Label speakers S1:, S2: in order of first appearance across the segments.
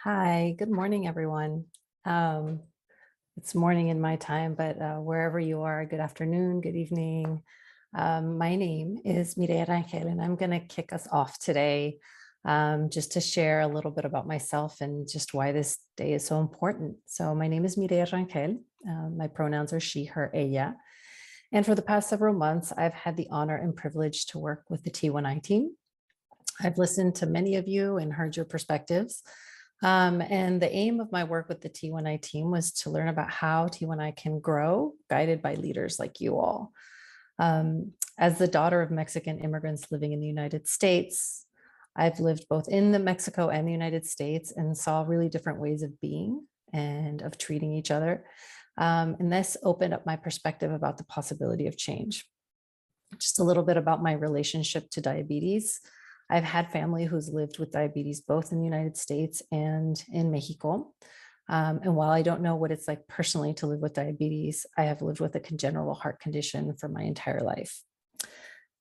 S1: Hi, good morning, everyone. Um, it's morning in my time, but wherever you are, good afternoon, good evening. My name is Mirella Rangel, and I'm going to kick us off today just to share a little bit about myself and just why this day is so important. So my name is Mirella Rangel. My pronouns are she, her, ella. And for the past several months, I've had the honor and privilege to work with the T1I team. I've listened to many of you and heard your perspectives. And the aim of my work with the T1I team was to learn about how T1I can grow, guided by leaders like you all. As the daughter of Mexican immigrants living in the United States, I've lived both in the Mexico and the United States and saw really different ways of being and of treating each other. And this opened up my perspective about the possibility of change. Just a little bit about my relationship to diabetes. I've had family who's lived with diabetes both in the United States and in Mexico. And while I don't know what it's like personally to live with diabetes, I have lived with a congenital heart condition for my entire life.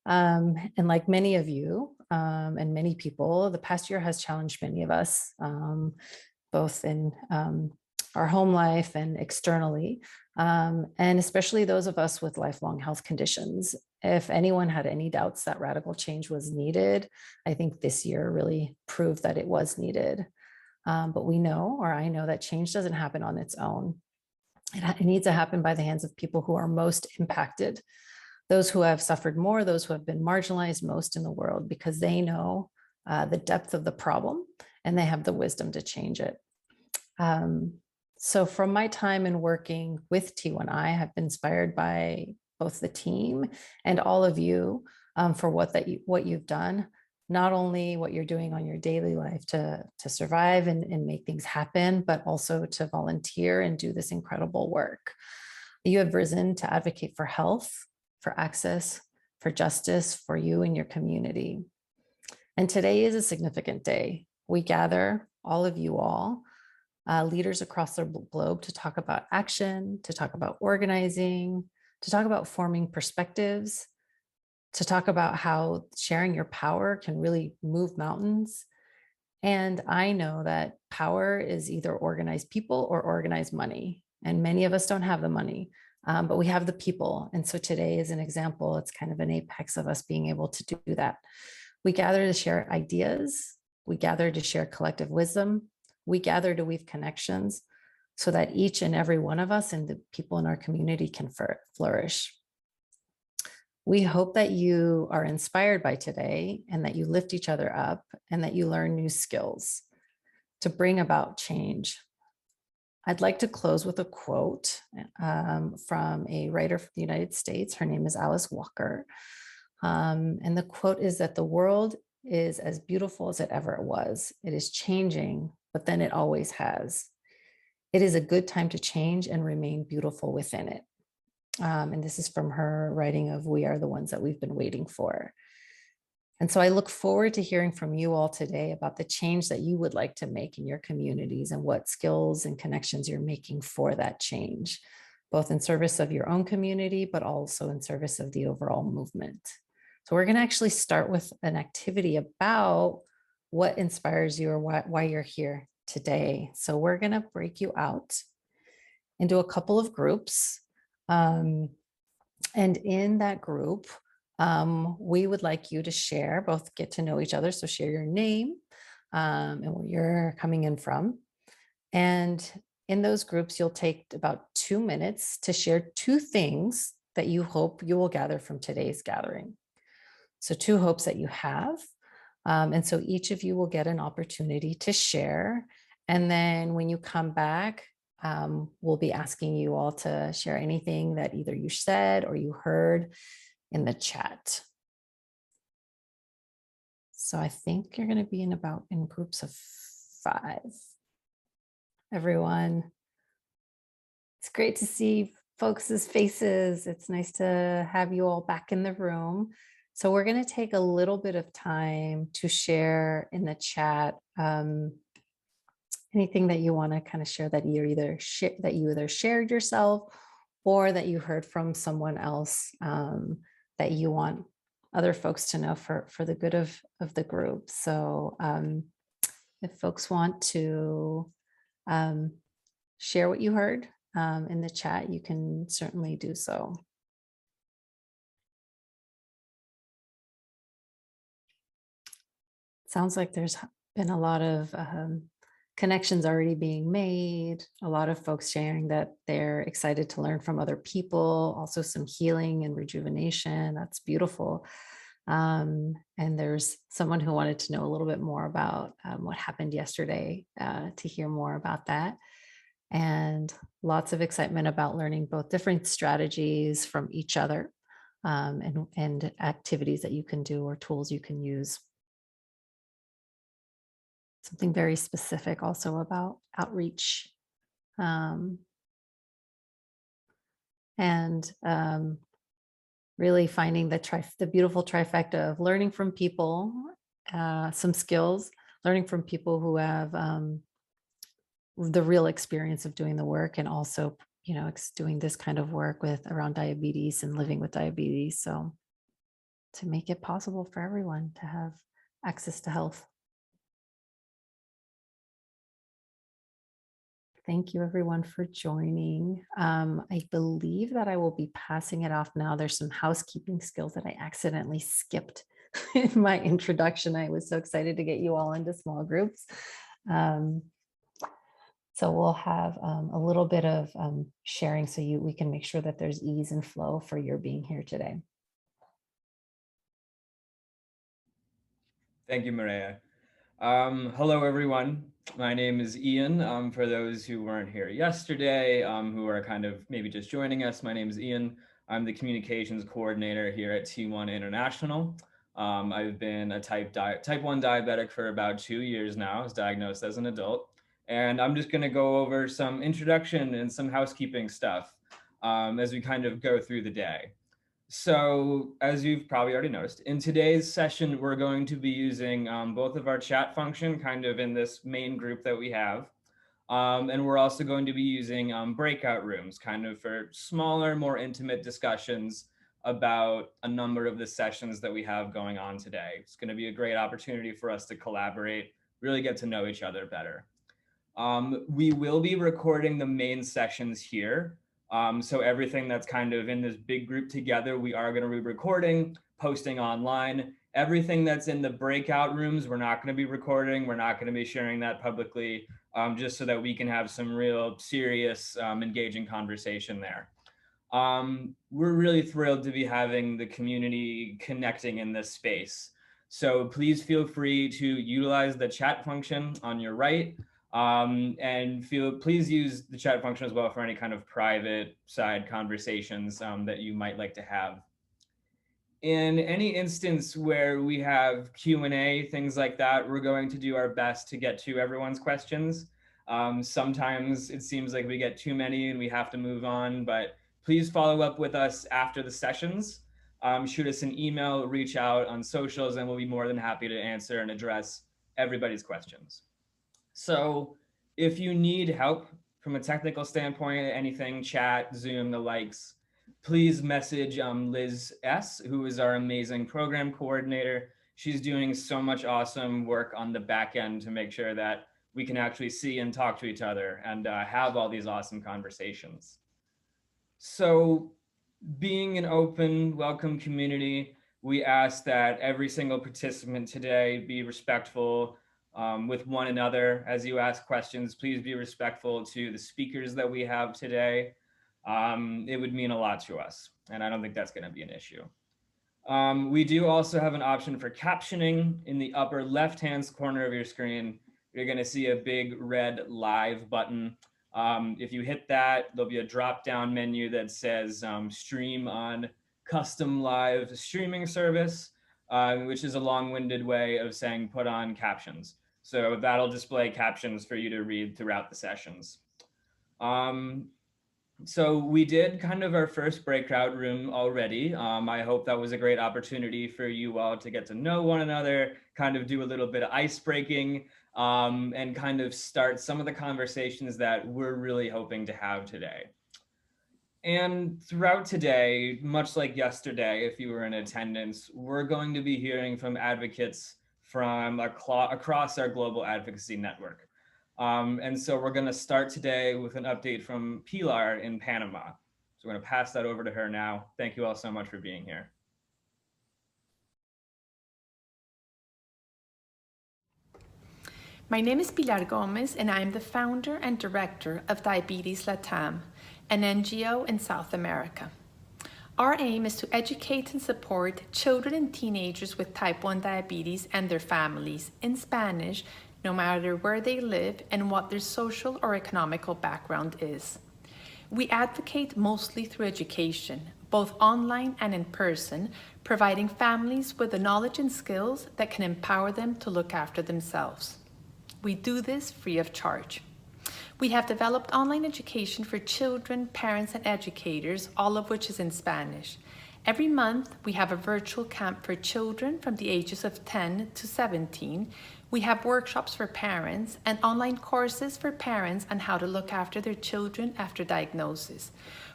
S1: And like many of you and many people, the past year has challenged many of us, both in our home life and externally, and especially those of us with lifelong health conditions. If anyone had any doubts that radical change was needed, I think this year really proved that it was needed. But we know, or I know, that change doesn't happen on its own. It needs to happen by the hands of people who are most impacted, those who have suffered more, those who have been marginalized most in the world, because they know the depth of the problem and they have the wisdom to change it. So from my time in working with T1I, I have been inspired by both the team and all of you for what you've done, not only what you're doing on your daily life to survive and make things happen, but also to volunteer and do this incredible work. You have risen to advocate for health, for access, for justice, for you and your community. And today is a significant day. We gather, all of you all, leaders across the globe, to talk about action, to talk about organizing, to talk about forming perspectives, to talk about how sharing your power can really move mountains. And I know that power is either organized people or organized money. And many of us don't have the money, but we have the people. And so today is an example. It's kind of an apex of us being able to do that. We gather to share ideas. We gather to share collective wisdom. We gather to weave connections so that each and every one of us and the people in our community can flourish. We hope that you are inspired by today and that you lift each other up and that you learn new skills to bring about change. I'd like to close with a quote from a writer from the United States. Her name is Alice Walker. And the quote is that the world is as beautiful as it ever was. It is changing, but then it always has. It is a good time to change and remain beautiful within it. And this is from her writing of We Are the Ones That We've Been Waiting For. And so I look forward to hearing from you all today about the change that you would like to make in your communities and what skills and connections you're making for that change, both in service of your own community, but also in service of the overall movement. So we're going to actually start with an activity about what inspires you or why you're here today. So we're going to break you out into a couple of groups. And in that group, we would like you to share, both get to know each other. So share your name and where you're coming in from. And in those groups, you'll take about 2 minutes to share 2 things that you hope you will gather from today's gathering. So 2 hopes that you have. And so each of you will get an opportunity to share. And then when you come back, we'll be asking you all to share anything that either you said or you heard in the chat. So I think you're going to be in groups of 5. Everyone, it's great to see folks' faces. It's nice to have you all back in the room. So we're going to take a little bit of time to share in the chat anything that you want to kind of share that you either shared yourself or that you heard from someone else that you want other folks to know for the good of the group. So if folks want to share what you heard in the chat, you can certainly do so. Sounds like there's been a lot of connections already being made, a lot of folks sharing that they're excited to learn from other people, also some healing and rejuvenation. That's beautiful. And there's someone who wanted to know a little bit more about what happened yesterday, to hear more about that. And lots of excitement about learning both different strategies from each other, and activities that you can do or tools you can use. Something very specific also about outreach, and really finding the beautiful trifecta of learning from people, some skills, learning from people who have the real experience of doing the work, and also, doing this kind of work with around diabetes and living with diabetes. So to make it possible for everyone to have access to health. Thank you everyone for joining. I believe that I will be passing it off now. There's some housekeeping skills that I accidentally skipped in my introduction. I was so excited to get you all into small groups. So we'll have a little bit of sharing so we can make sure that there's ease and flow for your being here today.
S2: Thank you, Mirella. Hello, everyone. My name is Ian. For those who weren't here yesterday, who are kind of maybe just joining us, my name is Ian. I'm the communications coordinator here at T1 International. I've been a type 1 diabetic for about 2 years now. I was diagnosed as an adult. And I'm just going to go over some introduction and some housekeeping stuff as we kind of go through the day. So, as you've probably already noticed, in today's session, we're going to be using both of our chat function kind of in this main group that we have. And we're also going to be using breakout rooms kind of for smaller, more intimate discussions about a number of the sessions that we have going on today. It's going to be a great opportunity for us to collaborate, really get to know each other better. We will be recording the main sessions here. So everything that's kind of in this big group together, we are going to be recording, posting online. Everything that's in the breakout rooms, we're not going to be recording. We're not going to be sharing that publicly, just so that we can have some real serious, engaging conversation there. We're really thrilled to be having the community connecting in this space. So please feel free to utilize the chat function on your right. And please use the chat function as well for any kind of private side conversations that you might like to have. In any instance where we have Q&A, things like that, we're going to do our best to get to everyone's questions. Sometimes it seems like we get too many and we have to move on, but please follow up with us after the sessions. Shoot us an email, reach out on socials, and we'll be more than happy to answer and address everybody's questions. So if you need help from a technical standpoint, anything, chat, Zoom, the likes, please message Liz S., who is our amazing program coordinator. She's doing so much awesome work on the back end to make sure that we can actually see and talk to each other and have all these awesome conversations. So being an open, welcome community, we ask that every single participant today be respectful with one another. As you ask questions, please be respectful to the speakers that we have today. It would mean a lot to us, and I don't think that's going to be an issue. We do also have an option for captioning. In the upper left-hand corner of your screen, you're going to see a big red live button. If you hit that, there'll be a drop-down menu that says stream on custom live streaming service, which is a long-winded way of saying put on captions. So that'll display captions for you to read throughout the sessions. So we did kind of our first breakout room already. I hope that was a great opportunity for you all to get to know one another, kind of do a little bit of ice breaking, and kind of start some of the conversations that we're really hoping to have today. And throughout today, much like yesterday, if you were in attendance, we're going to be hearing from advocates from across our global advocacy network. And so we're going to start today with an update from Pilar in Panama. So we're going to pass that over to her now. Thank you all so much for being here.
S3: My name is Pilar Gomez, and I am the founder and director of Diabetes LATAM, an NGO in South America. Our aim is to educate and support children and teenagers with type 1 diabetes and their families in Spanish, no matter where they live and what their social or economical background is. We advocate mostly through education, both online and in person, providing families with the knowledge and skills that can empower them to look after themselves. We do this free of charge. We have developed online education for children, parents, and educators, all of which is in Spanish. Every month, we have a virtual camp for children from the ages of 10 to 17. We have workshops for parents and online courses for parents on how to look after their children after diagnosis.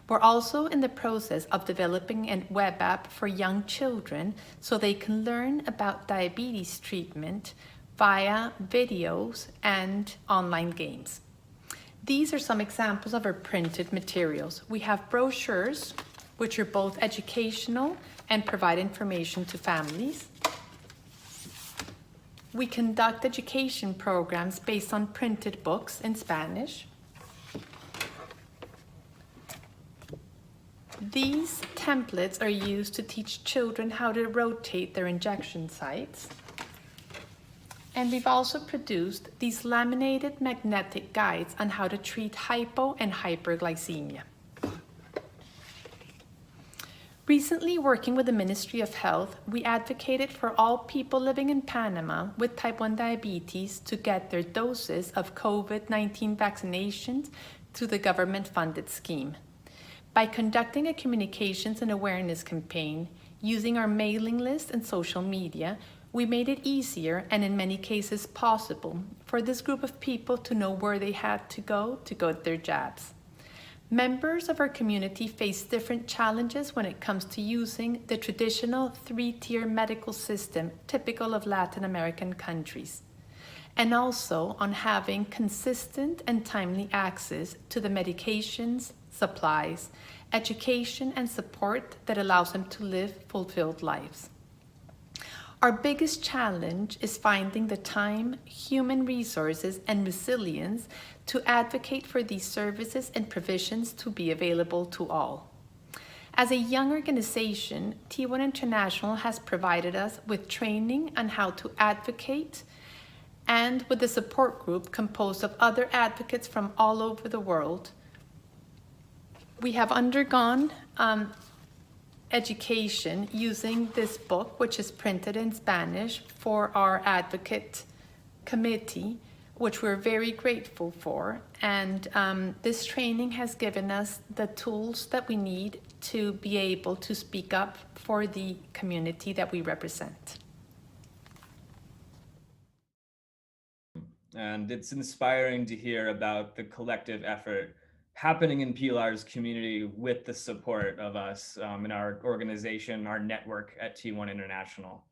S3: We're also in the process of developing a web app for young children so they can learn about diabetes treatment via videos and online games. These are some examples of our printed materials. We have brochures, which are both educational and provide information to families. We conduct education programs based on printed books in Spanish. These templates are used to teach children how to rotate their injection sites. And we've also produced these laminated magnetic guides on how to treat hypo and hyperglycemia. Recently, working with the Ministry of Health, we advocated for all people living in Panama with type 1 diabetes to get their doses of COVID-19 vaccinations through the government-funded scheme. By conducting a communications and awareness campaign, using our mailing list and social media, we made it easier and in many cases possible for this group of people to know where they had to go get their jabs. Members of our community face different challenges when it comes to using the traditional three-tier medical system typical of Latin American countries, and also on having consistent and timely access to the medications, supplies, education, and support that allows them to live fulfilled lives. Our biggest challenge is finding the time, human resources, and resilience to advocate for these services and provisions to be available to all. As a young organization, T1 International has provided us with training on how to advocate, and with a support group composed of other advocates from all over the world. We have undergone education using this book, which is printed in Spanish, for our advocate committee, which we're very grateful for. And this training has given us the tools that we need to be able to speak up for the community that we represent.
S2: And it's inspiring to hear about the collective effort happening in Pilar's community with the support of us in our organization, our network at T1 International.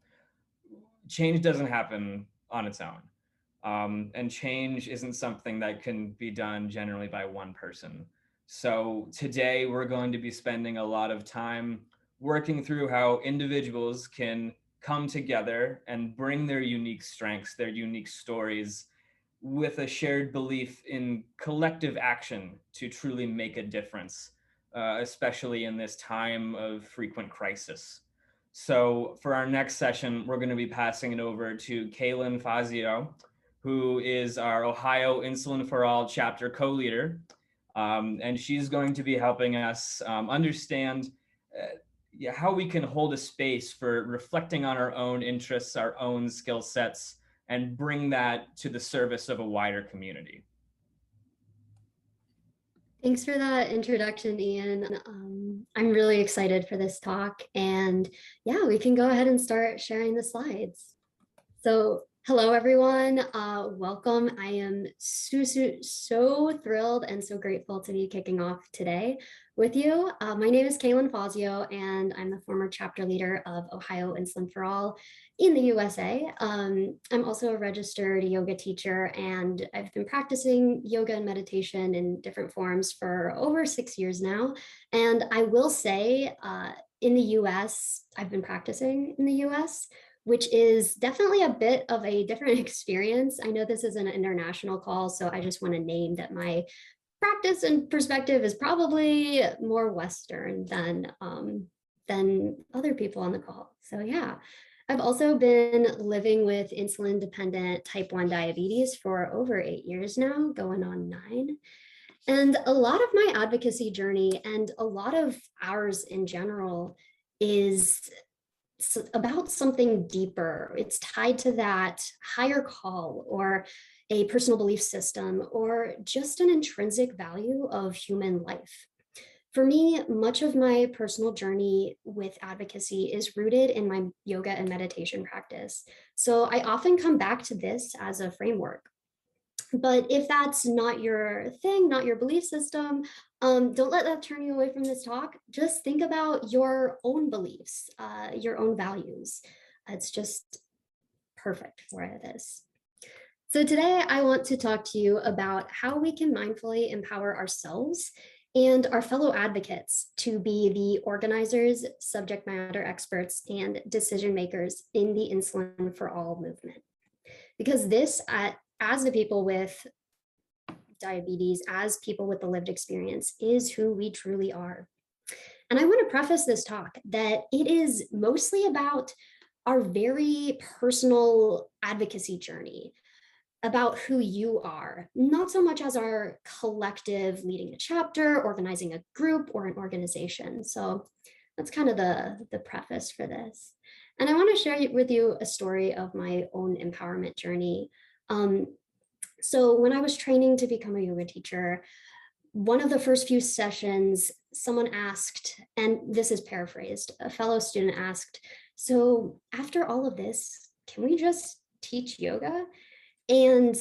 S2: Change doesn't happen on its own. And change isn't something that can be done generally by one person. So today we're going to be spending a lot of time working through how individuals can come together and bring their unique strengths, their unique stories, with a shared belief in collective action to truly make a difference, especially in this time of frequent crisis. So for our next session, we're going to be passing it over to Caylan Fazio, who is our Ohio Insulin for All chapter co-leader. And she's going to be helping us understand how we can hold a space for reflecting on our own interests, our own skill sets, and bring that to the service of a wider community.
S4: Thanks for that introduction, Ian. I'm really excited for this talk, and yeah, we can go ahead and start sharing the slides. So Hello, everyone. Welcome. I am so thrilled and so grateful to be kicking off today with you. My name is Caylan Fazio, and I'm the former chapter leader of Ohio Insulin for All in the USA. I'm also a registered yoga teacher, and I've been practicing yoga and meditation in different forms for over 6 years now. And I will say, in the US, I've been practicing in the US, which is definitely a bit of a different experience. I know this is an international call, so I just want to name that my practice and perspective is probably more Western than other people on the call. So yeah, I've also been living with insulin-dependent type 1 diabetes for over 8 years now, going on 9. And a lot of my advocacy journey and a lot of ours in general is about something deeper. It's tied to that higher call or a personal belief system or just an intrinsic value of human life. For me, much of my personal journey with advocacy is rooted in my yoga and meditation practice. So I often come back to this as a framework. But if that's not your thing, not your belief system, don't let that turn you away from this talk. Just think about your own beliefs, your own values. It's just perfect for this. So today I want to talk to you about how we can mindfully empower ourselves and our fellow advocates to be the organizers, subject matter experts, and decision makers in the Insulin for All movement. Because this, as the people with diabetes, as people with the lived experience, is who we truly are. And I want to preface this talk that it is mostly about our very personal advocacy journey, about who you are, not so much as our collective leading a chapter, organizing a group, or an organization. So that's kind of the preface for this. And I want to share with you a story of my own empowerment journey. So when I was training to become a yoga teacher, one of the first few sessions, someone asked, and this is paraphrased, a fellow student asked, so after all of this, can we just teach yoga? And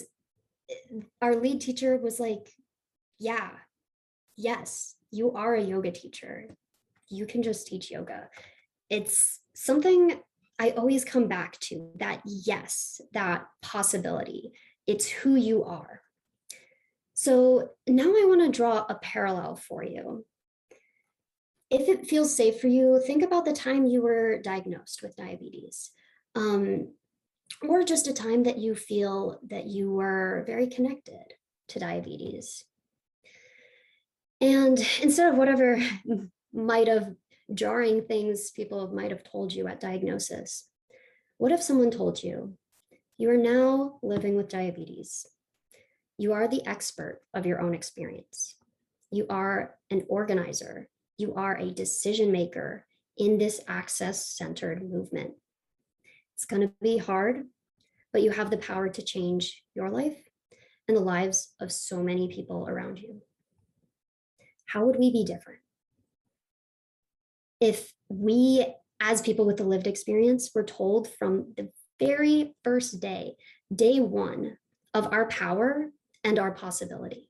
S4: our lead teacher was like, yeah, yes, you are a yoga teacher. You can just teach yoga. It's something I always come back to, that yes, that possibility. It's who you are. So now I want to draw a parallel for you. If it feels safe for you, think about the time you were diagnosed with diabetes, or just a time that you feel that you were very connected to diabetes. And instead of whatever might have jarring things people might have told you at diagnosis, what if someone told you, you are now living with diabetes. You are the expert of your own experience. You are an organizer. You are a decision maker in this access-centered movement. It's going to be hard, but you have the power to change your life and the lives of so many people around you. How would we be different if we, as people with the lived experience, were told from the very first day, day one, of our power and our possibility?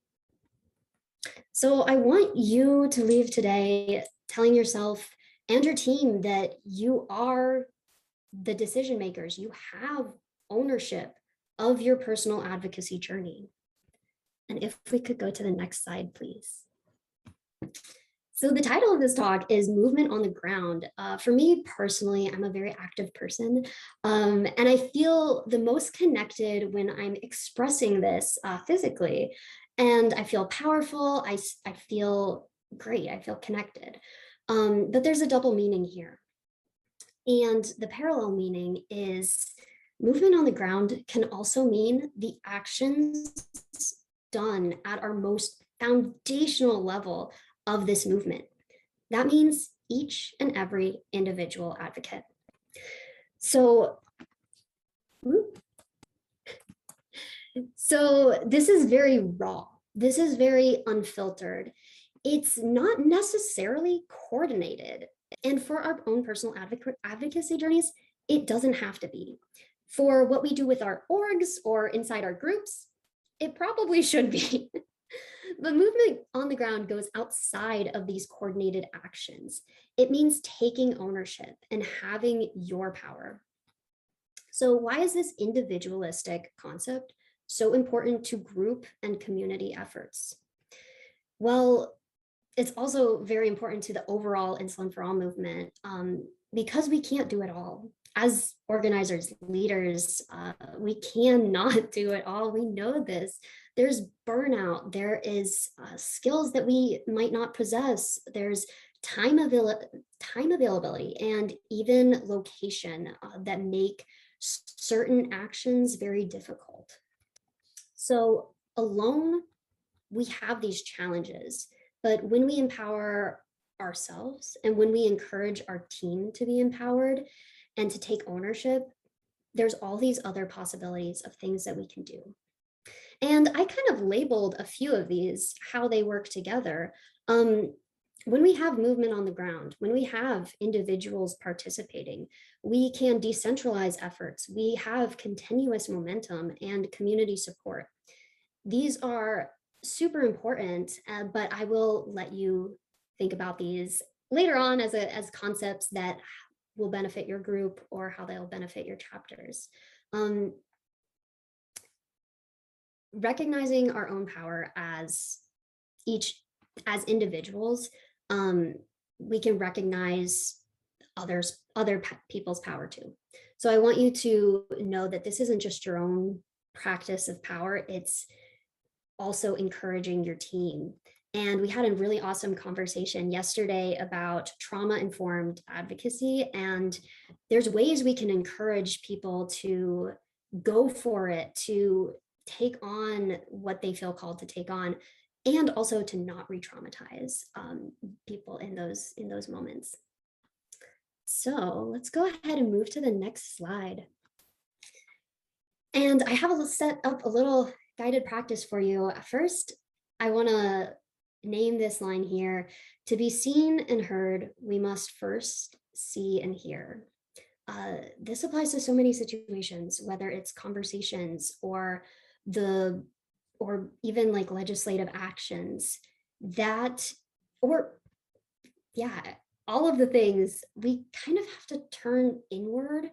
S4: So I want you to leave today telling yourself and your team that you are the decision makers. You have ownership of your personal advocacy journey. And if we could go to the next slide, please. So the title of this talk is Movement on the Ground. For me personally, I'm a very active person, and I feel the most connected when I'm expressing this physically. And I feel powerful, I feel great, I feel connected. But there's a double meaning here. And the parallel meaning is movement on the ground can also mean the actions done at our most foundational level of this movement. That means each and every individual advocate. So this is very raw. This is very unfiltered. It's not necessarily coordinated. And for our own personal advocacy journeys, it doesn't have to be. For what we do with our orgs or inside our groups, it probably should be. The movement on the ground goes outside of these coordinated actions. It means taking ownership and having your power. So why is this individualistic concept so important to group and community efforts? Well, it's also very important to the overall Insulin for All movement because we can't do it all. As organizers, leaders, we cannot do it all. We know this. There's burnout. There is skills that we might not possess. There's time availability and even location that make certain actions very difficult. So alone, we have these challenges, but when we empower ourselves and when we encourage our team to be empowered and to take ownership, there's all these other possibilities of things that we can do. And I kind of labeled a few of these, how they work together. When we have movement on the ground, when we have individuals participating, we can decentralize efforts. We have continuous momentum and community support. These are super important, but I will let you think about these later on as concepts that will benefit your group or how they'll benefit your chapters. Recognizing our own power as individuals, we can recognize other people's power too. So I want you to know that this isn't just your own practice of power, it's also encouraging your team. And we had a really awesome conversation yesterday about trauma-informed advocacy. And there's ways we can encourage people to go for it, to take on what they feel called to take on, and also to not re-traumatize people in those moments. So let's go ahead and move to the next slide. And I have set up a little guided practice for you. First, I want to name this line here: to be seen and heard, we must first see and hear. This applies to so many situations, whether it's conversations or even like legislative actions all of the things. We kind of have to turn inward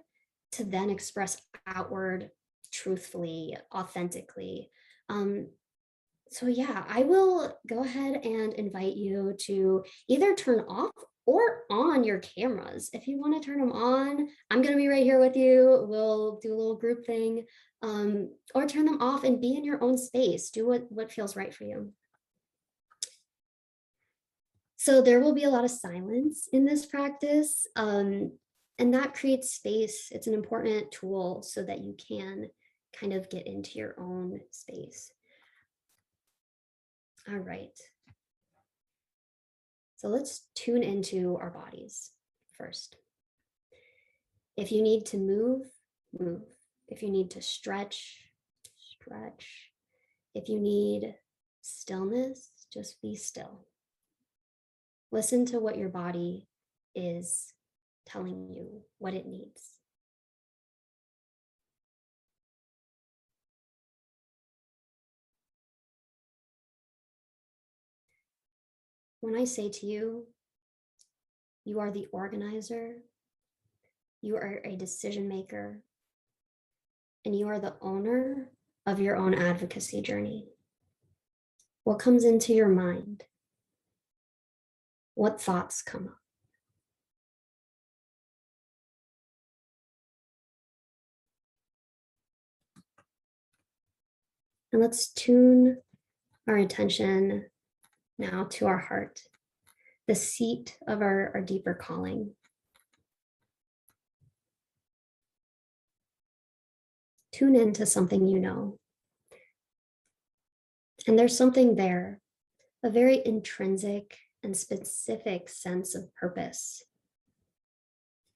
S4: to then express outward truthfully, authentically. So yeah, I will go ahead and invite you to either turn off or on your cameras. If you want to turn them on, I'm going to be right here with you. We'll do a little group thing, or turn them off and be in your own space. Do what feels right for you. So there will be a lot of silence in this practice, and that creates space. It's an important tool so that you can kind of get into your own space. All right. So let's tune into our bodies first. If you need to move, move. If you need to stretch, stretch. If you need stillness, just be still. Listen to what your body is telling you, what it needs. When I say to you, you are the organizer, you are a decision maker, and you are the owner of your own advocacy journey. What comes into your mind? What thoughts come up? And let's tune our attention now to our heart, the seat of our deeper calling. Tune into something you know. And there's something there, a very intrinsic and specific sense of purpose.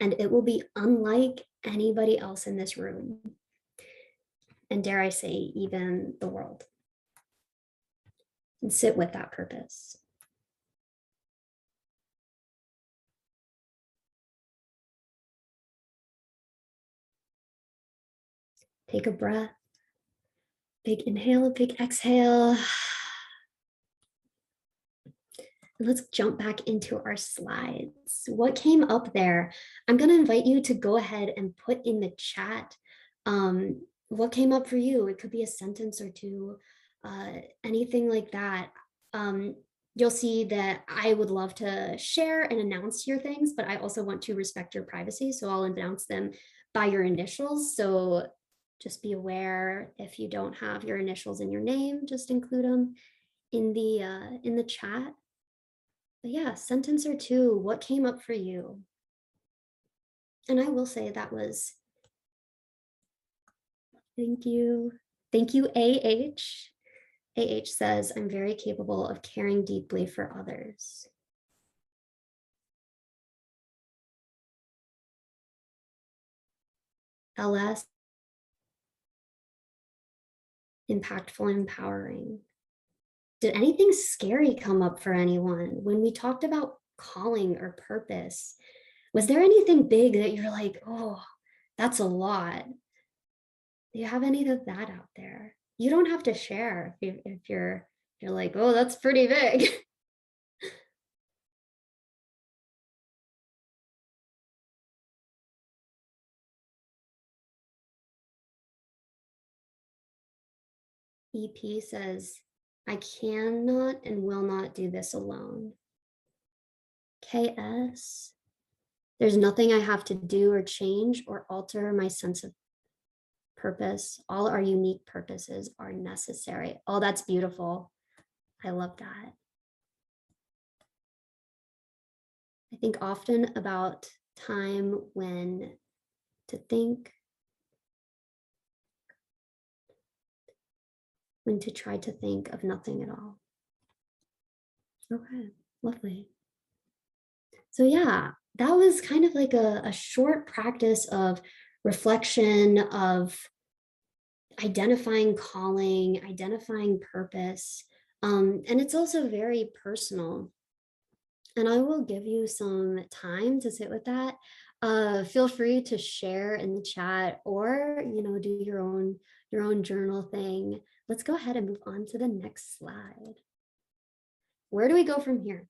S4: And it will be unlike anybody else in this room. And dare I say, even the world. And sit with that purpose. Take a breath. Big inhale, big exhale. Let's jump back into our slides. What came up there? I'm going to invite you to go ahead and put in the chat what came up for you. It could be a sentence or two, anything like that. You'll see that I would love to share and announce your things, but I also want to respect your privacy. So I'll announce them by your initials. So just be aware, if you don't have your initials in your name, just include them in the chat. But yeah, sentence or two, what came up for you? And I will say that was, thank you. Thank you, AH. AH says, I'm very capable of caring deeply for others. LS, impactful and empowering. Did anything scary come up for anyone when we talked about calling or purpose? Was there anything big that you're like, oh, that's a lot? Do you have any of that out there? You don't have to share if you're like, oh, that's pretty big. EP says, I cannot and will not do this alone. KS, there's nothing I have to do or change or alter my sense of purpose. All our unique purposes are necessary. Oh, that's beautiful. I love that. I think often about time when to think, when to try to think of nothing at all. Okay, lovely. So yeah, that was kind of like a short practice of reflection, of identifying calling, identifying purpose. And it's also very personal. And I will give you some time to sit with that. Feel free to share in the chat or, do your own journal thing. Let's go ahead and move on to the next slide. Where do we go from here?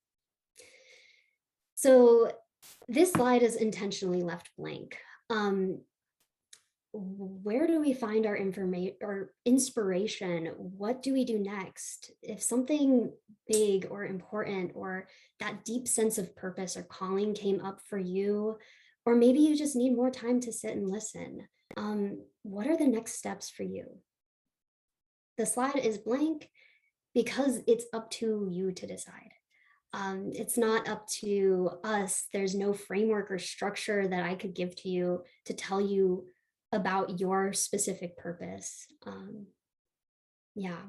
S4: So this slide is intentionally left blank. Where do we find our information or inspiration? What do we do next? If something big or important or that deep sense of purpose or calling came up for you, or maybe you just need more time to sit and listen, what are the next steps for you? The slide is blank because it's up to you to decide. It's not up to us. There's no framework or structure that I could give to you to tell you about your specific purpose. Yeah.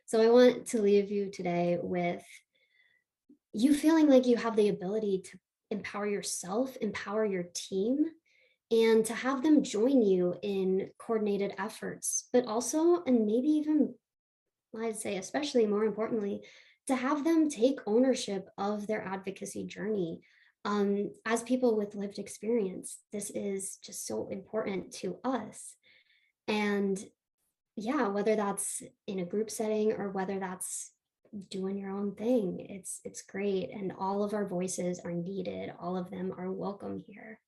S4: So I want to leave you today with you feeling like you have the ability to empower yourself, empower your team, and to have them join you in coordinated efforts, but also, and maybe even, I'd say, especially more importantly, to have them take ownership of their advocacy journey. As people with lived experience, this is just so important to us. And yeah, whether that's in a group setting or whether that's doing your own thing, it's great. And all of our voices are needed. All of them are welcome here.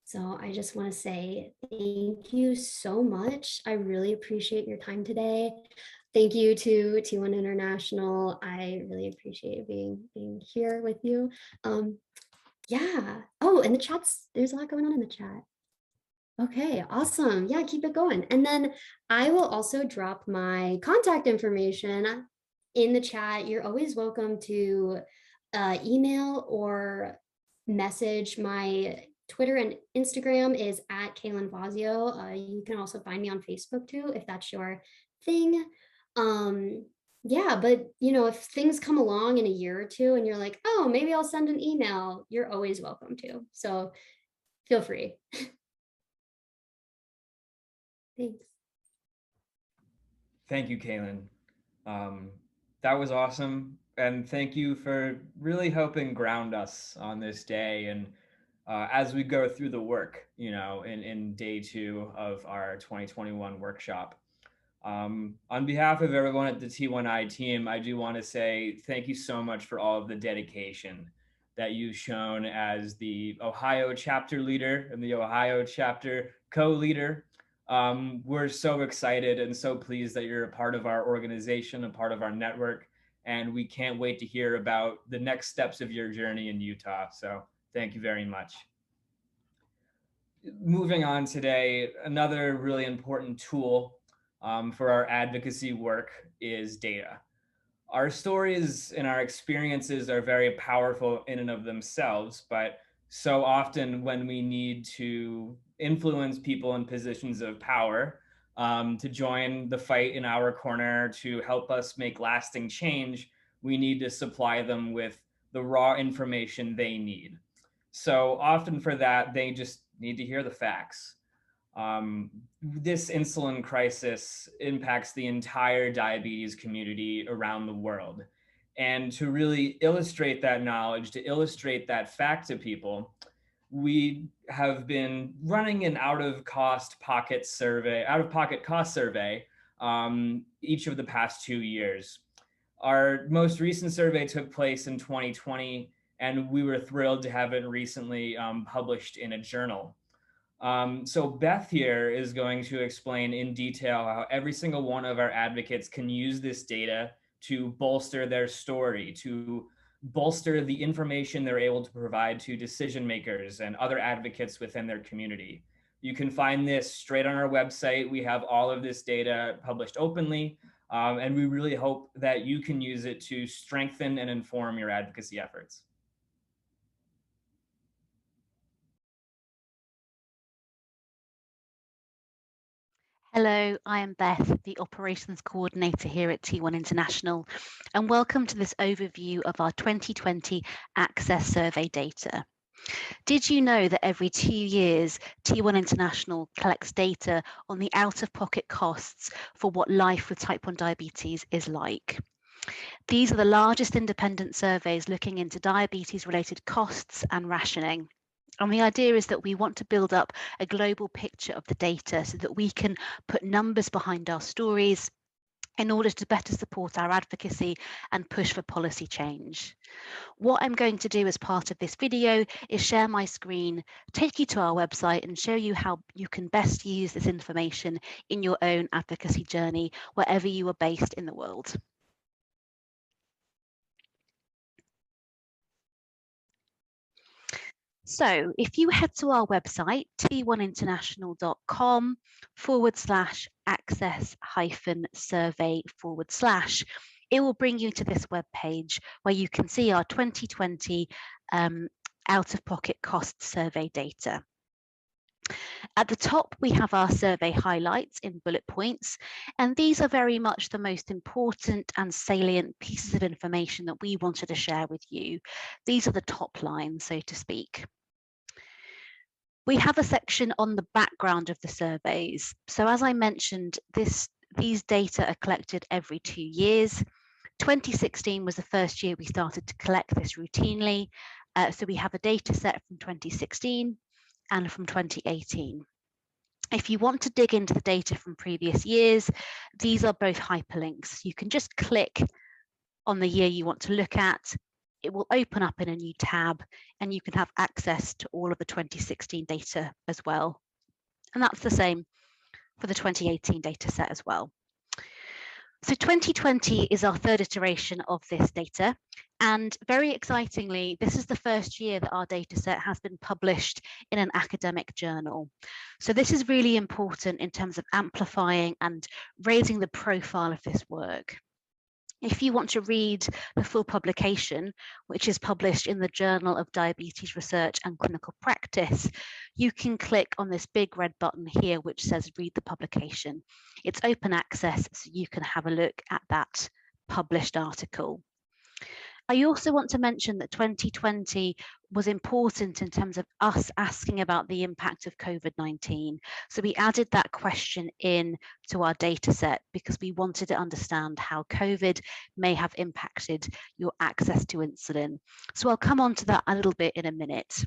S4: So I just want to say thank you so much. I really appreciate your time today. Thank you to T1 International. I really appreciate being here with you. Yeah. Oh, and the chats, there's a lot going on in the chat. Okay, awesome. Yeah, keep it going. And then I will also drop my contact information in the chat. You're always welcome to email or message. My Twitter and Instagram is at Caylan Fazio. You can also find me on Facebook too, if that's your thing. Yeah, but if things come along in a year or two and you're like, oh, maybe I'll send an email, you're always welcome to. So feel free. Thanks.
S2: Thank you, Caylan. That was awesome. And thank you for really helping ground us on this day and as we go through the work, in day 2 of our 2021 workshop. On behalf of everyone at the T1I team, I do want to say thank you so much for all of the dedication that you've shown as the Ohio chapter leader and the Ohio chapter co-leader. We're so excited and so pleased that you're a part of our organization, a part of our network, and we can't wait to hear about the next steps of your journey in Utah. So thank you very much. Moving on today, another really important tool for our advocacy work is data. Our stories and our experiences are very powerful in and of themselves, but so often when we need to influence people in positions of power to join the fight in our corner, to help us make lasting change, we need to supply them with the raw information they need. So often for that, they just need to hear the facts. This insulin crisis impacts the entire diabetes community around the world. And to really illustrate that knowledge, to illustrate that fact to people, we have been running an out-of-pocket cost survey each of the past 2 years. Our most recent survey took place in 2020, and we were thrilled to have it recently published in a journal. So Beth here is going to explain in detail how every single one of our advocates can use this data to bolster their story, to bolster the information they're able to provide to decision makers and other advocates within their community. You can find this straight on our website. We have all of this data published openly, and we really hope that you can use it to strengthen and inform your advocacy efforts.
S5: Hello, I am Beth, the Operations Coordinator here at T1 International, and welcome to this overview of our 2020 Access Survey data. Did you know that every 2 years, T1 International collects data on the out-of-pocket costs for what life with type 1 diabetes is like? These are the largest independent surveys looking into diabetes-related costs and rationing. And the idea is that we want to build up a global picture of the data so that we can put numbers behind our stories in order to better support our advocacy and push for policy change. What I'm going to do as part of this video is share my screen, take you to our website and show you how you can best use this information in your own advocacy journey, wherever you are based in the world. So if you head to our website, t1international.com/access-survey/, it will bring you to this web page where you can see our 2020 out-of-pocket cost survey data. At the top, we have our survey highlights in bullet points, and these are very much the most important and salient pieces of information that we wanted to share with you. These are the top lines, so to speak. We have a section on the background of the surveys. So as I mentioned, these data are collected every 2 years. 2016 was the first year we started to collect this routinely. So we have a data set from 2016 and from 2018. If you want to dig into the data from previous years, these are both hyperlinks. You can just click on the year you want to look at. It will open up in a new tab and you can have access to all of the 2016 data as well. And that's the same for the 2018 data set as well. So 2020 is our third iteration of this data. And very excitingly, this is the first year that our data set has been published in an academic journal. So this is really important in terms of amplifying and raising the profile of this work. If you want to read the full publication, which is published in the Journal of Diabetes Research and Clinical Practice, you can click on this big red button here, which says read the publication. It's open access, so you can have a look at that published article. I also want to mention that 2020 was important in terms of us asking about the impact of COVID-19. So we added that question in to our data set because we wanted to understand how COVID may have impacted your access to insulin. So I'll come on to that a little bit in a minute.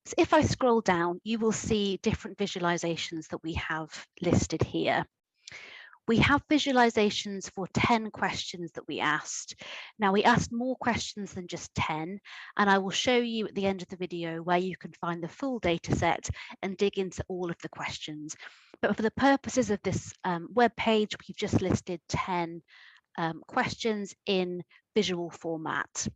S5: So if I scroll down, you will see different visualizations that we have listed here. We have visualizations for 10 questions that we asked. Now, we asked more questions than just 10, and I will show you at the end of the video where you can find the full data set and dig into all of the questions. But for the purposes of this web page, we've just listed 10 questions in visual format.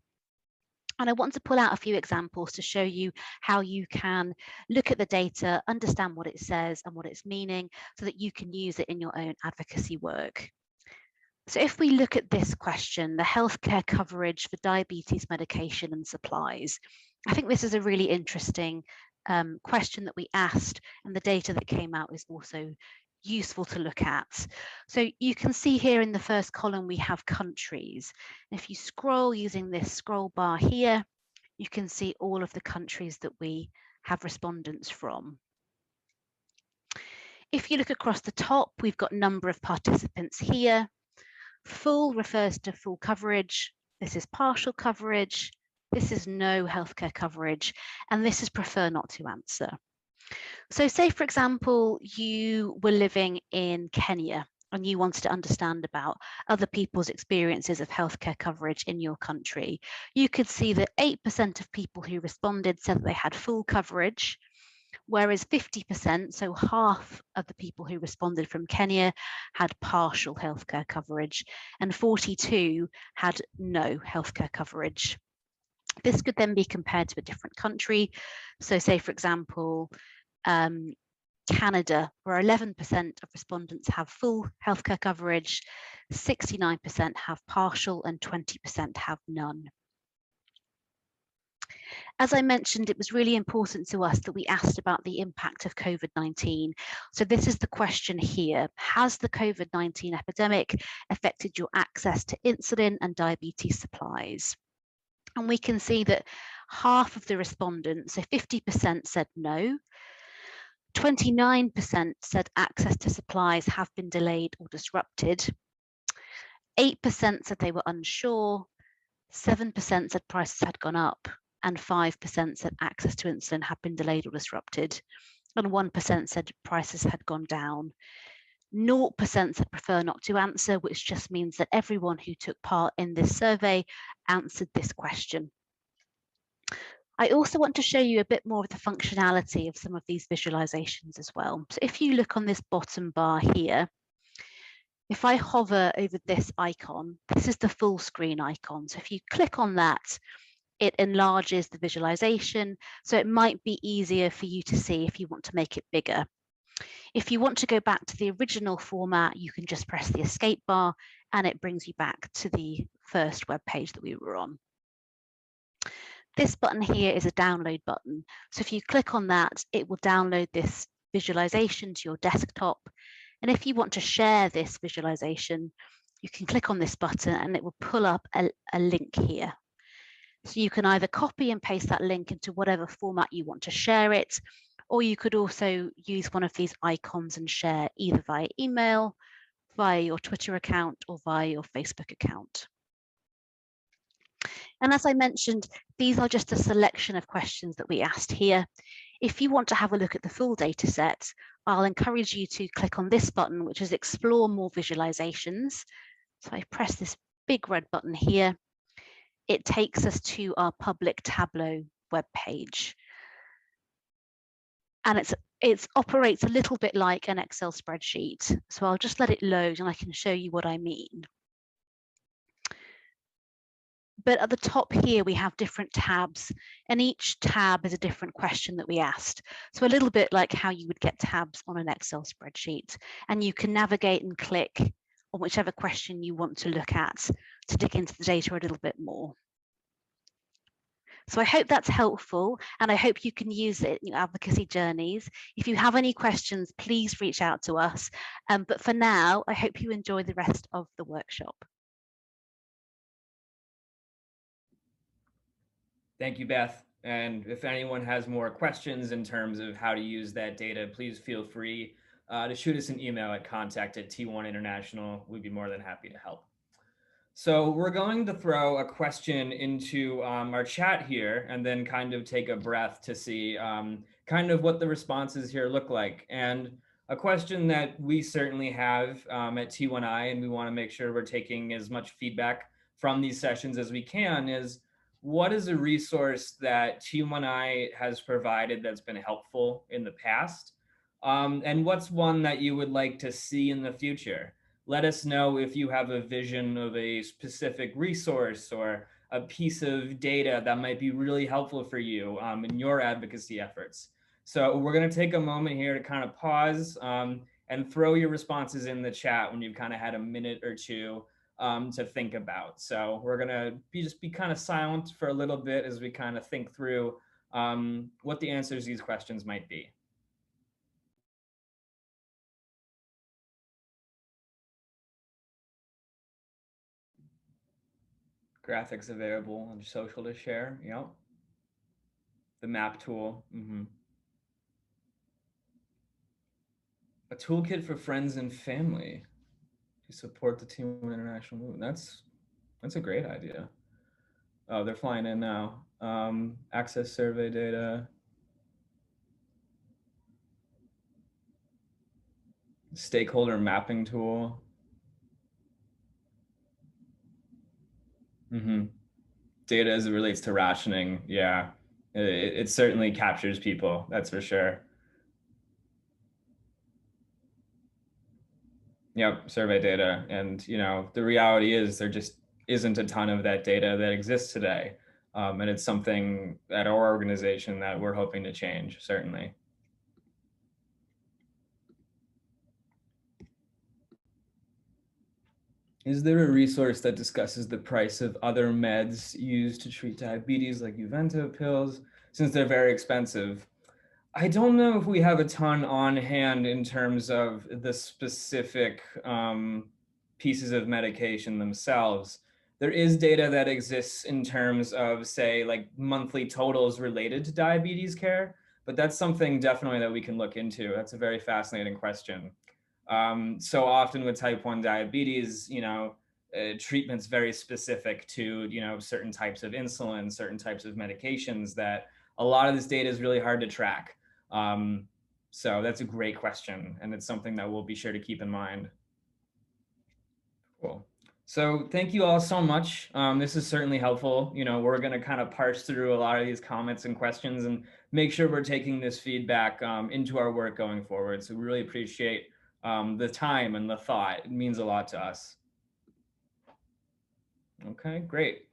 S5: And I want to pull out a few examples to show you how you can look at the data, understand what it says and what it's meaning, so that you can use it in your own advocacy work. So if we look at this question, the healthcare coverage for diabetes medication and supplies, I think this is a really interesting question that we asked, and the data that came out is also useful to look at. So you can see here in the first column, we have countries. If you scroll using this scroll bar here, you can see all of the countries that we have respondents from. If you look across the top, we've got number of participants here. Full refers to full coverage. This is partial coverage. This is no healthcare coverage. And this is prefer not to answer. So say, for example, you were living in Kenya and you wanted to understand about other people's experiences of healthcare coverage in your country. You could see that 8% of people who responded said that they had full coverage, whereas 50%, so half of the people who responded from Kenya, had partial healthcare coverage, and 42 had no healthcare coverage. This could then be compared to a different country. So say, for example, Canada, where 11% of respondents have full healthcare coverage, 69% have partial, and 20% have none. As I mentioned, it was really important to us that we asked about the impact of COVID-19. So this is the question here. Has the COVID-19 epidemic affected your access to insulin and diabetes supplies? And we can see that half of the respondents, so 50%, said no. 29% said access to supplies have been delayed or disrupted. 8% said they were unsure. 7% said prices had gone up. And 5% said access to insulin had been delayed or disrupted. And 1% said prices had gone down. 0% said prefer not to answer, which just means that everyone who took part in this survey answered this question. I also want to show you a bit more of the functionality of some of these visualizations as well. So if you look on this bottom bar here, if I hover over this icon, this is the full screen icon. So if you click on that, it enlarges the visualization. So it might be easier for you to see if you want to make it bigger. If you want to go back to the original format, you can just press the escape bar and it brings you back to the first web page that we were on. This button here is a download button. So if you click on that, it will download this visualization to your desktop. And if you want to share this visualization, you can click on this button and it will pull up a link here. So you can either copy and paste that link into whatever format you want to share it, or you could also use one of these icons and share either via email, via your Twitter account, or via your Facebook account. And as I mentioned, these are just a selection of questions that we asked here. If you want to have a look at the full data set, I'll encourage you to click on this button, which is Explore More Visualizations. So I press this big red button here. It takes us to our public Tableau web page. And it operates a little bit like an Excel spreadsheet. So I'll just let it load and I can show you what I mean. But at the top here, we have different tabs, and each tab is a different question that we asked. So a little bit like how you would get tabs on an Excel spreadsheet, and you can navigate and click on whichever question you want to look at to dig into the data a little bit more. So I hope that's helpful, and I hope you can use it in your advocacy journeys. If you have any questions, please reach out to us. But for now, I hope you enjoy the rest of the workshop.
S2: Thank you, Beth. And if anyone has more questions in terms of how to use that data, please feel free to shoot us an email at contact@T1International. We'd be more than happy to help. So we're going to throw a question into our chat here and then kind of take a breath to see kind of what the responses here look like. And a question that we certainly have at T1I, and we want to make sure we're taking as much feedback from these sessions as we can, is what is a resource that T1I has provided that's been helpful in the past? And what's one that you would like to see in the future? Let us know if you have a vision of a specific resource or a piece of data that might be really helpful for you in your advocacy efforts. So we're going to take a moment here to kind of pause and throw your responses in the chat when you've kind of had a minute or two to think about. So we're going to just be kind of silent for a little bit as we kind of think through what the answers to these questions might be. Graphics available on social to share. Yep. The map tool. A toolkit for friends and family to support the T1 International movement. That's a great idea. Oh, they're flying in now. Access survey data. Stakeholder mapping tool. Data as it relates to rationing. Yeah, it certainly captures people. That's for sure. Yep, survey data. And, you know, the reality is there just isn't a ton of that data that exists today. And it's something at our organization that we're hoping to change, certainly. Is there a resource that discusses the price of other meds used to treat diabetes, like Uvento pills, since they're very expensive? I don't know if we have a ton on hand in terms of the specific pieces of medication themselves. There is data that exists in terms of, say, like monthly totals related to diabetes care, but that's something definitely that we can look into. That's a very fascinating question. So often with type 1 diabetes, you know, treatment's very specific to, you know, certain types of insulin, certain types of medications that a lot of this data is really hard to track. So that's a great question, and it's something that we'll be sure to keep in mind. Cool. So thank you all so much. This is certainly helpful. You know, we're going to kind of parse through a lot of these comments and questions and make sure we're taking this feedback into our work going forward. So we really appreciate the time and the thought. It means a lot to us. Okay, great.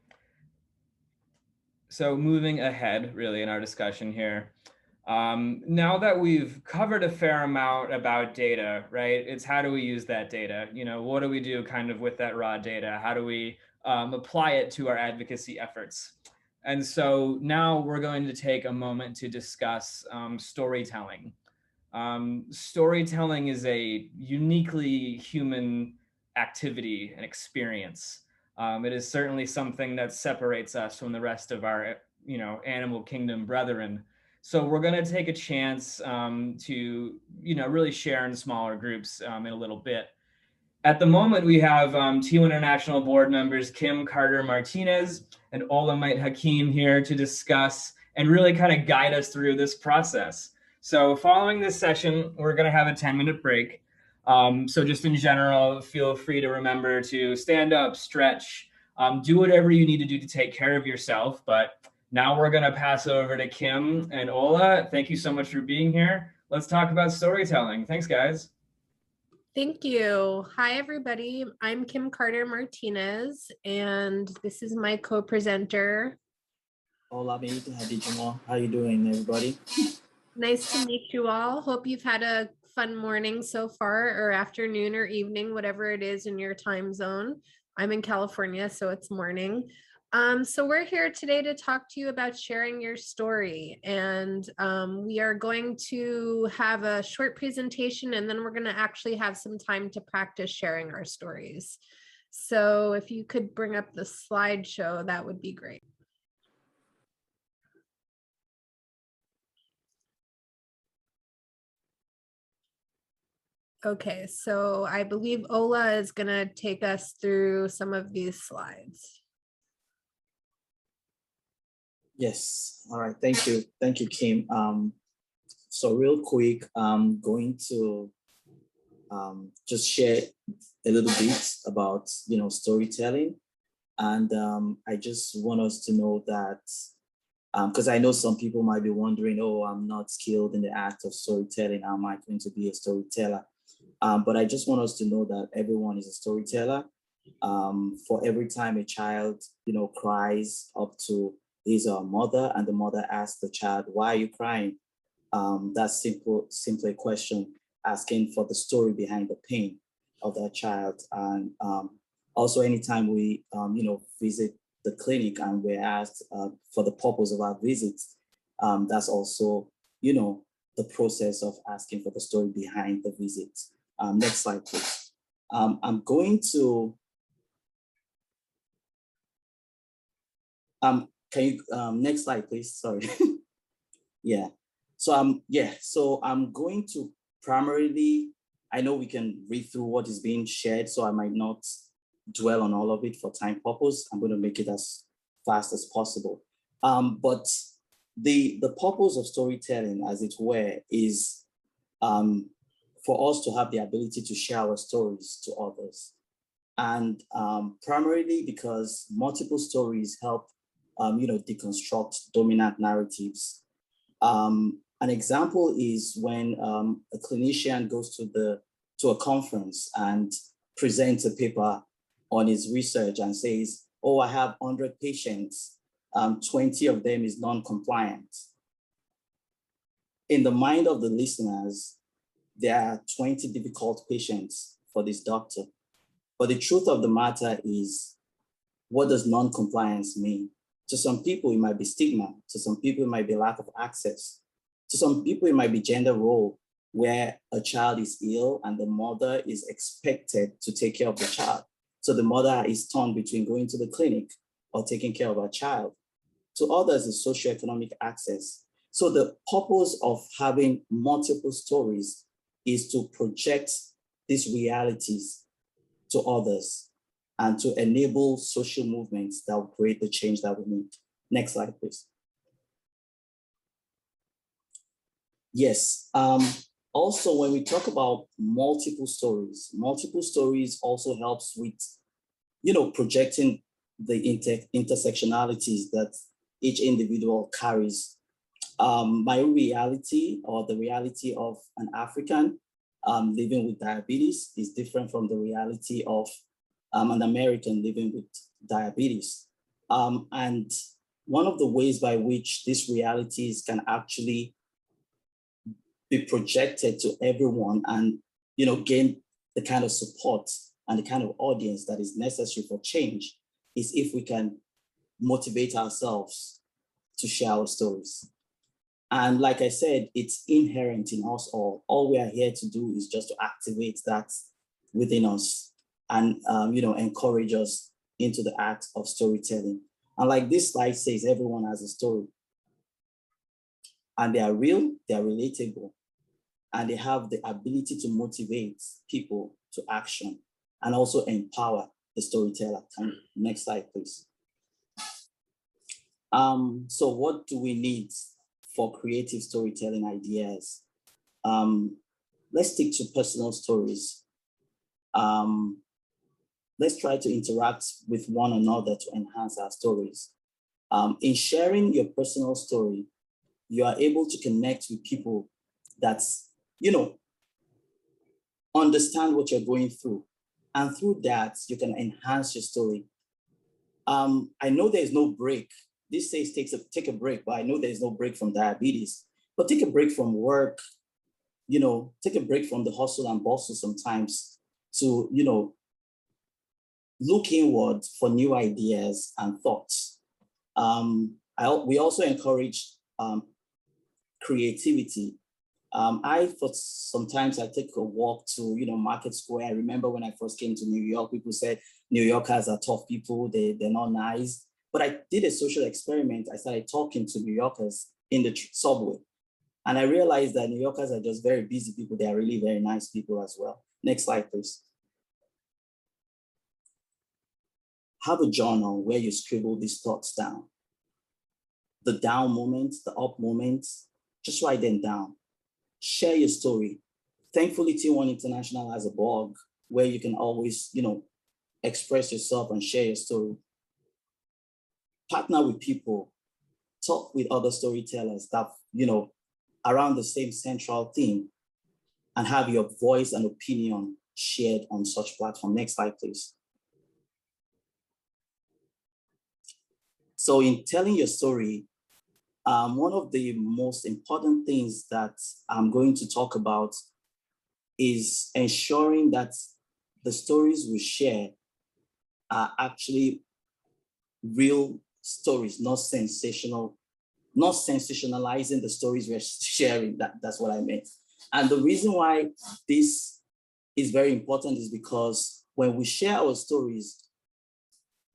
S2: So moving ahead really in our discussion here, now that we've covered a fair amount about data, right? It's how do we use that data? You know, what do we do kind of with that raw data? How do we apply it to our advocacy efforts? And so now we're going to take a moment to discuss storytelling. Storytelling is a uniquely human activity and experience. It is certainly something that separates us from the rest of our, you know, animal kingdom brethren. So we're going to take a chance to, you know, really share in smaller groups in a little bit. At the moment, we have T1 International board members Kim Carter Martinez and Olamide Hakeem here to discuss and really kind of guide us through this process. So following this session, we're going to have a 10-minute break. So just in general, feel free to remember to stand up, stretch, do whatever you need to do to take care of yourself. But now we're going to pass over to Kim and Ola. Thank you so much for being here. Let's talk about storytelling. Thanks, guys.
S6: Thank you. Hi, everybody. I'm Kim Carter Martinez, and this is my co-presenter.
S7: Olamide, Adejumo. How you doing, everybody?
S6: Nice to meet you all. Hope you've had a fun morning so far, or afternoon or evening, whatever it is in your time zone. I'm in California, so it's morning. So we're here today to talk to you about sharing your story, and we are going to have a short presentation, and then we're going to actually have some time to practice sharing our stories. So if you could bring up the slideshow, that would be great. Okay, so I believe Ola is going to take us through some of these slides.
S7: Yes. All right. Thank you. Thank you, Kim. So real quick, I'm going to just share a little bit about, storytelling. And I just want us to know that, because I know some people might be wondering, oh, I'm not skilled in the act of storytelling. How am I going to be a storyteller? But I just want us to know that everyone is a storyteller. For every time a child, cries up to his or her mother, and the mother asks the child, why are you crying? That's simply a question asking for the story behind the pain of that child. And also anytime we, visit the clinic and we're asked for the purpose of our visit, that's also, the process of asking for the story behind the visit. Next slide, please. I'm going to, can you, next slide, please, sorry. Yeah, so I'm going to primarily, I know we can read through what is being shared, so I might not dwell on all of it for time purpose. I'm going to make it as fast as possible. But the purpose of storytelling, as it were, is for us to have the ability to share our stories to others. And primarily because multiple stories help, deconstruct dominant narratives. An example is when a clinician goes to a conference and presents a paper on his research and says, oh, I have 100 patients, 20 of them is non-compliant. In the mind of the listeners, there are 20 difficult patients for this doctor. But the truth of the matter is, what does non-compliance mean? To some people, it might be stigma. To some people, it might be lack of access. To some people, it might be gender role, where a child is ill and the mother is expected to take care of the child. So the mother is torn between going to the clinic or taking care of her child. To others, it's socioeconomic access. So the purpose of having multiple stories is to project these realities to others and to enable social movements that will create the change that we need. Next slide, please. Yes, also when we talk about multiple stories also helps with, projecting the intersectionalities that each individual carries. My reality, or the reality of an African living with diabetes, is different from the reality of an American living with diabetes. And one of the ways by which these realities can actually be projected to everyone and, gain the kind of support and the kind of audience that is necessary for change is if we can motivate ourselves to share our stories. And like I said, it's inherent in us all. All we are here to do is just to activate that within us and, encourage us into the act of storytelling. And like this slide says, everyone has a story. And they are real, they are relatable, and they have the ability to motivate people to action and also empower the storyteller. Next slide, please. So what do we need for creative storytelling ideas? Let's stick to personal stories. Let's try to interact with one another to enhance our stories. In sharing your personal story, you are able to connect with people that's, understand what you're going through. And through that, you can enhance your story. I know there's no break. This says take a break, but I know there's no break from diabetes. But take a break from work, take a break from the hustle and bustle sometimes to, look inward for new ideas and thoughts. We also encourage creativity. Sometimes I take a walk to, Market Square. I remember when I first came to New York, people said New Yorkers are tough people, they're not nice. But I did a social experiment. I started talking to New Yorkers in the subway. And I realized that New Yorkers are just very busy people. They are really very nice people as well. Next slide, please. Have a journal where you scribble these thoughts down. The down moments, the up moments, just write them down. Share your story. Thankfully, T1 International has a blog where you can always, express yourself and share your story. Partner with people, talk with other storytellers that, around the same central theme, and have your voice and opinion shared on such platform. Next slide, please. So in telling your story, one of the most important things that I'm going to talk about is ensuring that the stories we share are actually real stories, not sensational, not sensationalizing the stories we're sharing. That's what I meant. And the reason why this is very important is because when we share our stories,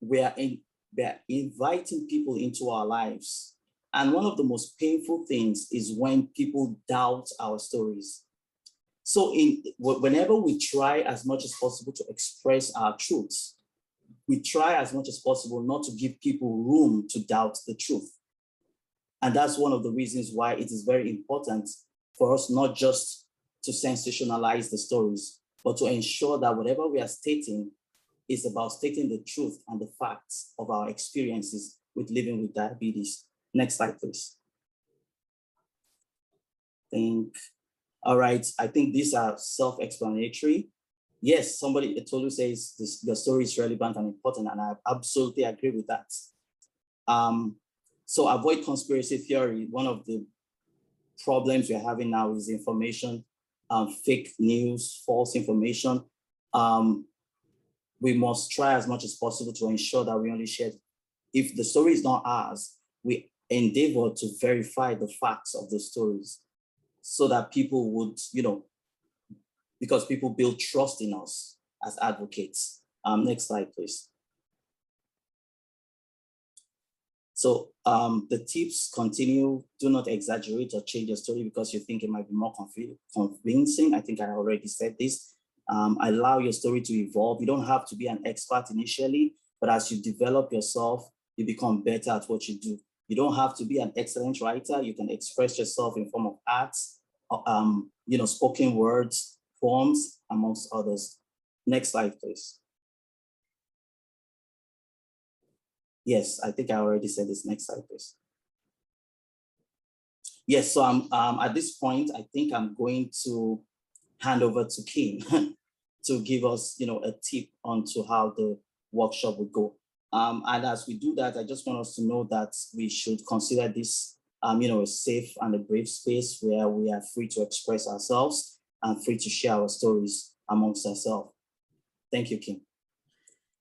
S7: we are inviting people into our lives. And one of the most painful things is when people doubt our stories. So whenever we try as much as possible to express our truths, we try as much as possible not to give people room to doubt the truth. And that's one of the reasons why it is very important for us not just to sensationalize the stories, but to ensure that whatever we are stating is about stating the truth and the facts of our experiences with living with diabetes. Next slide, please. All right, I think these are self-explanatory. Yes, somebody totally says the story is relevant and important, and I absolutely agree with that. So avoid conspiracy theory. One of the problems we're having now is information, fake news, false information. We must try as much as possible to ensure that we only share. If the story is not ours, we endeavor to verify the facts of the stories so that people would, because people build trust in us as advocates. Next slide, please. So the tips continue. Do not exaggerate or change your story because you think it might be more convincing. I think I already said this. Allow your story to evolve. You don't have to be an expert initially, but as you develop yourself, you become better at what you do. You don't have to be an excellent writer. You can express yourself in form of arts, spoken words, poems, amongst others. Next slide, please. Yes, I think I already said this. Next slide, please. Yes, so I'm at this point, I think I'm going to hand over to Kim to give us, a tip onto how the workshop would go. And as we do that, I just want us to know that we should consider this, a safe and a brave space where we are free to express ourselves and free to share our stories amongst ourselves. Thank you, Kim.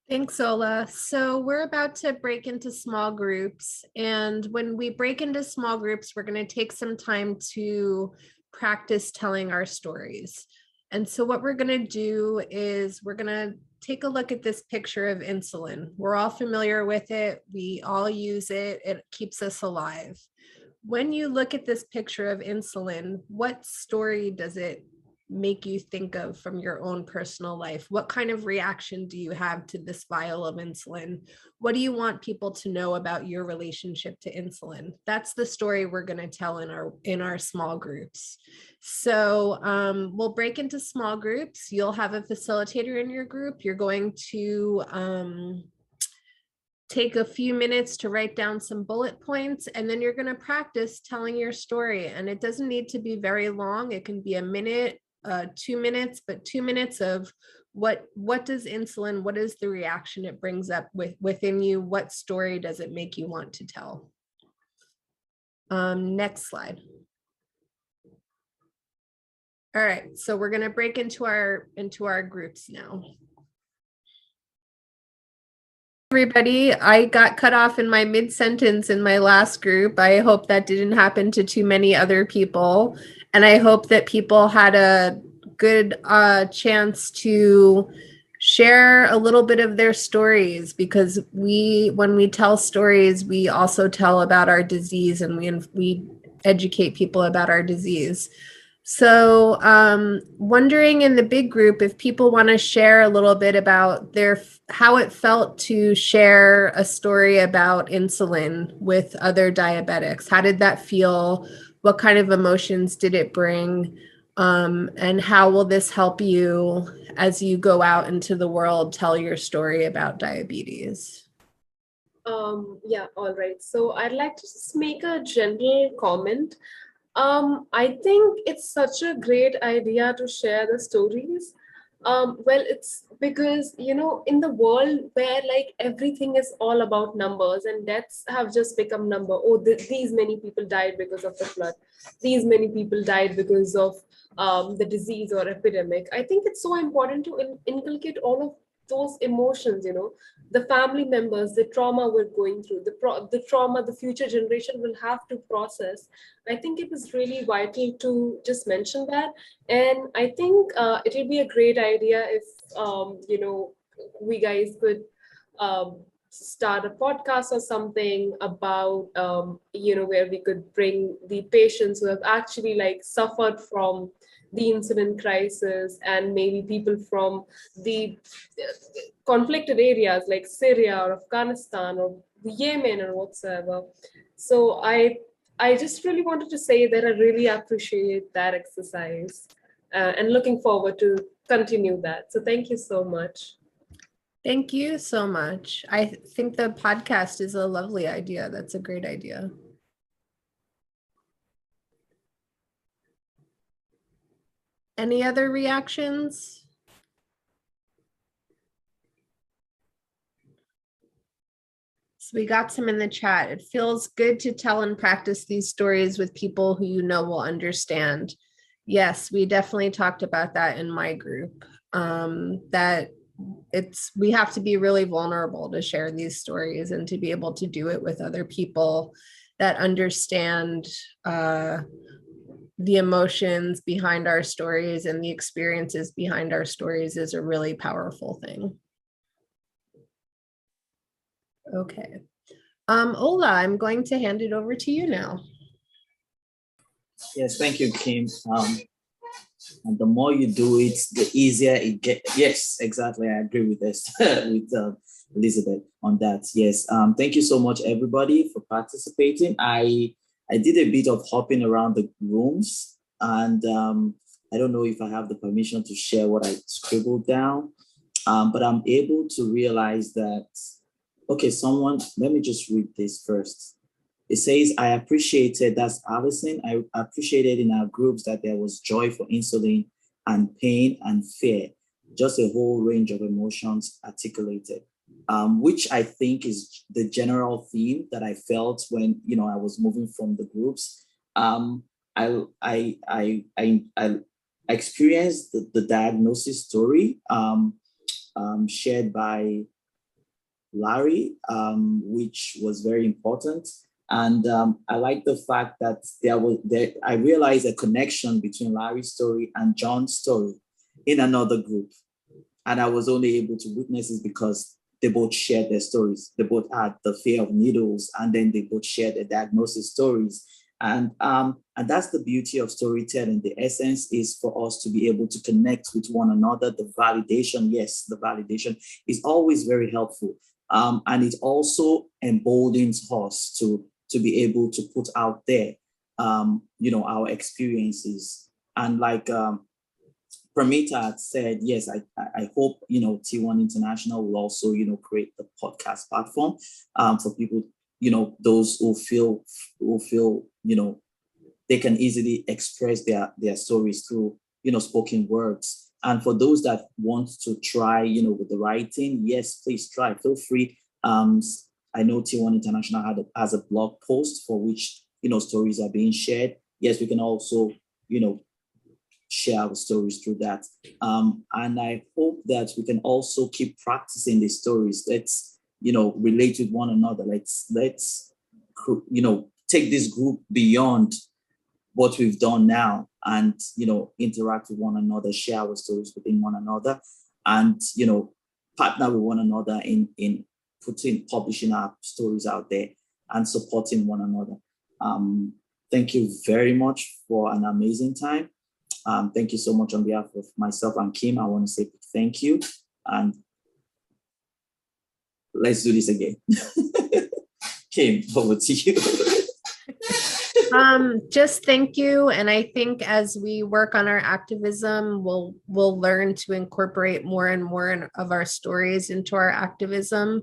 S6: Thanks, Ola. So we're about to break into small groups. And when we break into small groups, we're going to take some time to practice telling our stories. And so what we're going to do is we're going to take a look at this picture of insulin. We're all familiar with it. We all use it. It keeps us alive. When you look at this picture of insulin, what story does it make you think of from your own personal life? What kind of reaction do you have to this vial of insulin? What do you want people to know about your relationship to insulin? That's the story we're going to tell in our small groups. So we'll break into small groups. You'll have a facilitator in your group. You're going to take a few minutes to write down some bullet points, and then you're going to practice telling your story. And it doesn't need to be very long. It can be a minute, 2 minutes, but 2 minutes of what does insulin, what is the reaction it brings up within you? What story does it make you want to tell? Next slide. All right, so we're going to break into our groups now. Everybody, I got cut off in my mid-sentence in my last group. I hope that didn't happen to too many other people. And I hope that people had a good chance to share a little bit of their stories, because when we tell stories, we also tell about our disease, and we educate people about our disease. So wondering in the big group if people want to share a little bit about how it felt to share a story about insulin with other diabetics. How did that feel? What kind of emotions did it bring? And how will this help you as you go out into the world, tell your story about diabetes?
S8: Yeah, all right. So I'd like to just make a general comment. I think it's such a great idea to share the stories. Well, it's because, in the world where like everything is all about numbers and deaths have just become number. Oh, these many people died because of the flood. These many people died because of the disease or epidemic. I think it's so important to inculcate all of those emotions, the family members, the trauma we're going through, the trauma the future generation will have to process. I think it was really vital to just mention that. And I think it will be a great idea if, we guys could start a podcast or something about, where we could bring the patients who have actually like suffered from the insulin crisis, and maybe people from the conflicted areas like Syria or Afghanistan or Yemen or whatsoever. So I just really wanted to say that I really appreciate that exercise and looking forward to continue that. So thank you so much.
S6: Thank you so much. I think the podcast is a lovely idea. That's a great idea. Any other reactions? So we got some in the chat. It feels good to tell and practice these stories with people who you know will understand. Yes, we definitely talked about that in my group. That we have to be really vulnerable to share these stories and to be able to do it with other people that understand the emotions behind our stories and the experiences behind our stories is a really powerful thing. Okay. Ola, I'm going to hand it over to you now.
S7: Yes, thank you, Kim. And the more you do it, the easier it gets. Yes, exactly. I agree with this, with Elizabeth on that. Yes. Thank you so much, everybody, for participating. I did a bit of hopping around the rooms, and I don't know if I have the permission to share what I scribbled down, but I'm able to realize that, okay, let me just read this first. It says, I appreciated, that's Allison, I appreciated in our groups that there was joy for insulin and pain and fear, just a whole range of emotions articulated, which I think is the general theme that I felt when, I was moving from the groups. I experienced the diagnosis story shared by Larry, which was very important. And I like the fact that I realized a connection between Larry's story and John's story in another group. And I was only able to witness it because they both shared their stories. They both had the fear of needles, and then they both shared their diagnosis stories. And that's the beauty of storytelling. The essence is for us to be able to connect with one another. The validation, yes, the validation is always very helpful. And it also emboldens us to be able to put out there, our experiences. And like Pramita had said, yes, I hope, T1 International will also, create the podcast platform for people, those who feel, they can easily express their stories through, spoken words. And for those that want to try, with the writing, yes, please try, feel free. I know T1 International has a blog post for which, stories are being shared. Yes, we can also, share our stories through that. And I hope that we can also keep practicing these stories. Let's, relate with one another. Let's, take this group beyond what we've done now and, interact with one another, share our stories within one another, and, partner with one another in publishing our stories out there and supporting one another. thank you very much for an amazing time. Thank you so much on behalf of myself and Kim. I want to say thank you, and let's do this again. Kim, over to you.
S6: Just thank you. And I think as we work on our activism, we'll learn to incorporate more and more of our stories into our activism,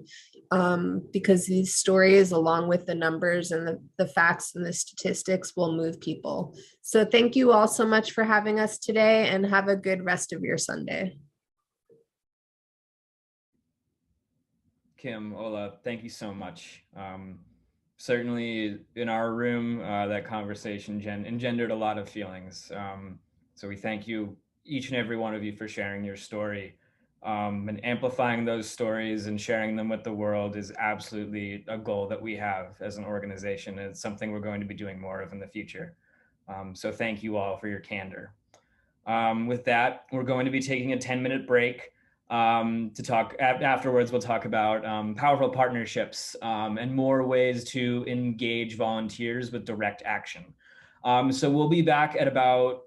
S6: because these stories, along with the numbers and the facts and the statistics, will move people. So thank you all so much for having us today, and have a good rest of your Sunday.
S2: Kim, Ola, thank you so much. Certainly in our room, that conversation engendered a lot of feelings. So we thank you, each and every one of you, for sharing your story. And amplifying those stories and sharing them with the world is absolutely a goal that we have as an organization. It's something we're going to be doing more of in the future. So thank you all for your candor. With that, we're going to be taking a 10-minute break. To talk afterwards, we'll talk about powerful partnerships and more ways to engage volunteers with direct action. So we'll be back at about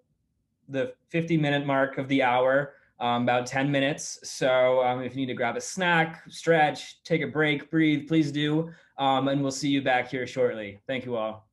S2: the 50-minute mark of the hour, about 10 minutes. So if you need to grab a snack, stretch, take a break, breathe, please do. And we'll see you back here shortly. Thank you all.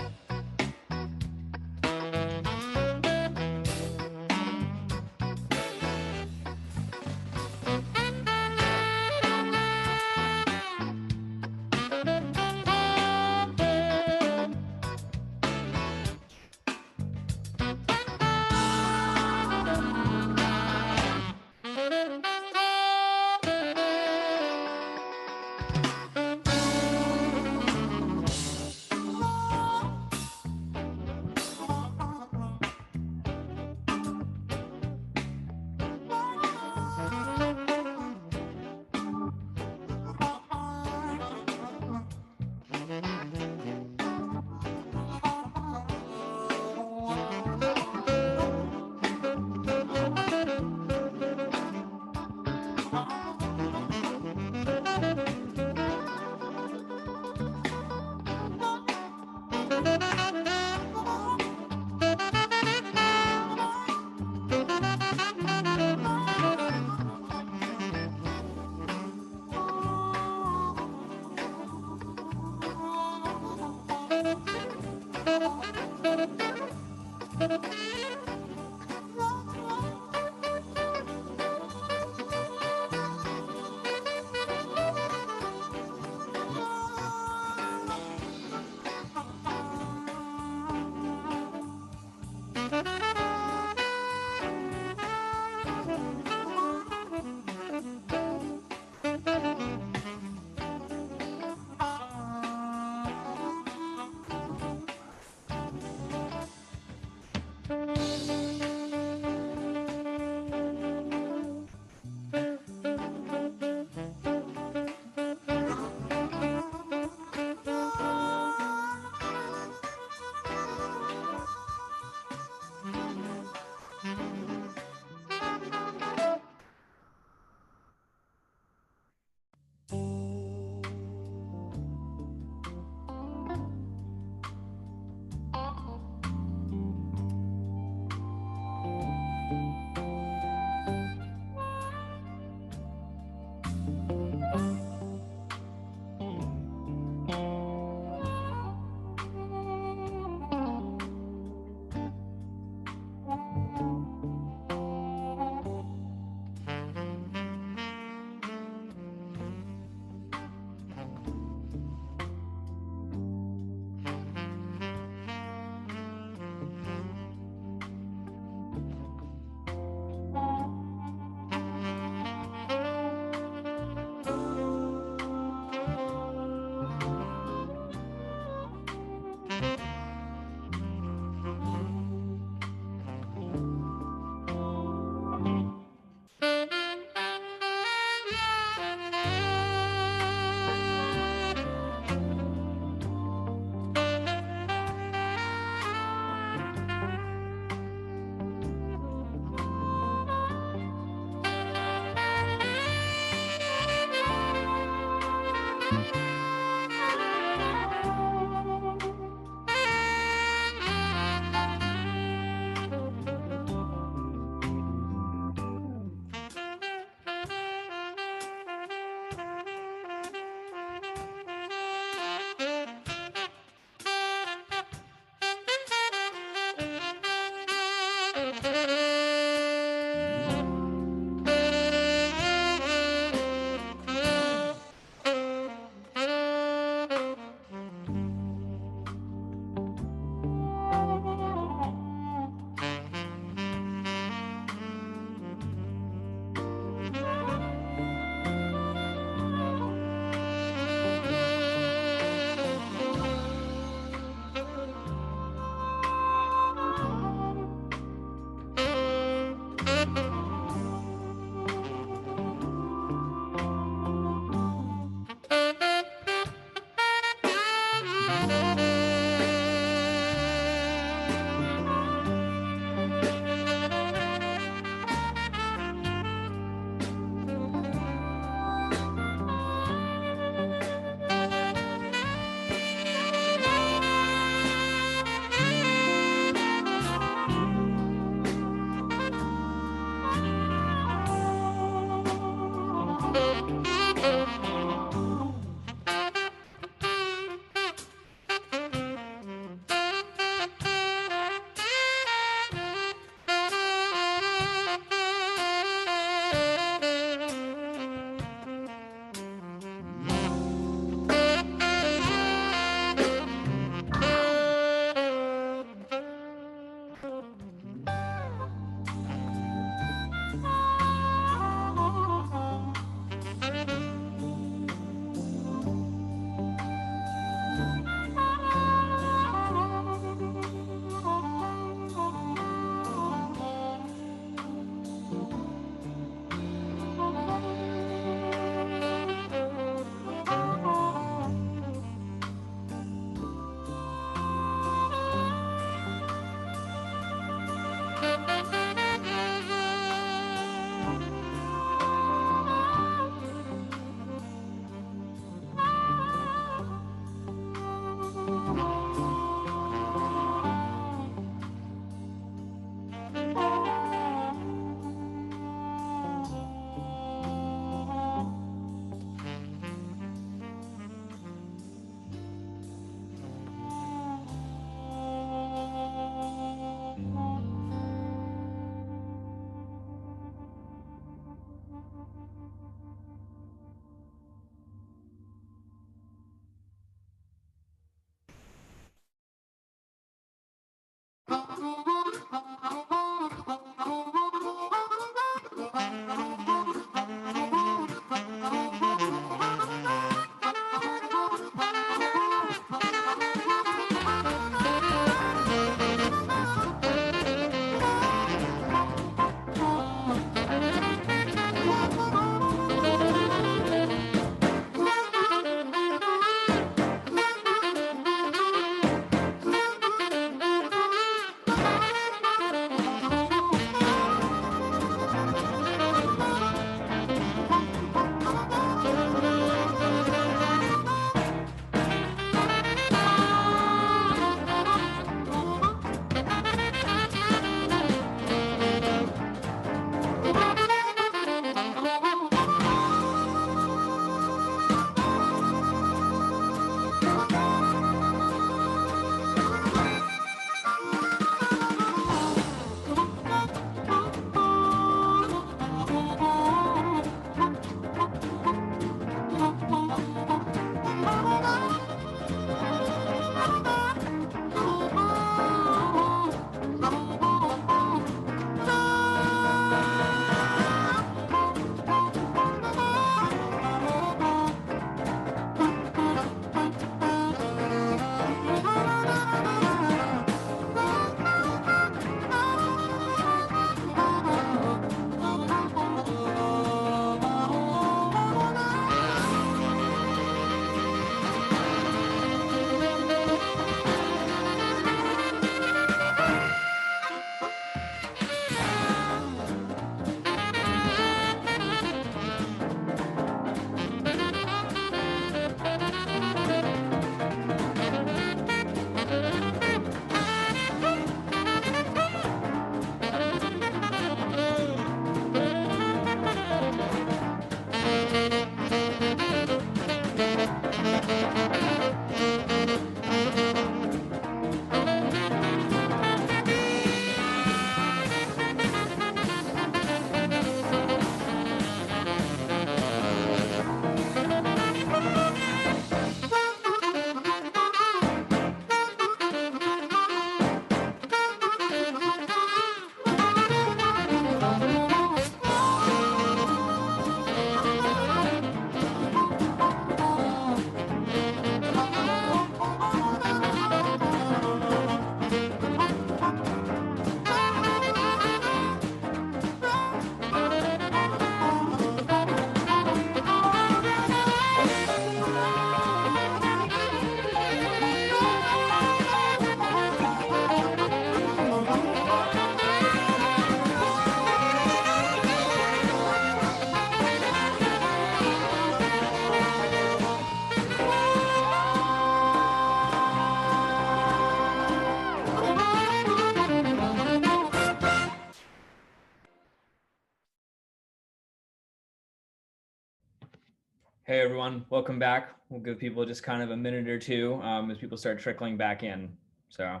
S2: Hey everyone, welcome back. We'll give people just kind of a minute or two as people start trickling back in. So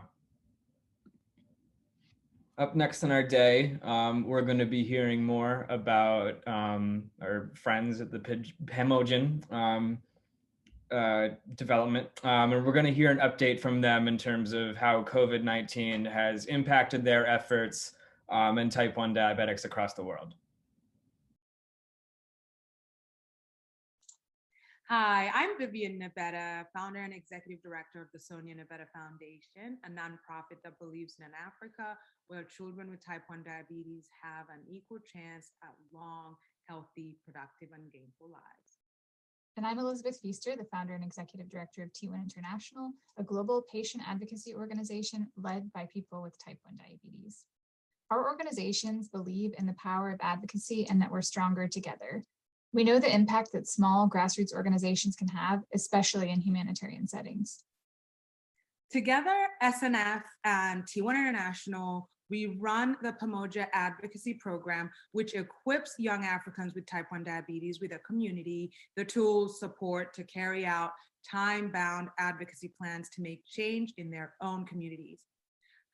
S2: up next on our day, we're going to be hearing more about our friends at the Hemogen development. And we're going to hear an update from them in terms of how COVID-19 has impacted their efforts in type 1 diabetics across the world.
S9: Hi, I'm Vivian Nabeta, founder and executive director of the Sonia Nabeta Foundation, a nonprofit that believes in an Africa where children with type 1 diabetes have an equal chance at long, healthy, productive, and gainful lives.
S10: And I'm Elizabeth Pfiester, the founder and executive director of T1 International, a global patient advocacy organization led by people with type 1 diabetes. Our organizations believe in the power of advocacy and that we're stronger together. We know the impact that small grassroots organizations can have, especially in humanitarian settings.
S9: Together, SNF and T1 International, we run the Pamoja Advocacy Program, which equips young Africans with type 1 diabetes with a community, the tools, support to carry out time-bound advocacy plans to make change in their own communities.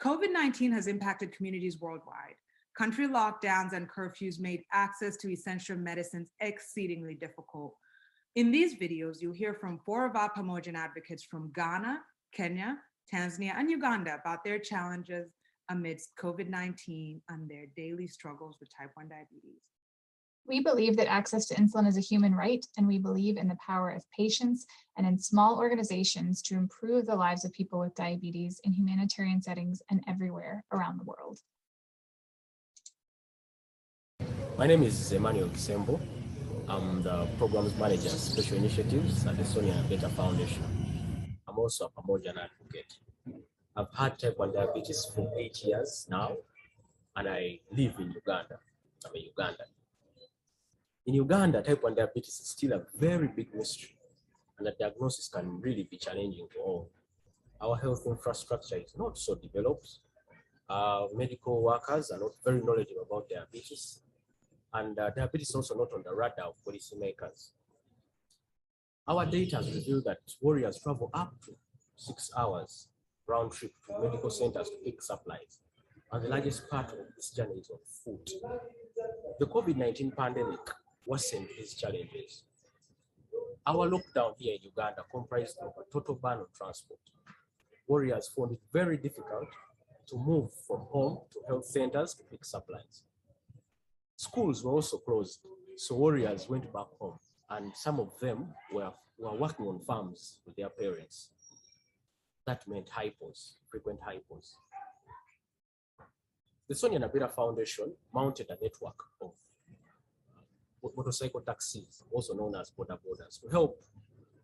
S9: COVID-19 has impacted communities worldwide. Country lockdowns and curfews made access to essential medicines exceedingly difficult. In these videos, you'll hear from 4 of our Pamojan advocates from Ghana, Kenya, Tanzania, and Uganda about their challenges amidst COVID-19 and their daily struggles with type 1 diabetes.
S10: We believe that access to insulin is a human right, and we believe in the power of patients and in small organizations to improve the lives of people with diabetes in humanitarian settings and everywhere around the world.
S11: My name is Emmanuel Kisembo. I'm the Programs Manager, Special Initiatives at the Sonia Nabeta Foundation. I'm also a Pamojan advocate. I've had type 1 diabetes for 8 years now, and I live in Uganda. I'm a Ugandan. In Uganda, type 1 diabetes is still a very big mystery, and the diagnosis can really be challenging to all. Our health infrastructure is not so developed. Medical workers are not very knowledgeable about diabetes. And diabetes is also not on the radar of policymakers. Our data has revealed that warriors travel up to 6 hours round trip to medical centers to pick supplies. And the largest part of this journey is on foot. The COVID-19 pandemic worsened these challenges. Our lockdown here in Uganda comprised of a total ban on transport. Warriors found it very difficult to move from home to health centers to pick supplies. Schools were also closed, so warriors went back home, and some of them were working on farms with their parents. That meant frequent hypos. The Sonia Nabeta Foundation mounted a network of motorcycle taxis, also known as border borders, to help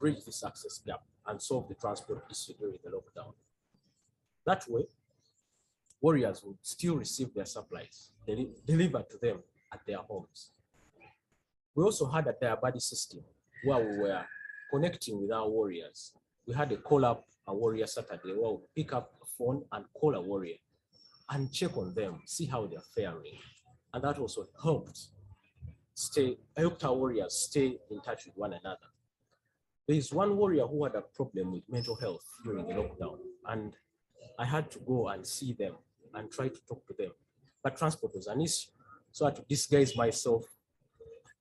S11: bridge this access gap and solve the transport issue during the lockdown. That way, warriors would still receive their supplies delivered to them at their homes. We also had a diabody system where we were connecting with our warriors. We had a call up a warrior Saturday where we pick up a phone and call a warrior and check on them, see how they're faring. And that also helped our warriors stay in touch with one another. There is one warrior who had a problem with mental health during the lockdown, and I had to go and see them and try to talk to them. But transport was an issue. So I had to disguise myself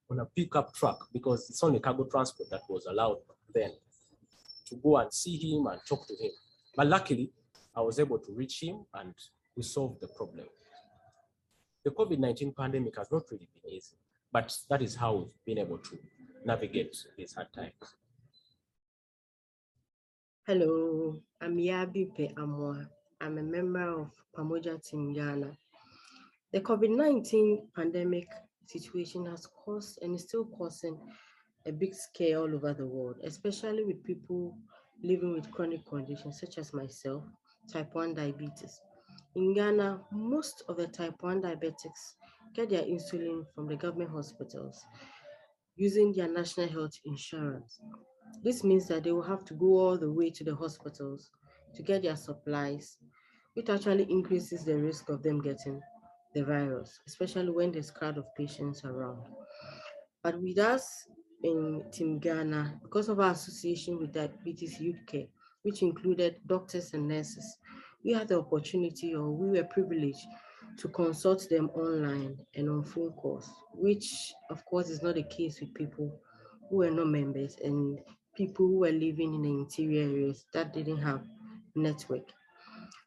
S11: on a pickup truck because it's only cargo transport that was allowed then, to go and see him and talk to him. But luckily, I was able to reach him and we solved the problem. The COVID-19 pandemic has not really been easy, but that is how we've been able to navigate these hard times.
S12: Hello, I'm Yabi Pe Amwa. I'm a member of Pamoja Team Ghana. The COVID-19 pandemic situation has caused and is still causing a big scare all over the world, especially with people living with chronic conditions such as myself, type 1 diabetes. In Ghana, most of the type 1 diabetics get their insulin from the government hospitals using their national health insurance. This means that they will have to go all the way to the hospitals to get their supplies, which actually increases the risk of them getting the virus, especially when there's a crowd of patients around. But with us in Team Ghana, because of our association with Diabetes Youth Care, which included doctors and nurses, we had the opportunity, or we were privileged, to consult them online and on phone calls, which of course is not the case with people who were not members and people who were living in the interior areas that didn't have network.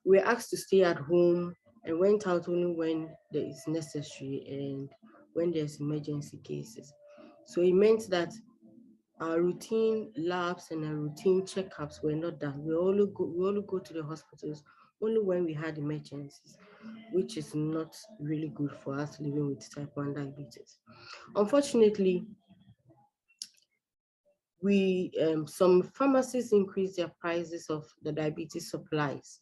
S12: We were asked to stay at home and went out only when there is necessary and when there's emergency cases. So it meant that our routine labs and our routine checkups were not done. We only go to the hospitals only when we had emergencies, which is not really good for us living with type 1 diabetes. Unfortunately, some pharmacies increased their prices of the diabetes supplies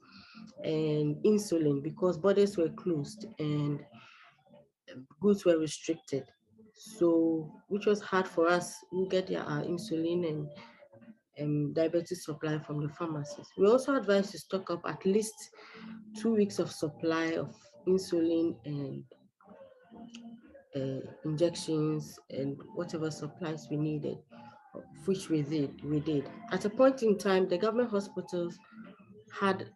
S12: and insulin because borders were closed and goods were restricted. So, which was hard for us. We get our insulin and diabetes supply from the pharmacies. We also advise to stock up at least 2 weeks of supply of insulin and injections and whatever supplies we needed, which we did. At a point in time, the government hospitals had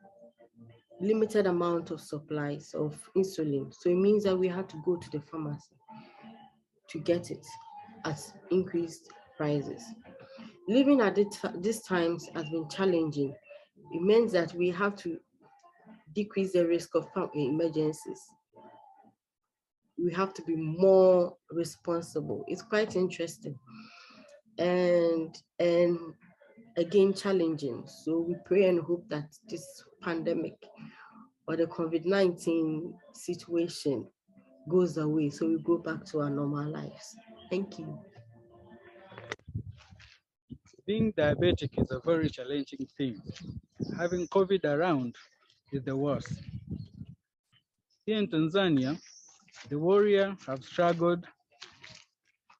S12: limited amount of supplies of insulin. So it means that we had to go to the pharmacy to get it at increased prices. Living at these times has been challenging. It means that we have to decrease the risk of emergencies. We have to be more responsible. It's quite interesting and again challenging. So we pray and hope that this pandemic or the COVID-19 situation goes away so we go back to our normal lives. Thank you.
S13: Being diabetic is a very challenging thing. Having COVID around is the worst. Here in Tanzania, the warrior have struggled.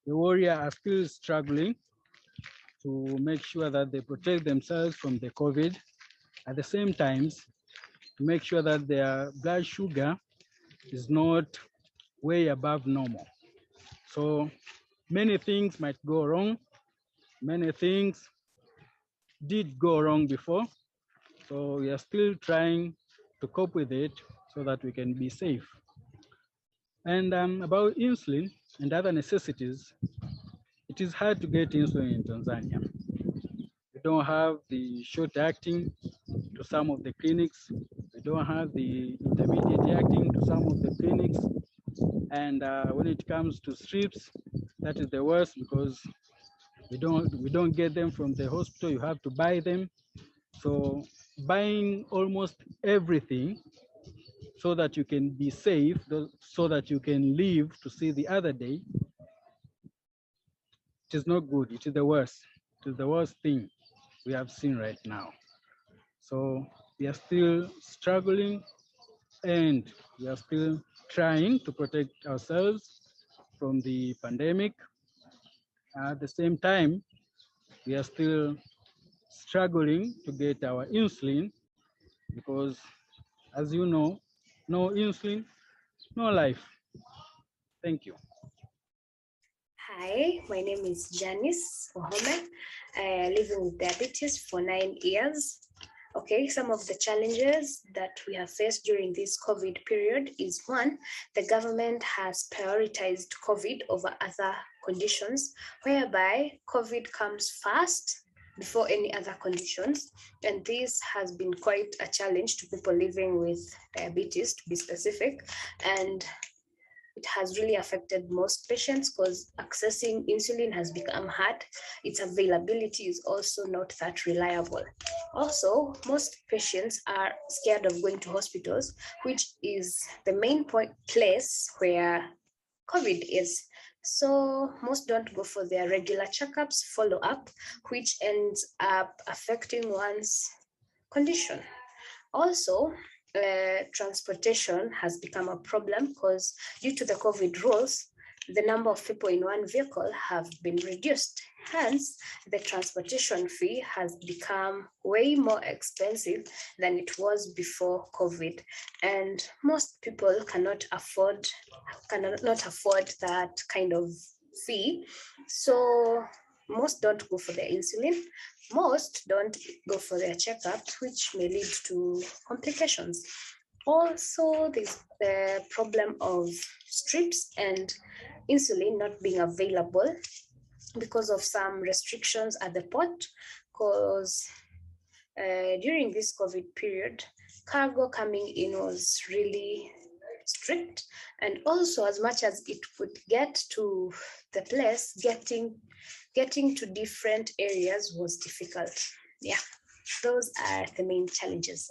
S13: The warrior are still struggling to make sure that they protect themselves from the COVID. At the same time, to make sure that their blood sugar is not way above normal. So many things might go wrong. Many things did go wrong before. So we are still trying to cope with it so that we can be safe. And about insulin and other necessities, it is hard to get insulin in Tanzania. We don't have the short acting to some of the clinics. We don't have the intermediate acting to some of the clinics. And when it comes to strips, that is the worst because we don't get them from the hospital. You have to buy them. So buying almost everything so that you can be safe, so that you can live to see the other day, it is not good. It is the worst. It is the worst thing we have seen right now. So we are still struggling and we are still trying to protect ourselves from the pandemic. At the same time, we are still struggling to get our insulin because, as you know, no insulin, no life. Thank you.
S14: Hi, my name is Janice Ohome. Living with diabetes for 9 years. Okay, some of the challenges that we have faced during this COVID period is one, the government has prioritized COVID over other conditions, whereby COVID comes first before any other conditions. And this has been quite a challenge to people living with diabetes, to be specific. And it has really affected most patients because accessing insulin has become hard. Its availability is also not that reliable. Also, most patients are scared of going to hospitals, which is the main place where COVID is. So most don't go for their regular checkups, follow-up, which ends up affecting one's condition. Also, transportation has become a problem because due to the COVID rules, the number of people in one vehicle have been reduced. Hence, the transportation fee has become way more expensive than it was before COVID. And most people cannot afford that kind of fee. So most don't go for their insulin. Most don't go for their checkups, which may lead to complications. Also, there's the problem of strips and insulin not being available because of some restrictions at the port, because during this COVID period, cargo coming in was really strict, and also as much as it could get to the place, getting to different areas was difficult. Yeah, those are the main challenges.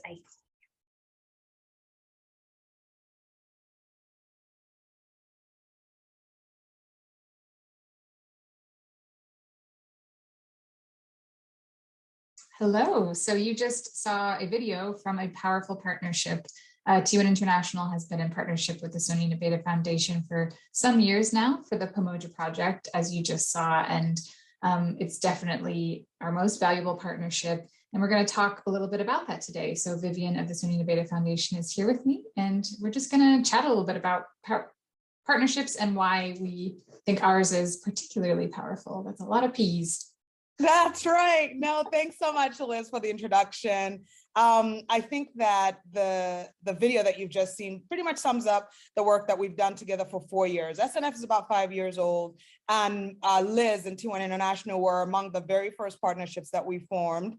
S10: Hello. So you just saw a video from a powerful partnership. T1 International has been in partnership with the Sony Nabeta Foundation for some years now for the Pamoja project, as you just saw, and it's definitely our most valuable partnership. And we're going to talk a little bit about that today. So Vivian of the Sony Nabeta Foundation is here with me, and we're just going to chat a little bit about partnerships and why we think ours is particularly powerful. That's a lot of P's.
S9: That's right. No, thanks so much, Liz, for the introduction. I think that the video that you've just seen pretty much sums up the work that we've done together for 4 years. SNF is about 5 years old, and Liz and T1 International were among the very first partnerships that we formed.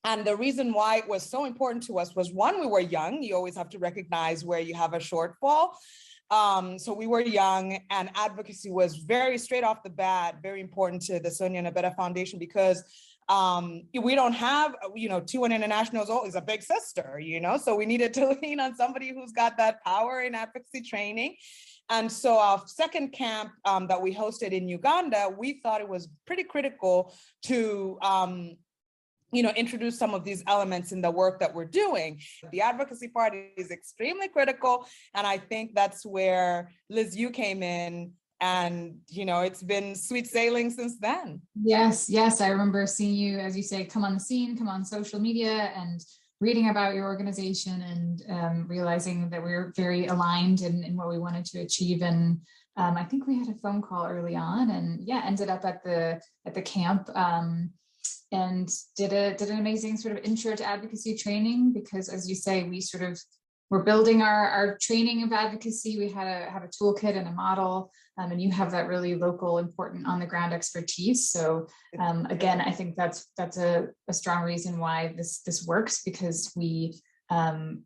S9: And the reason why it was so important to us was, one, we were young. You always have to recognize where you have a shortfall. So we were young, and advocacy was very straight off the bat, very important to the Sony Nabeta Foundation, because we don't have, T1 International is always a big sister, so we needed to lean on somebody who's got that power in advocacy training. And so our second camp that we hosted in Uganda, we thought it was pretty critical to introduce some of these elements in the work that we're doing. The advocacy part is extremely critical. And I think that's where, Liz, you came in, and, it's been sweet sailing since then.
S10: Yes. I remember seeing you, as you say, come on the scene, come on social media, and reading about your organization, and realizing that we were very aligned in what we wanted to achieve. And I think we had a phone call early on, and ended up at the camp. And did an amazing sort of intro to advocacy training, because, as you say, we're building our training of advocacy. We have a toolkit and a model, and you have that really local, important, on the ground expertise. So again, I think that's a strong reason why this works, because we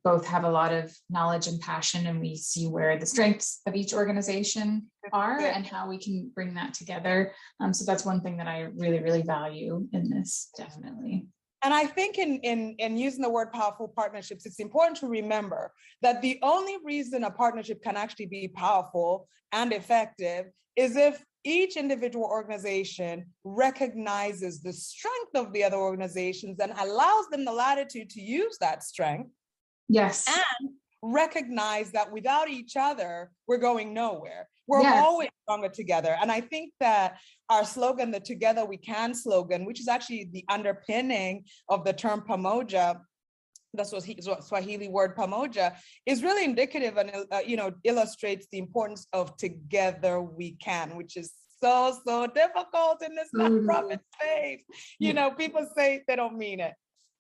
S10: both have a lot of knowledge and passion, and we see where the strengths of each organization are and how we can bring that together. So that's one thing that I really, really value in this, definitely.
S9: And I think in using the word powerful partnerships, it's important to remember that the only reason a partnership can actually be powerful and effective is if each individual organization recognizes the strength of the other organizations and allows them the latitude to use that strength.
S10: Yes.
S9: And recognize that without each other, we're going nowhere. We're always stronger together. And I think that our slogan, the Together We Can slogan, which is actually the underpinning of the term Pamoja, the Swahili word Pamoja, is really indicative and illustrates the importance of Together We Can, which is so difficult in this nonprofit space. People say they don't mean it.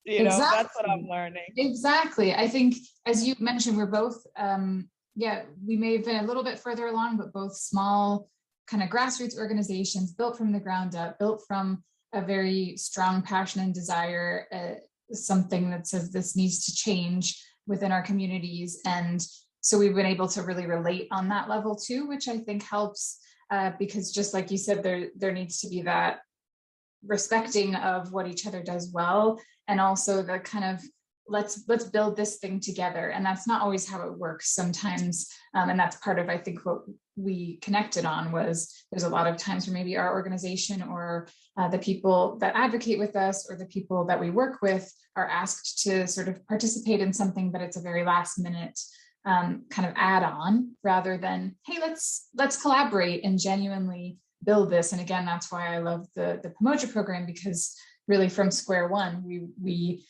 S9: Exactly. That's what I'm learning.
S10: Exactly. I think, as you mentioned, we're both, we may have been a little bit further along, but both small kind of grassroots organizations built from the ground up, built from a very strong passion and desire, something that says this needs to change within our communities. And so we've been able to really relate on that level too, which I think helps, because just like you said, there needs to be that respecting of what each other does well, and also the kind of let's build this thing together. And that's not always how it works sometimes. And that's part of, I think, what we connected on was there's a lot of times where maybe our organization or the people that advocate with us or the people that we work with are asked to sort of participate in something, but it's a very last minute kind of add on, rather than, hey, let's collaborate and genuinely build this. And again, that's why I love the Pamoja program, because really from square one, we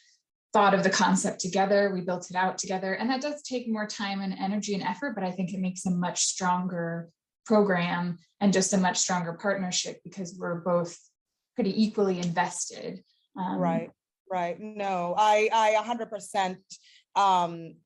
S10: thought of the concept together, we built it out together, and that does take more time and energy and effort, but I think it makes a much stronger program and just a much stronger partnership, because we're both pretty equally invested.
S9: Right. No, I 100%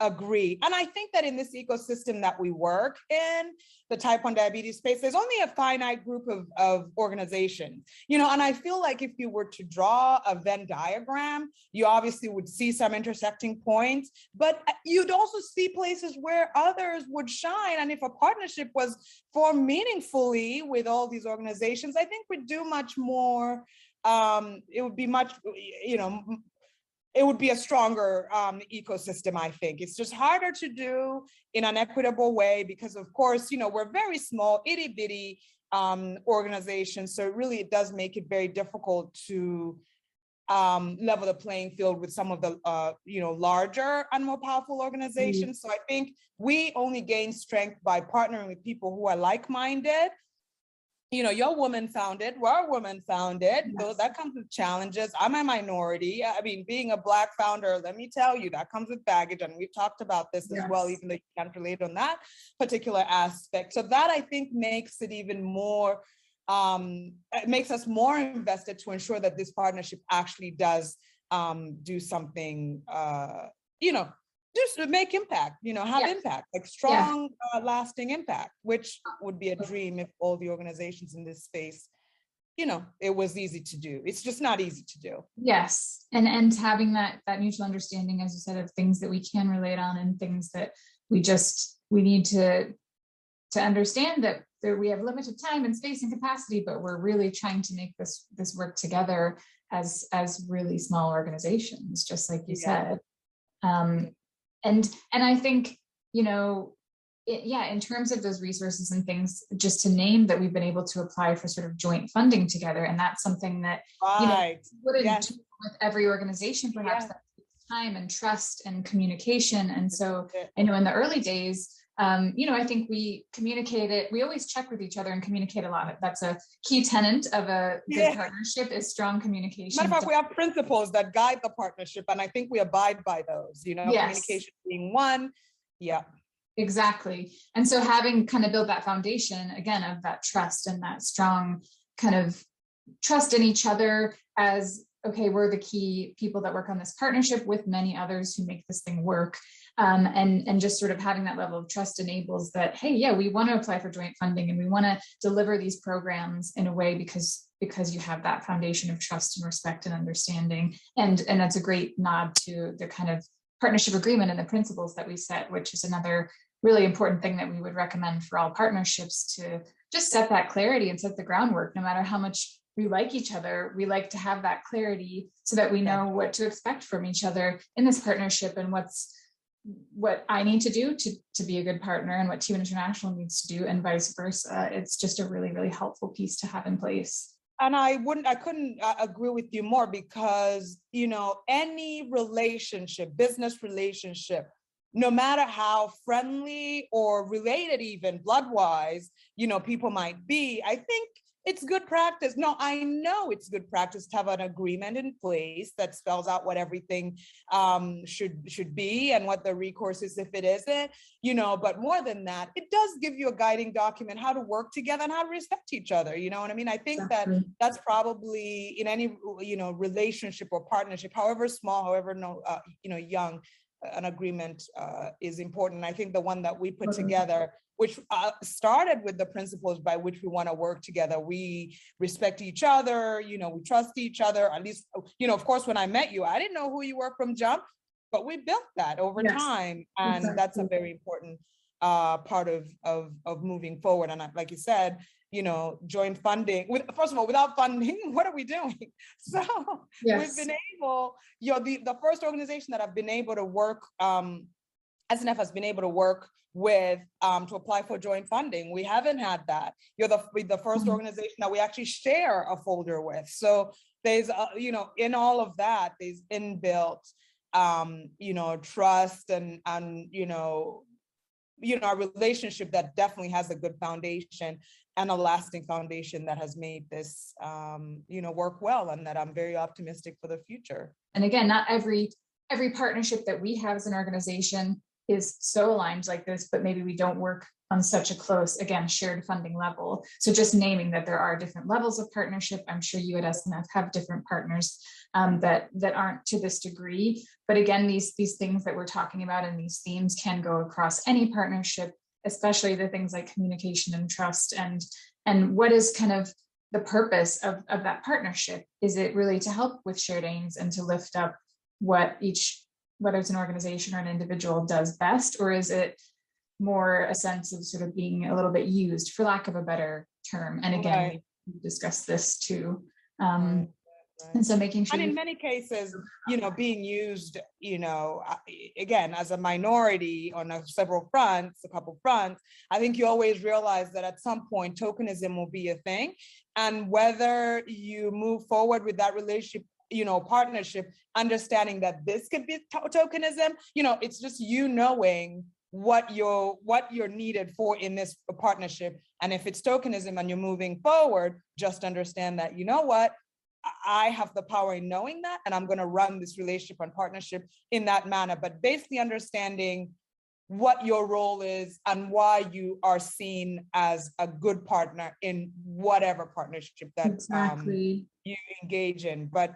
S9: agree. And I think that in this ecosystem that we work in, the type 1 diabetes space, there's only a finite group of organizations, and I feel like if you were to draw a Venn diagram, you obviously would see some intersecting points, but you'd also see places where others would shine. And if a partnership was formed meaningfully with all these organizations, I think we'd do much more. It would be much, it would be a stronger ecosystem, I think. It's just harder to do in an equitable way because, of course, we're very small, itty bitty organizations. So it does make it very difficult to level the playing field with some of the, larger and more powerful organizations. So I think we only gain strength by partnering with people who are like-minded. You're woman-founded, we're woman-founded, so that comes with challenges. I'm a minority. I mean, being a Black founder, let me tell you, that comes with baggage, and we've talked about this as well, even though you can't relate on that particular aspect. So that, I think, makes it even more, it makes us more invested to ensure that this partnership actually does do something, just make impact, have impact, like strong, lasting impact, which would be a dream if all the organizations in this space, it was easy to do. It's just not easy to do.
S10: Yes, and having that mutual understanding, as you said, of things that we can relate on and things that we need to understand that we have limited time and space and capacity, but we're really trying to make this work together as really small organizations, just like you said. And I think, in terms of those resources and things, just to name that we've been able to apply for sort of joint funding together. And that's something that, wouldn't do with every organization, perhaps that takes time and trust and communication. And so I know in the early days, I think we always check with each other and communicate a lot. That's a key tenet of a good partnership, is strong communication.
S9: Matter of fact, we have principles that guide the partnership, and I think we abide by those, communication being one. Yeah.
S10: Exactly. And so having kind of built that foundation, again, of that trust and that strong kind of trust in each other as, okay, we're the key people that work on this partnership with many others who make this thing work. And just sort of having that level of trust enables that, hey, we want to apply for joint funding and we want to deliver these programs in a way because you have that foundation of trust and respect and understanding. And that's a great nod to the kind of partnership agreement and the principles that we set, which is another really important thing that we would recommend for all partnerships, to just set that clarity and set the groundwork. No matter how much we like each other, we like to have that clarity so that we know what to expect from each other in this partnership and what I need to do to be a good partner and what T1 International needs to do, and vice versa. It's just a really, really helpful piece to have in place.
S9: And I couldn't agree with you more, because, any relationship, business relationship, no matter how friendly or related, even blood-wise, people might be, I think it's good practice. No, I know it's good practice to have an agreement in place that spells out what everything should be and what the recourse is if it isn't, but more than that, it does give you a guiding document, how to work together and how to respect each other. You know what I mean? I think that's probably in any, relationship or partnership, however small, however, young, an agreement is important. I think the one that we put together, which started with the principles by which we want to work together. We respect each other, we trust each other. At least, of course, when I met you, I didn't know who you were from jump, but we built that over time. And that's a very important part of moving forward. And like you said, joint funding. First of all, without funding, what are we doing? So we've been able, the first organization that I've been able to work, SNF has been able to work with to apply for joint funding. We haven't had that. You're the first organization that we actually share a folder with. So there's, in all of that, there's inbuilt, trust and a relationship that definitely has a good foundation and a lasting foundation that has made this, work well, and that I'm very optimistic for the future.
S10: And again, not every partnership that we have as an organization is so aligned like this, but maybe we don't work on such a close, again, shared funding level. So just naming that there are different levels of partnership. I'm sure you at SNF have different partners that aren't to this degree. But again, these things that we're talking about and these themes can go across any partnership, especially the things like communication and trust, and what is kind of the purpose of that partnership. Is it really to help with shared aims and to lift up what each, whether it's an organization or an individual, does best, or is it more a sense of sort of being a little bit used, for lack of a better term? And again, we discussed this too. And so making sure,
S9: and in many cases, being used, again, as a minority on several fronts, a couple fronts, I think you always realize that at some point tokenism will be a thing. And whether you move forward with that relationship, partnership, understanding that this could be tokenism, it's just knowing what you're needed for in this partnership. And if it's tokenism and you're moving forward, just understand that, I have the power in knowing that, and I'm going to run this relationship and partnership in that manner. But basically understanding what your role is and why you are seen as a good partner in whatever partnership that you engage in. But,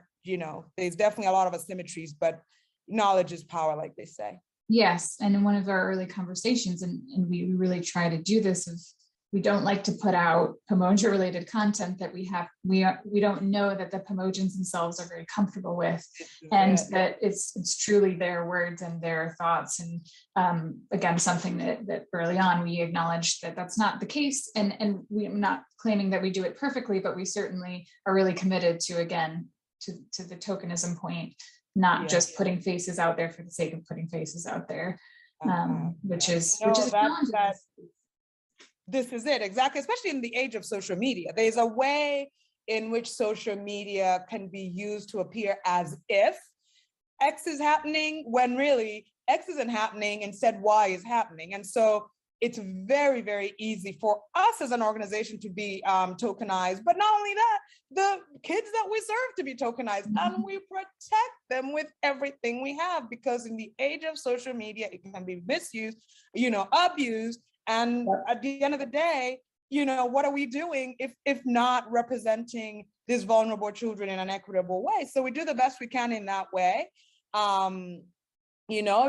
S9: there's definitely a lot of asymmetries, but knowledge is power, like they say.
S10: Yes, and in one of our early conversations, and we really try to do this, of we don't like to put out Pamoja related content that we don't know that the Pamojans themselves are very comfortable with, and that it's truly their words and their thoughts. And again, something that early on we acknowledged that that's not the case, and we're not claiming that we do it perfectly, but we certainly are really committed to, again, to the tokenism point, not just putting faces out there for the sake of putting faces out there, which is
S9: this is it, exactly, especially in the age of social media. There's a way in which social media can be used to appear as if X is happening, when really X isn't happening, instead Y is happening. And so it's very, very easy for us as an organization to be tokenized, but not only that, the kids that we serve to be tokenized, and we protect them with everything we have, because in the age of social media, it can be misused, abused. And at the end of the day, what are we doing if not representing these vulnerable children in an equitable way? So we do the best we can in that way.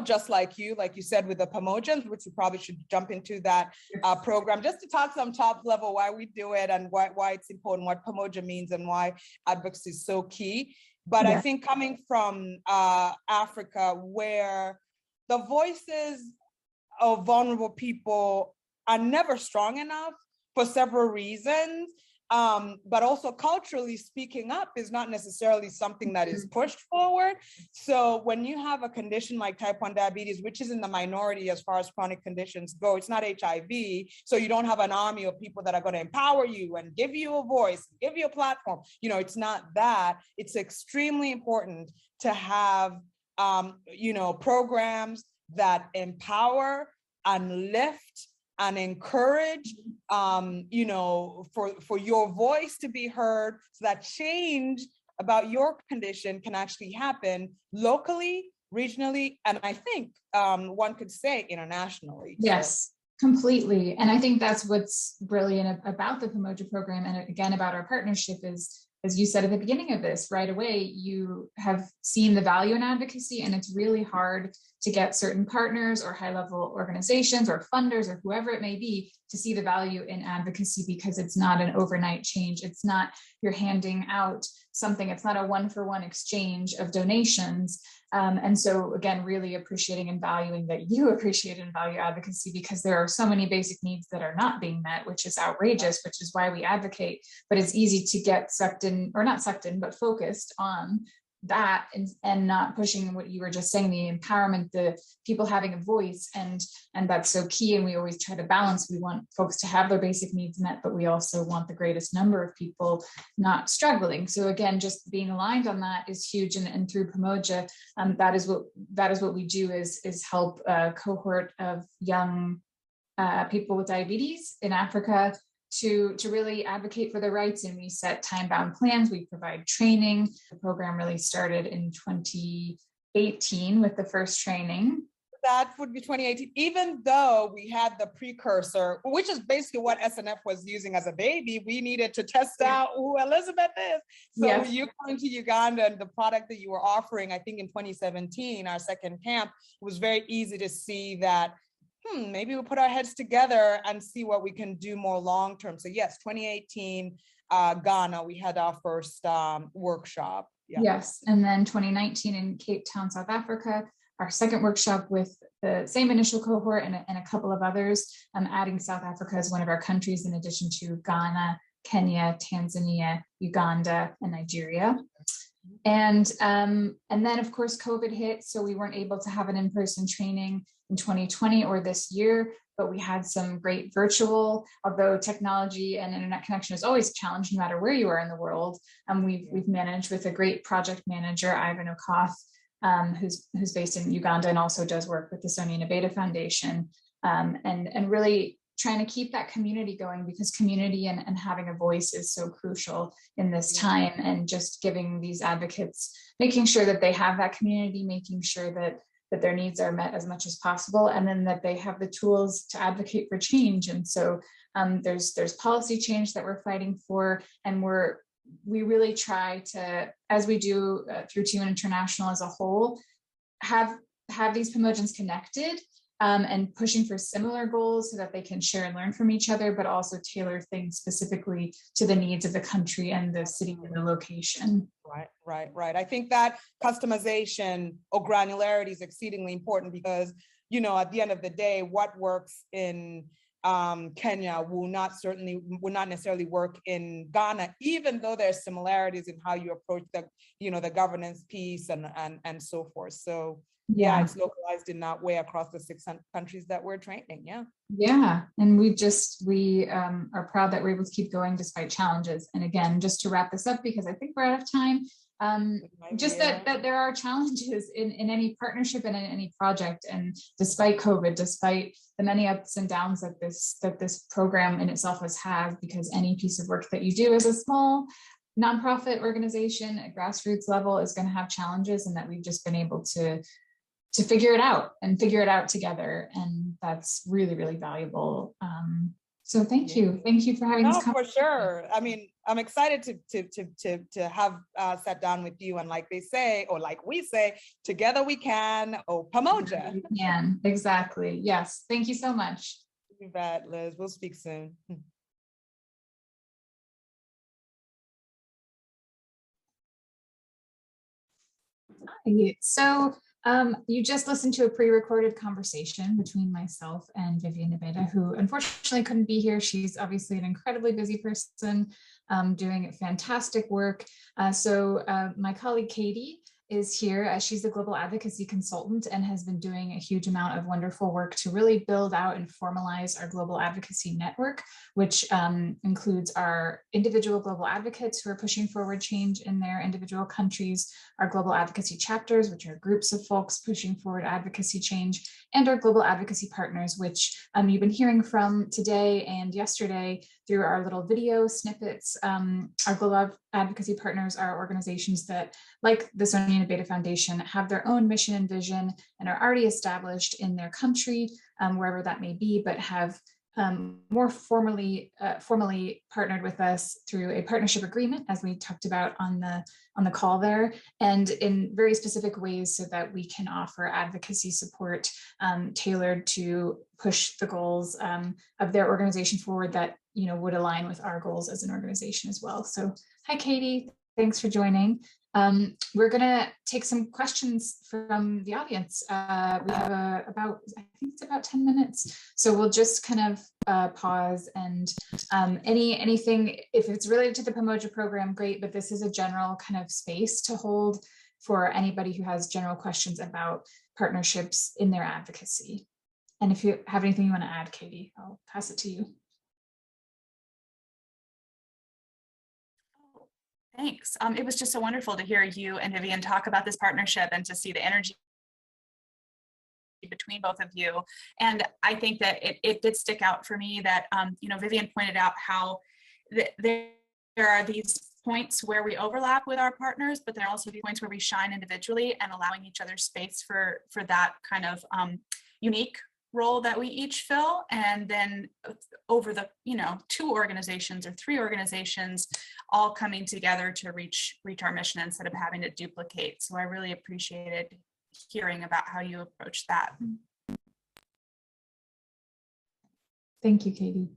S9: Just like you said with the Pamojans, which we probably should jump into that program, just to talk some top level why we do it and why it's important, what Pamoja means and why advocacy is so key. But I think coming from Africa, where the voices of vulnerable people are never strong enough for several reasons, but also culturally speaking up is not necessarily something that is pushed forward. So when you have a condition like type 1 diabetes, which is in the minority as far as chronic conditions go, it's not HIV, so you don't have an army of people that are going to empower you and give you a voice, give you a platform. It's not that. It's extremely important to have programs that empower and lift and encourage, for your voice to be heard, so that change about your condition can actually happen locally, regionally, and I think one could say internationally.
S10: Yes, completely. And I think that's what's brilliant about the Pamoja program, and again, about our partnership is, as you said at the beginning of this, right away, you have seen the value in advocacy, and it's really hard to get certain partners or high-level organizations or funders or whoever it may be to see the value in advocacy, because it's not an overnight change. It's not you're handing out something. It's not a one-for-one exchange of donations. And so again, really appreciating and valuing that you appreciate and value advocacy, because there are so many basic needs that are not being met, which is outrageous, which is why we advocate. But it's easy to get sucked in, or not sucked in, but focused on that and not pushing what you were just saying, the empowerment, the people having a voice, and that's so key. And we always try to balance. We want folks to have their basic needs met, but we also want the greatest number of people not struggling. So again, just being aligned on that is huge. And through Pamoja, that is what we do is help a cohort of young people with diabetes in Africa to really advocate for their rights. And we set time-bound plans, we provide training. The program really started in 2018 with the first training.
S9: that would be 2018, even though we had the precursor, which is basically what SNF was using as a baby. We needed to test out who Elizabeth is. So
S10: Yes.
S9: you coming to Uganda and the product that you were offering, I think in 2017, our second camp, it was very easy to see that, maybe we'll put our heads together and see what we can do more long-term. So yes, 2018, Ghana, we had our first workshop. Yeah.
S10: Yes, and then 2019 in Cape Town, South Africa, our second workshop with the same initial cohort and a couple of others, adding South Africa as one of our countries in addition to Ghana, Kenya, Tanzania, Uganda, and Nigeria. And then of course COVID hit, so we weren't able to have an in-person training in 2020 or this year, but we had some great virtual, although technology and internet connection is always a challenge no matter where you are in the world. We've managed with a great project manager, Ivan Okoth, who's based in Uganda and also does work with the Sonia Nabeta Foundation, and really trying to keep that community going, because community and having a voice is so crucial in this time, and just giving these advocates, making sure that they have that community, making sure that their needs are met as much as possible, and then that they have the tools to advocate for change. And so there's policy change that we're fighting for, and we really try to, as we do through T1 International as a whole, have these Pamojans connected and pushing for similar goals so that they can share and learn from each other, but also tailor things specifically to the needs of the country and the city and the location.
S9: Right. I think that customization or granularity is exceedingly important, because, at the end of the day, what works in Kenya will not necessarily work in Ghana, even though there's similarities in how you approach the governance piece and so forth. So yeah, it's localized in that way across the 6 countries that we're training. Yeah,
S10: and we are proud that we're able to keep going despite challenges. And again, just to wrap this up, because I think we're out of time, that there are challenges in any partnership and in any project, and despite COVID, despite the many ups and downs that this program in itself has had, because any piece of work that you do as a small nonprofit organization at grassroots level is going to have challenges, and that we've just been able to figure it out together. And that's really, really valuable. So thank you for having this conversation.
S9: For sure. I mean, I'm excited to have sat down with you, and like they say, or like we say, together we can, Pamoja.
S10: We can, exactly. Yes. Thank you so much.
S9: You bet, Liz. We'll speak soon.
S10: So you just listened to a pre-recorded conversation between myself and Vivian Nabeta, who unfortunately couldn't be here. She's obviously an incredibly busy person doing fantastic work. So my colleague Katie is here. She's a global advocacy consultant and has been doing a huge amount of wonderful work to really build out and formalize our global advocacy network, which includes our individual global advocates who are pushing forward change in their individual countries, our global advocacy chapters, which are groups of folks pushing forward advocacy change, and our global advocacy partners, which you've been hearing from today and yesterday through our little video snippets. Our global advocacy partners are organizations that, like the Sonia Nabeta Foundation, have their own mission and vision and are already established in their country, wherever that may be, but have more formally partnered with us through a partnership agreement, as we talked about on the call there, and in very specific ways so that we can offer advocacy support tailored to push the goals of their organization forward that would align with our goals as an organization as well. So hi, Katie, thanks for joining. We're gonna take some questions from the audience. We have I think it's about 10 minutes. So we'll just kind of pause, and anything, if it's related to the Pamoja program, great, but this is a general kind of space to hold for anybody who has general questions about partnerships in their advocacy. And if you have anything you want to add, Katie, I'll pass it to you.
S15: Thanks. It was just so wonderful to hear you and Vivian talk about this partnership and to see the energy between both of you. And I think that it did stick out for me that, Vivian pointed out how there are these points where we overlap with our partners, but there are also points where we shine individually, and allowing each other space for that kind of unique role that we each fill. And then over the 2 organizations or 3 organizations all coming together to reach our mission instead of having to duplicate. So I really appreciated hearing about how you approach that.
S10: Thank you, Katie.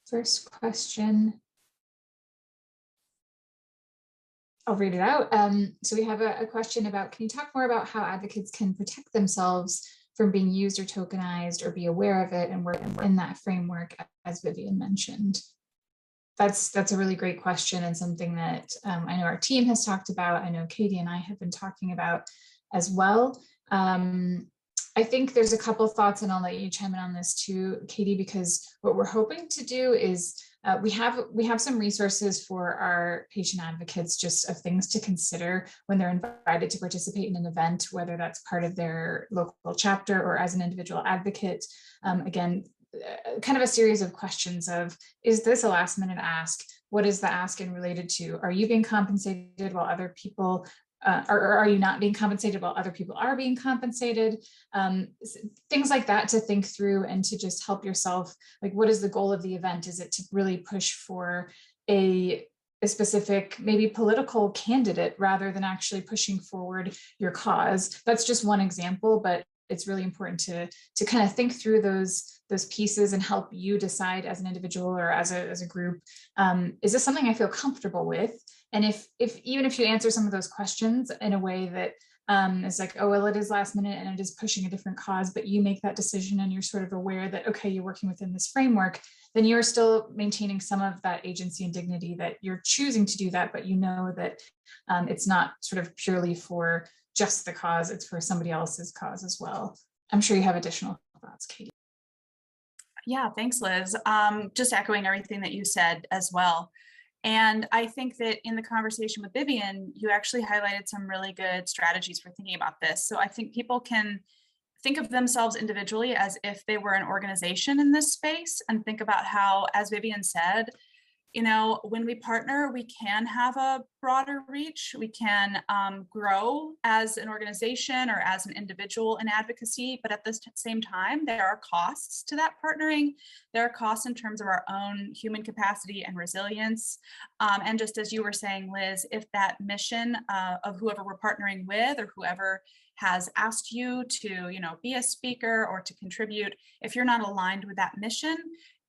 S10: First question. I'll read it out. So we have a question about, can you talk more about how advocates can protect themselves from being used or tokenized, or be aware of it and work in that framework, as Vivian mentioned? That's a really great question, and something that I know our team has talked about. I know Katie and I have been talking about as well. I think there's a couple of thoughts, and I'll let you chime in on this too, Katie, because what we're hoping to do is we have some resources for our patient advocates, just of things to consider when they're invited to participate in an event, whether that's part of their local chapter or as an individual advocate. Again, kind of a series of questions of, is this a last minute ask? What is the ask in related to? Are you being compensated while other people or are you not being compensated while other people are being compensated? Things like that to think through, and to just help yourself, like, what is the goal of the event? Is it to really push for a specific, maybe political candidate, rather than actually pushing forward your cause? That's just one example, but it's really important to kind of think through those pieces and help you decide as an individual or as a group, is this something I feel comfortable with? And if even if you answer some of those questions in a way that is like, oh, well, it is last minute and it is pushing a different cause, but you make that decision and you're sort of aware that, okay, you're working within this framework, then you're still maintaining some of that agency and dignity, that you're choosing to do that, but you know that it's not sort of purely for just the cause, it's for somebody else's cause as well. I'm sure you have additional thoughts, Katie.
S15: Yeah, thanks, Liz. Just echoing everything that you said as well. And I think that in the conversation with Vivian, you actually highlighted some really good strategies for thinking about this. So I think people can think of themselves individually as if they were an organization in this space, and think about how, as Vivian said, when we partner, we can have a broader reach. We can grow as an organization or as an individual in advocacy, but at the same time, there are costs to that partnering. There are costs in terms of our own human capacity and resilience. And just as you were saying, Liz, if that mission of whoever we're partnering with, or whoever has asked you to, be a speaker or to contribute, if you're not aligned with that mission,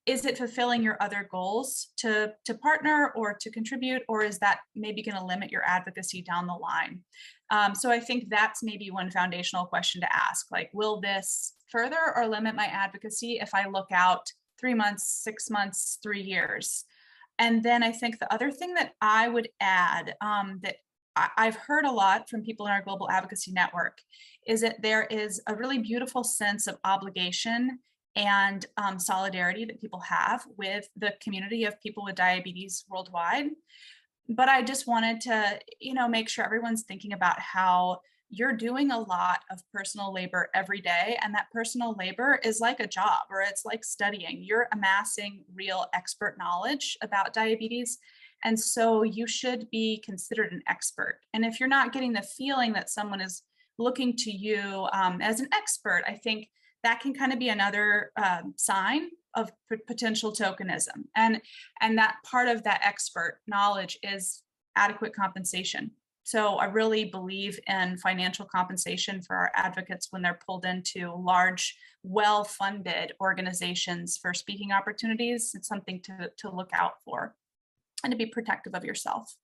S15: is it fulfilling your other goals to partner or to contribute, or is that maybe going to limit your advocacy down the line? So I think that's maybe one foundational question to ask, like, will this further or limit my advocacy if I look out 3 months, 6 months, 3 years? And then I think the other thing that I would add, that I've heard a lot from people in our global advocacy network, is that there is a really beautiful sense of obligation and solidarity that people have with the community of people with diabetes worldwide. But I just wanted to, make sure everyone's thinking about how you're doing a lot of personal labor every day, and that personal labor is like a job, or it's like studying. You're amassing real expert knowledge about diabetes, and so you should be considered an expert. And if you're not getting the feeling that someone is looking to you as an expert, I think that can kind of be another sign of potential tokenism. And that part of that expert knowledge is adequate compensation. So I really believe in financial compensation for our advocates when they're pulled into large, well-funded organizations for speaking opportunities. It's something to look out for and to be protective of yourself.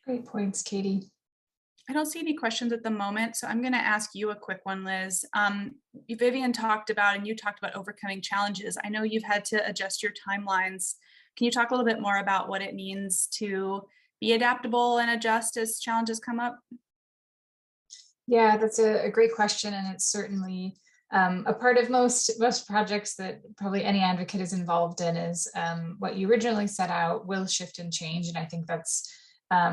S10: Great points, Katie.
S15: I don't see any questions at the moment, so I'm going to ask you a quick one, Liz. Vivian talked about, and you talked about overcoming challenges. I know you've had to adjust your timelines. Can you talk a little bit more about what it means to be adaptable and adjust as challenges come up?
S10: Yeah, that's a great question, and it's certainly a part of most projects that probably any advocate is involved in. Is what you originally set out will shift and change, and I think that's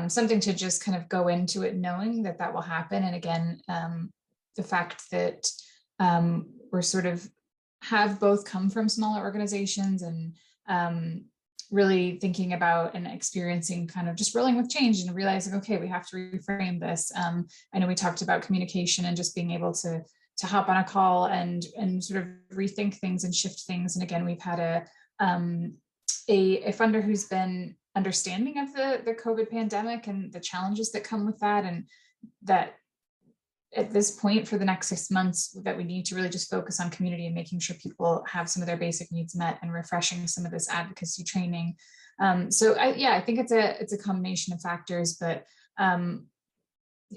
S10: something to just kind of go into it knowing that that will happen. And again, the fact that we're sort of have both come from smaller organizations and really thinking about and experiencing kind of just rolling with change and realizing, okay, we have to reframe this. I know we talked about communication and just being able to hop on a call and sort of rethink things and shift things. And again, we've had a funder who's been understanding of the COVID pandemic and the challenges that come with that, and that at this point for the next 6 months that we need to really just focus on community and making sure people have some of their basic needs met and refreshing some of this advocacy training. So I think it's a combination of factors, but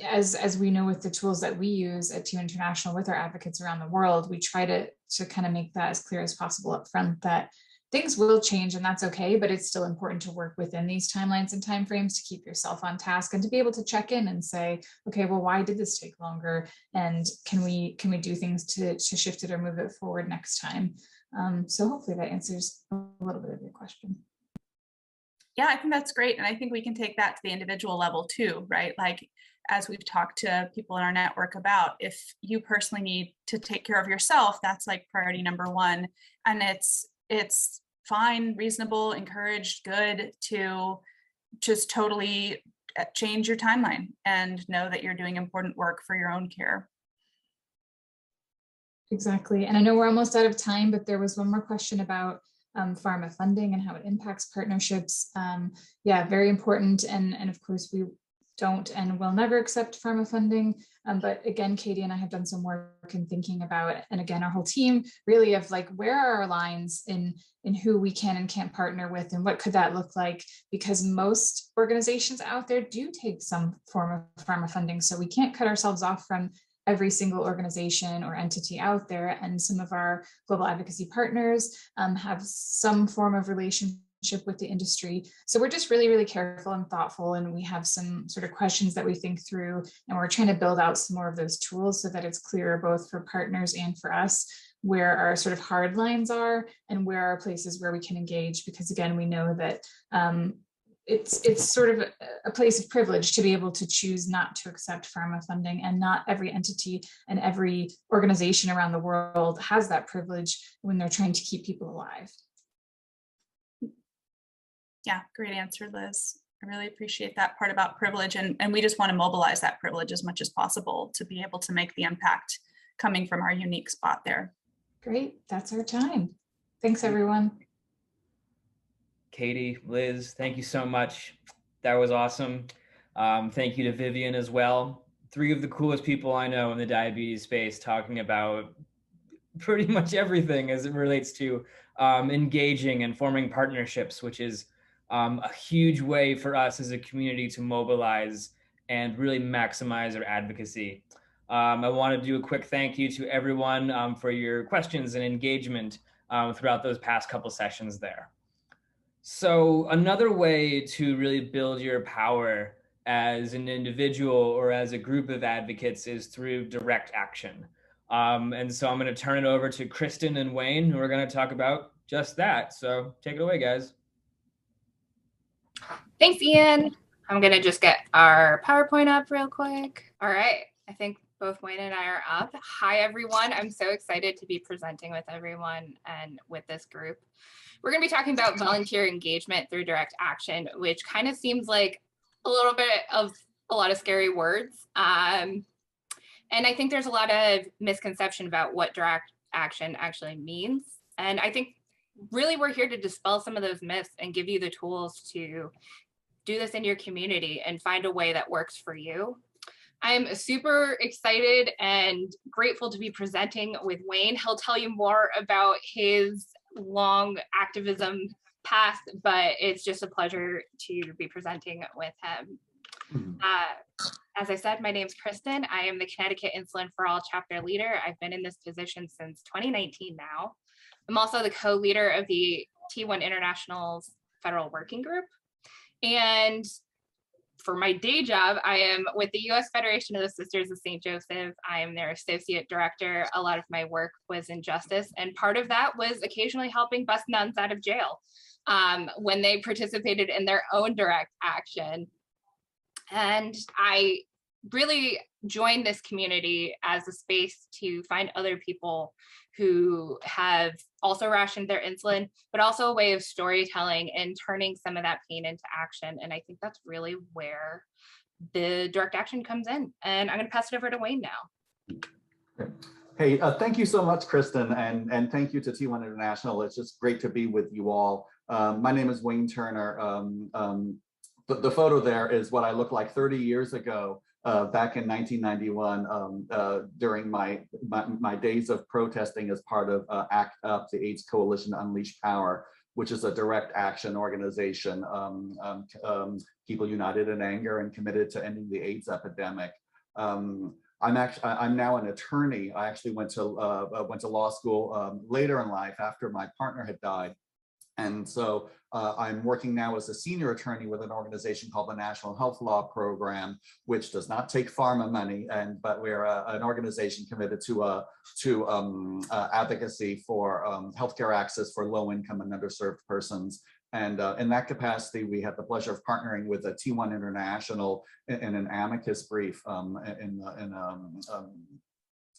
S10: as we know with the tools that we use at T1 International with our advocates around the world, we try to kind of make that as clear as possible up front that things will change and that's okay, but it's still important to work within these timelines and timeframes to keep yourself on task and to be able to check in and say, okay, well, why did this take longer? And can we do things to shift it or move it forward next time? So hopefully that answers a little bit of your question.
S15: Yeah, I think that's great. And I think we can take that to the individual level too, right? Like, as we've talked to people in our network about, if you personally need to take care of yourself, that's like priority number one. And it's fine, reasonable, encouraged, good to just totally change your timeline and know that you're doing important work for your own care.
S10: Exactly. And I know we're almost out of time, but there was one more question about pharma funding and how it impacts partnerships. Yeah, very important. And of course, we don't and will never accept pharma funding. But again, Katie and I have done some work in thinking about, and again, our whole team really of like, where are our lines in who we can and can't partner with, and what could that look like? Because most organizations out there do take some form of pharma funding. So we can't cut ourselves off from every single organization or entity out there. And some of our global advocacy partners have some form of relationship with the industry. So we're just really, really careful and thoughtful. And we have some sort of questions that we think through, and we're trying to build out some more of those tools so that it's clearer both for partners and for us where our sort of hard lines are and where are places where we can engage. Because again, we know that it's sort of a place of privilege to be able to choose not to accept pharma funding, and not every entity and every organization around the world has that privilege when they're trying to keep people alive.
S15: Yeah, great answer, Liz. I really appreciate that part about privilege, and we just want to mobilize that privilege as much as possible to be able to make the impact coming from our unique spot there.
S10: Great, that's our time. Thanks, everyone.
S2: Katie, Liz, thank you so much. That was awesome. Thank you to Vivian as well. 3 of the coolest people I know in the diabetes space talking about pretty much everything as it relates to engaging and forming partnerships, which is a huge way for us as a community to mobilize and really maximize our advocacy. I want to do a quick thank you to everyone for your questions and engagement throughout those past couple sessions there. So another way to really build your power as an individual or as a group of advocates is through direct action. And so I'm going to turn it over to Kristen and Wayne, who are going to talk about just that. So take it away, guys.
S16: Thanks, Ian. I'm going to just get our PowerPoint up real quick. All right. I think both Wayne and I are up. Hi, everyone. I'm so excited to be presenting with everyone and with this group. We're going to be talking about volunteer engagement through direct action, which kind of seems like a little bit of a lot of scary words. And I think there's a lot of misconception about what direct action actually means. And I think really we're here to dispel some of those myths and give you the tools to do this in your community and find a way that works for you. I'm super excited and grateful to be presenting with Wayne. He'll tell you more about his long activism past, but it's just a pleasure to be presenting with him. As I said, my name's Kristen. I am the Connecticut Insulin for All chapter leader. I've been in this position since 2019 now. I'm also the co-leader of the T1 International's Federal Working Group. And for my day job, I am with the U.S. Federation of the Sisters of St. Joseph. I am their associate director. A lot of my work was in justice, and part of that was occasionally helping bust nuns out of jail when they participated in their own direct action. And I really joined this community as a space to find other people who have also rationed their insulin, but also a way of storytelling and turning some of that pain into action. And I think that's really where the direct action comes in. And I'm going to pass it over to Wayne now.
S17: Hey, thank you so much, Kristen, and thank you to T1 International. It's just great to be with you all. My name is Wayne Turner. The photo there is what I looked like 30 years ago, back in 1991, during my days of protesting as part of ACT UP, the AIDS Coalition to Unleash Power, which is a direct action organization, people united in anger and committed to ending the AIDS epidemic. I'm now an attorney. I actually went to law school later in life after my partner had died. And so I'm working now as a senior attorney with an organization called the National Health Law Program, which does not take pharma money, but we're an organization committed to advocacy for healthcare access for low-income and underserved persons. And in that capacity, we had the pleasure of partnering with a T1 International in an amicus brief in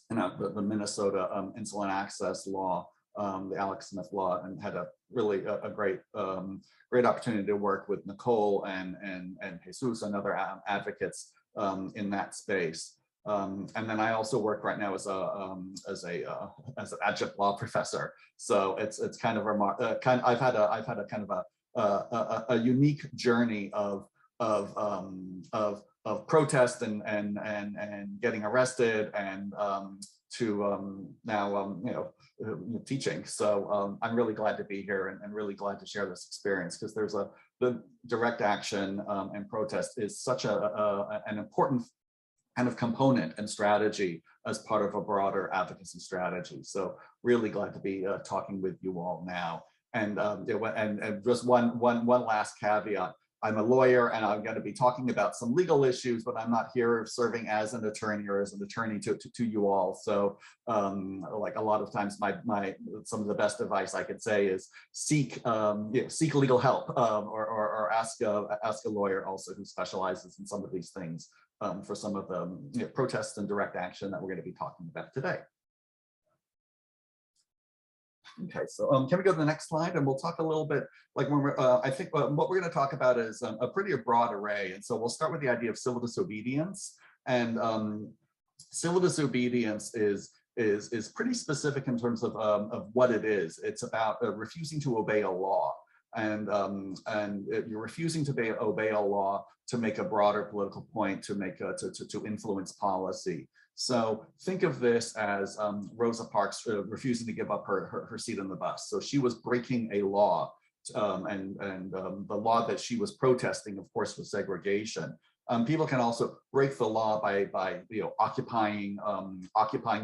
S17: the Minnesota insulin access law, the Alex Smith law, and had a really great opportunity to work with Nicole and Jesus and other advocates in that space. And then I also work right now as an adjunct law professor. So it's kind of I've had a kind of a unique journey of protest and getting arrested and to now teaching. So I'm really glad to be here and really glad to share this experience, because the direct action and protest is such an important kind of component and strategy as part of a broader advocacy strategy. So really glad to be talking with you all now. And just one last caveat. I'm a lawyer and I'm going to be talking about some legal issues, but I'm not here serving as an attorney or as an attorney to you all. So like a lot of times some of the best advice I could say is seek legal help or ask a lawyer also who specializes in some of these things for some of the protests and direct action that we're going to be talking about today. Okay, so can we go to the next slide, and we'll talk a little bit, like when we're, I think what we're going to talk about is a pretty broad array. And so we'll start with the idea of civil disobedience. And civil disobedience is pretty specific in terms of what it is. It's about refusing to obey a law. And you're refusing to obey a law to make a broader political point, to influence policy. So think of this as Rosa Parks refusing to give up her seat on the bus. So she was breaking a law, and the law that she was protesting, of course, was segregation. People can also break the law by occupying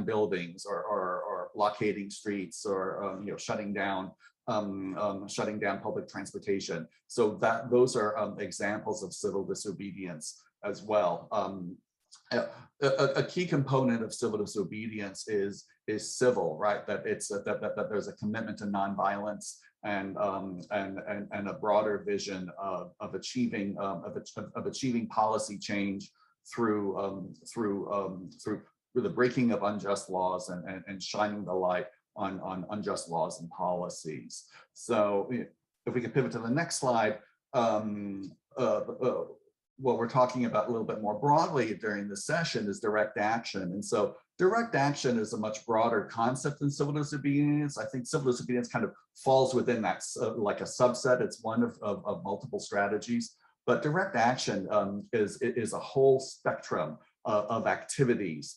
S17: buildings or blockading streets or shutting down public transportation. So those are examples of civil disobedience as well. A key component of civil disobedience is civil, right? That that there's a commitment to nonviolence and a broader vision of achieving policy change through the breaking of unjust laws and shining the light on unjust laws and policies. So if we could pivot to the next slide. What we're talking about a little bit more broadly during this session is direct action. And so direct action is a much broader concept than civil disobedience. I think civil disobedience kind of falls within that like a subset. It's one of multiple strategies, but direct action is a whole spectrum of activities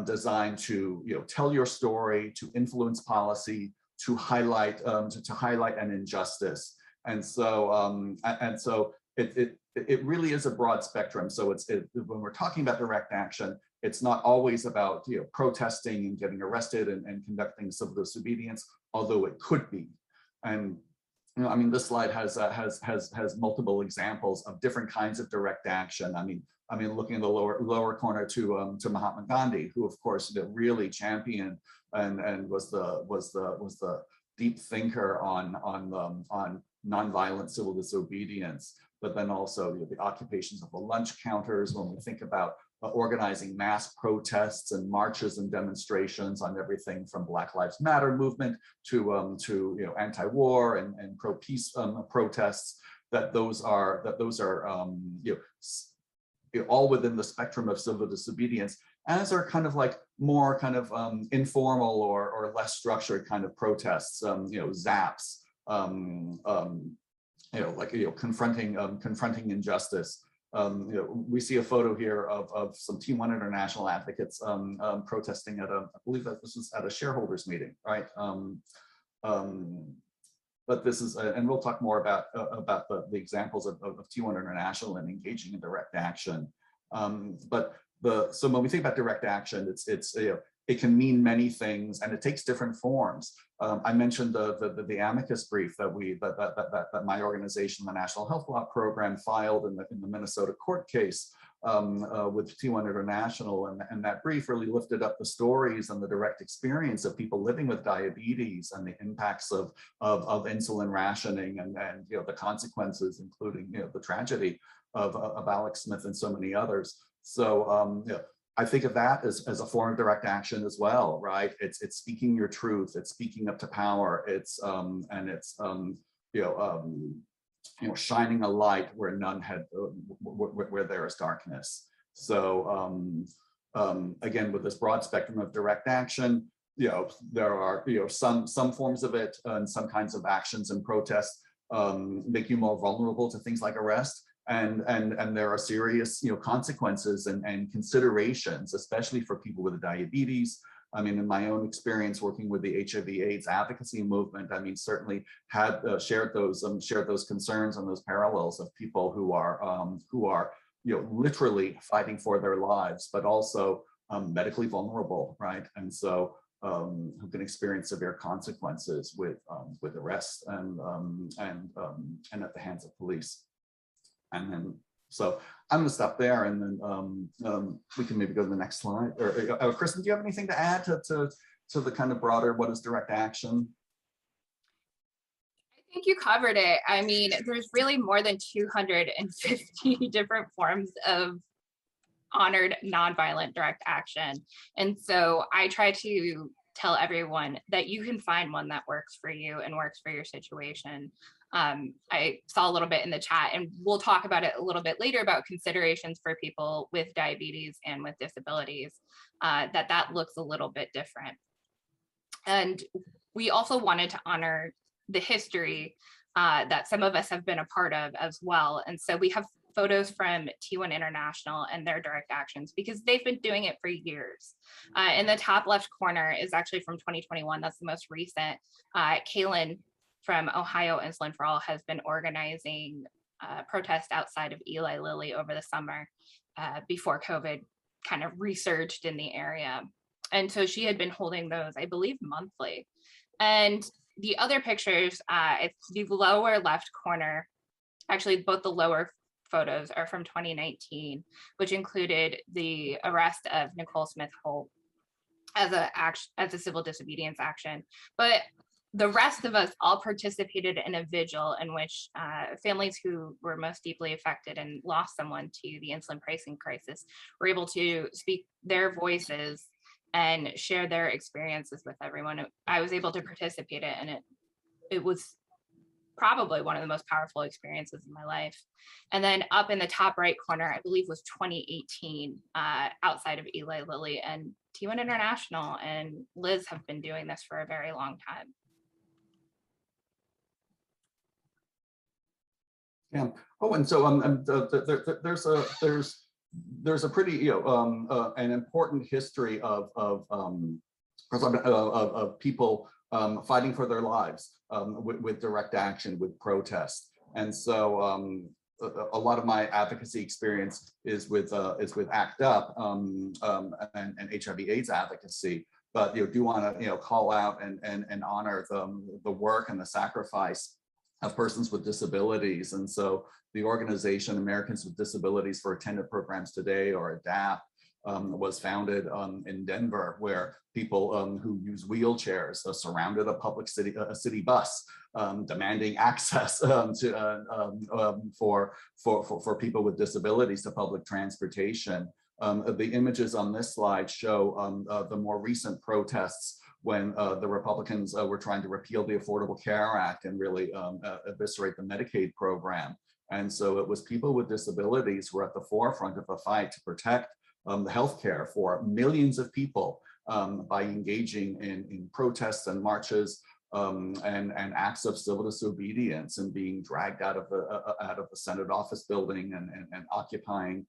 S17: designed to tell your story, to influence policy, to highlight an injustice. And so it really is a broad spectrum. So when we're talking about direct action, it's not always about protesting and getting arrested and conducting civil disobedience, although it could be. And I mean, this slide has multiple examples of different kinds of direct action. I mean, looking in the lower corner to Mahatma Gandhi, who of course really championed and was the deep thinker on nonviolent civil disobedience, but then also the occupations of the lunch counters when we think about organizing mass protests and marches and demonstrations on everything from Black Lives Matter movement to anti-war and pro-peace protests. Those are all within the spectrum of civil disobedience, as are kind of like more kind of informal or less structured kind of protests, ZAPs, confronting injustice. We see a photo here of some T1 International advocates protesting at I believe that this was at a shareholders meeting, right? But this is, and we'll talk more about the examples of T1 International and engaging in direct action. So when we think about direct action, it can mean many things, and it takes different forms. I mentioned the amicus brief that my organization, the National Health Law Program, filed in the Minnesota court case with T1 International, and that brief really lifted up the stories and the direct experience of people living with diabetes and the impacts of insulin rationing and the consequences, including the tragedy of Alex Smith and so many others. So I think of that as a form of direct action as well, right? It's speaking your truth, it's speaking up to power, it's shining a light where none had, where there is darkness. So again, with this broad spectrum of direct action, there are some forms of it and some kinds of actions and protests make you more vulnerable to things like arrest. And there are serious consequences and considerations, especially for people with diabetes. I mean, in my own experience working with the HIV/AIDS advocacy movement, I mean, certainly had shared those concerns and those parallels of people who are literally fighting for their lives, but also medically vulnerable, right? And so who can experience severe consequences with arrest and at the hands of police. And then, so I'm going to stop there, and then we can maybe go to the next slide. Or Kristen, do you have anything to add to the kind of broader, what is direct action?
S16: I think you covered it. I mean, there's really more than 250 different forms of honored nonviolent direct action. And so I try to tell everyone that you can find one that works for you and works for your situation. I saw a little bit in the chat, and we'll talk about it a little bit later about considerations for people with diabetes and with disabilities, that looks a little bit different. And we also wanted to honor the history that some of us have been a part of as well. And so we have photos from T1 International and their direct actions, because they've been doing it for years. In the top left corner is actually from 2021. That's the most recent. Caylan from Ohio Insulin for All has been organizing protests outside of Eli Lilly over the summer before COVID kind of resurged in the area. And so she had been holding those, I believe, monthly. And the other pictures, it's the lower left corner, actually both the lower photos are from 2019, which included the arrest of Nicole Smith Holt as a civil disobedience action. But the rest of us all participated in a vigil in which families who were most deeply affected and lost someone to the insulin pricing crisis were able to speak their voices and share their experiences with everyone. I was able to participate in it, and it was probably one of the most powerful experiences in my life. And then up in the top right corner, I believe was 2018, outside of Eli Lilly, and T1 International and Liz have been doing this for a very long time.
S17: Yeah. Oh, and so there's a pretty an important history of people fighting for their lives with direct action, with protest, and so a lot of my advocacy experience is with ACT UP and HIV/AIDS advocacy. But do want to call out and honor the work and the sacrifice of persons with disabilities. And so the organization Americans with Disabilities for Attendant Programs Today, or ADAPT, was founded in Denver, where people who use wheelchairs surrounded a city bus, demanding access for people with disabilities to public transportation. The images on this slide show the more recent protests when the Republicans were trying to repeal the Affordable Care Act and really eviscerate the Medicaid program. And so it was people with disabilities who were at the forefront of the fight to protect the healthcare for millions of people by engaging in protests and marches and acts of civil disobedience and being dragged out of the Senate office building and occupying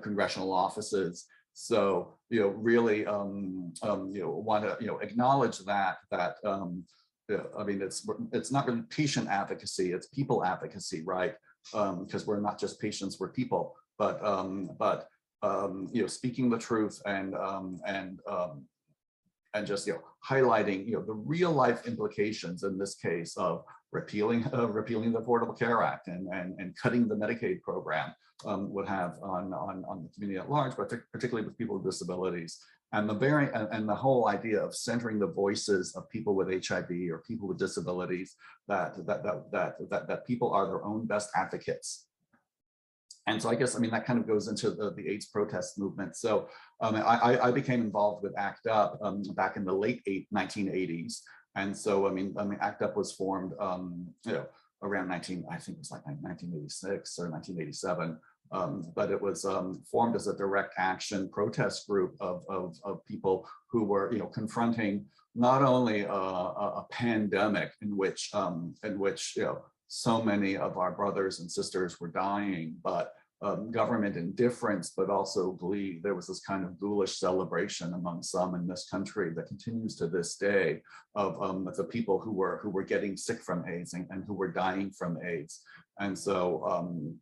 S17: congressional offices. So really want to acknowledge that I mean it's not really patient advocacy, it's people advocacy, right? Because we're not just patients, we're people. But speaking the truth and just highlighting the real life implications in this case of repealing the Affordable Care Act and cutting the Medicaid program would have on the community at large, but particularly with people with disabilities. And the whole idea of centering the voices of people with HIV or people with disabilities, that people are their own best advocates. And so I guess, that kind of goes into the AIDS protest movement. So I became involved with ACT UP back in the late 1980s. And so, ACT UP was formed, around I think it was like 1986 or 1987. But it was formed as a direct action protest group of people who were, confronting not only a pandemic in which so many of our brothers and sisters were dying, but government indifference, but also glee. There was this kind of ghoulish celebration among some in this country that continues to this day of the people who were getting sick from AIDS and who were dying from AIDS. And so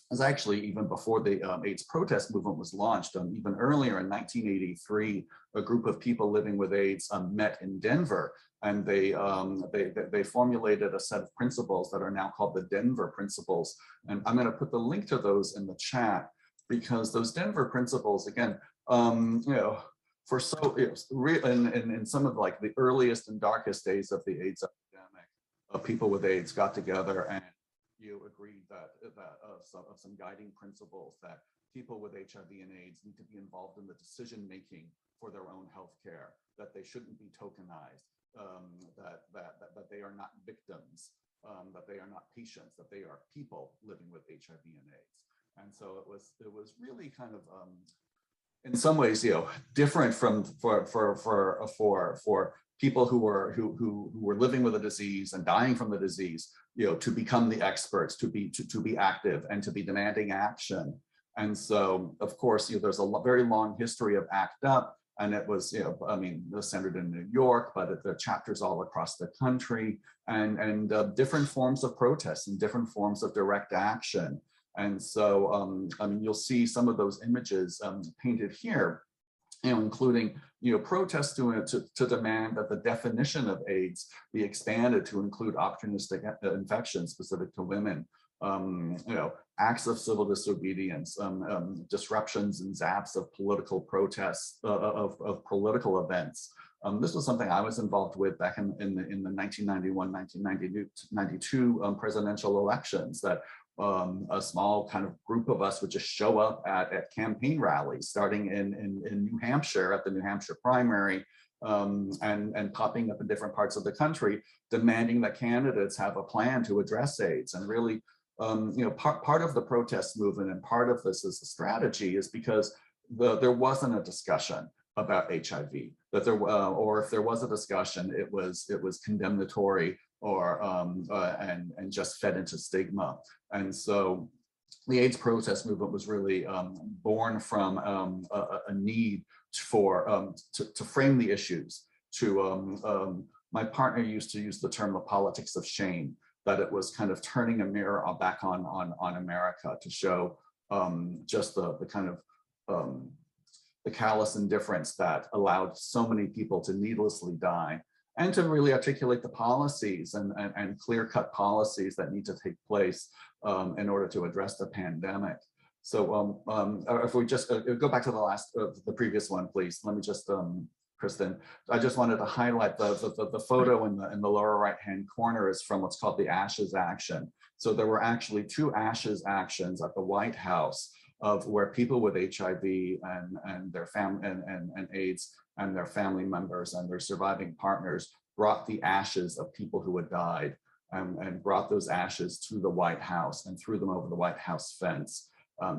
S17: it was actually even before the AIDS protest movement was launched, even earlier in 1983, a group of people living with AIDS met in Denver, and they formulated a set of principles that are now called the Denver Principles. And I'm going to put the link to those in the chat, because those Denver Principles, again, for so in some of like the earliest and darkest days of the AIDS epidemic, people with AIDS got together and agreed that of some guiding principles that people with HIV and AIDS need to be involved in the decision making for their own health care, that they shouldn't be tokenized, that they are not victims, that they are not patients, that they are people living with HIV and AIDS. And so it was really kind of in some ways different from for people who were living with a disease and dying from the disease, to become the experts, to be active and to be demanding action. And so, of course, there's a very long history of ACT UP, and it was, it was centered in New York, but there are chapters all across the country, and different forms of protest and different forms of direct action. And so, you'll see some of those images painted here, including protests to demand that the definition of AIDS be expanded to include opportunistic infections specific to women, acts of civil disobedience, disruptions and zaps of political protests, of political events. This was something I was involved with back in the 1991-1992 presidential elections, that a small kind of group of us would just show up at campaign rallies, starting in New Hampshire at the New Hampshire primary, and popping up in different parts of the country, demanding that candidates have a plan to address AIDS. And really, part of the protest movement and part of this is the strategy is because there wasn't a discussion about HIV, that there or if there was a discussion, it was condemnatory or and just fed into stigma. And so the AIDS protest movement was really born from a need for to frame the issues. My partner used to use the term the politics of shame, that it was kind of turning a mirror back on America to show just the kind of the callous indifference that allowed so many people to needlessly die, and to really articulate the policies and clear-cut policies that need to take place in order to address the pandemic. So if we just go back to the previous one, please. Let me just, Kristen, I just wanted to highlight the photo in the lower right-hand corner is from what's called the Ashes Action. So there were actually 2 Ashes actions at the White House of where people with HIV and their family and AIDS and their family members and their surviving partners brought the ashes of people who had died and brought those ashes to the White House and threw them over the White House fence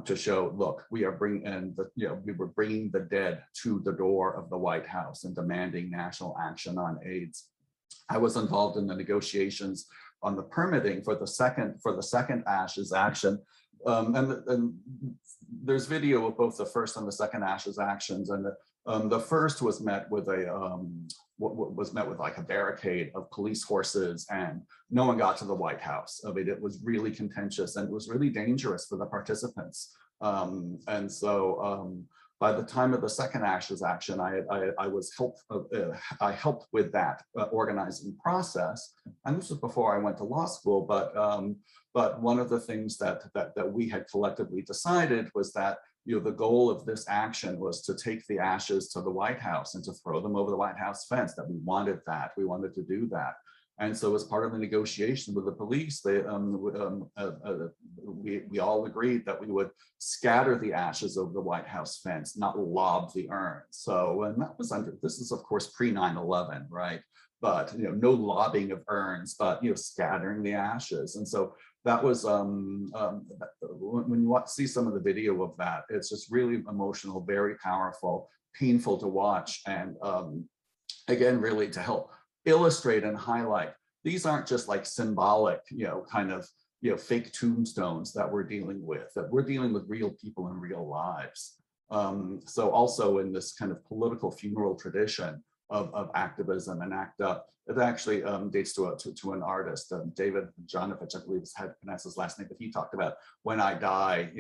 S17: to show, look, we are bringing we were bringing the dead to the door of the White House and demanding national action on AIDS. I was involved in the negotiations on the permitting for the second Ashes action. And there's video of both the first and the second Ashes actions, and the first was met with like a barricade of police horses, and no one got to the White House. I mean, it was really contentious and it was really dangerous for the participants. And so by the time of the second Ashes action, I helped with that organizing process, and this was before I went to law school. But one of the things that we had collectively decided was that the goal of this action was to take the ashes to the White House and to throw them over the White House fence. That we wanted to do that. And so as part of the negotiation with the police, we all agreed that we would scatter the ashes over the White House fence, not lob the urn. So, and that was this is of course pre 9/11, right? But no lobbing of urns, but scattering the ashes. And so that was when you see some of the video of that, it's just really emotional, very powerful, painful to watch, and again, really to help illustrate and highlight these aren't just like symbolic, fake tombstones that we're dealing with. That we're dealing with real people in real lives. So also in this kind of political funeral tradition of activism and ACT UP, it actually dates to an artist, David Jonovich, I believe is how to pronounce his last name, but he talked about when I die,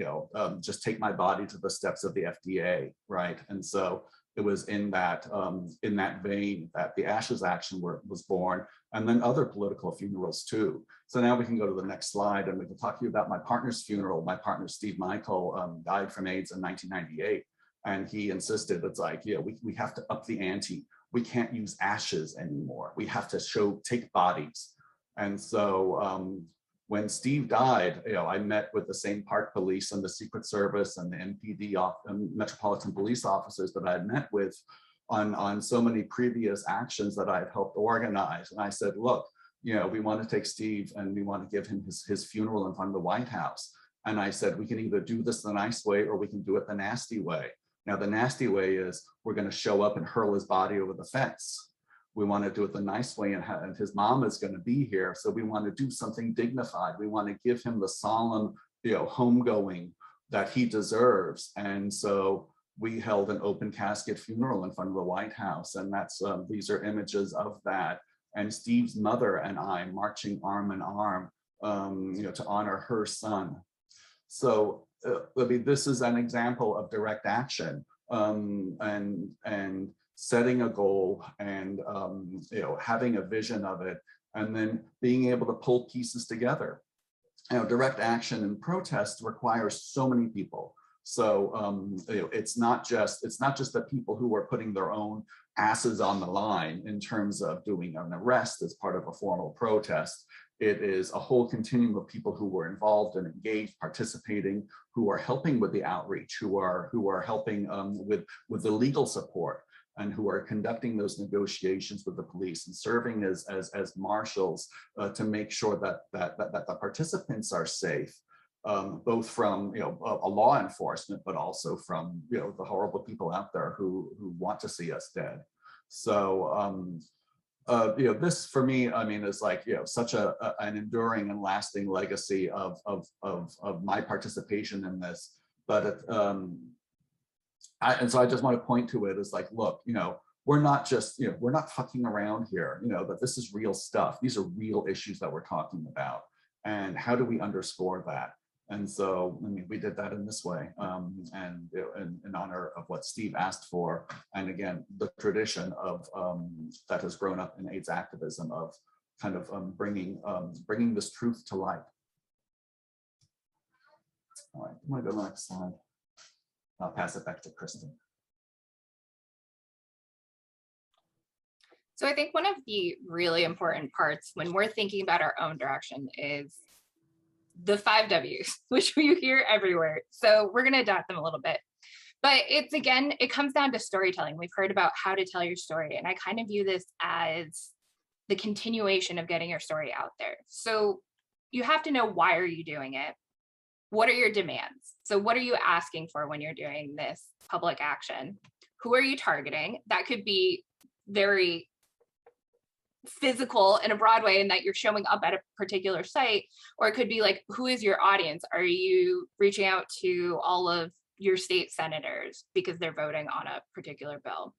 S17: just take my body to the steps of the FDA, right? And so it was in that vein that the Ashes Action was born, and then other political funerals too. So now we can go to the next slide, and we can talk to you about my partner's funeral. My partner, Steve Michael, died from AIDS in 1998, and he insisted, it's like, we have to up the ante. We can't use ashes anymore. We have to take bodies. And so when Steve died, I met with the same Park Police and the Secret Service and the MPD, Metropolitan Police officers that I had met with on so many previous actions that I had helped organize. And I said, look, we want to take Steve and we want to give him his funeral in front of the White House. And I said, we can either do this the nice way or we can do it the nasty way. Now, the nasty way is we're going to show up and hurl his body over the fence. We want to do it the nice way, and his mom is going to be here. So we want to do something dignified. We want to give him the solemn, homegoing that he deserves. And so we held an open casket funeral in front of the White House. And that's these are images of that. And Steve's mother and I marching arm in arm, to honor her son. So I mean, this is an example of direct action and setting a goal and having a vision of it, and then being able to pull pieces together. Direct action and protest requires so many people. So it's not just the people who are putting their own asses on the line in terms of doing an arrest as part of a formal protest. It is a whole continuum of people who were involved and engaged, participating, who are helping with the outreach, who are helping with the legal support, and who are conducting those negotiations with the police and serving as marshals to make sure that the participants are safe, both from a law enforcement, but also from the horrible people out there who want to see us dead. So this for me, I mean, is like such an enduring and lasting legacy of my participation in this. But and so I just want to point to it as like, look, we're not just we're not fucking around here. That this is real stuff. These are real issues that we're talking about, and how do we underscore that? And so, I mean, we did that in this way, and in honor of what Steve asked for, and again, the tradition of that has grown up in AIDS activism of kind of bringing this truth to light. All right, I'm gonna go to the next slide. I'll pass it back to Kristen.
S16: So I think one of the really important parts when we're thinking about our own direction is the 5 W's, which we hear everywhere. So we're going to adopt them a little bit. But it's, again, it comes down to storytelling. We've heard about how to tell your story. And I kind of view this as the continuation of getting your story out there. So you have to know, why are you doing it? What are your demands? So what are you asking for when you're doing this public action? Who are you targeting? That could be very physical in a broad way in that you're showing up at a particular site, or it could be like, who is your audience? Are you reaching out to all of your state senators because they're voting on a particular bill?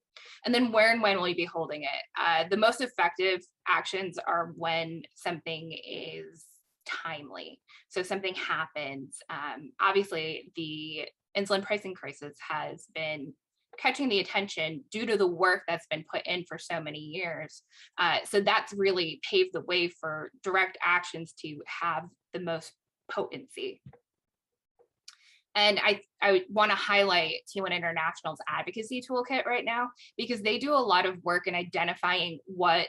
S16: And then where and when will you be holding it? The most effective actions are when something is timely. So something happens. Obviously, the insulin pricing crisis has been catching the attention due to the work that's been put in for so many years. So that's really paved the way for direct actions to have the most potency. And I want to highlight T1 International's advocacy toolkit right now, because they do a lot of work in identifying what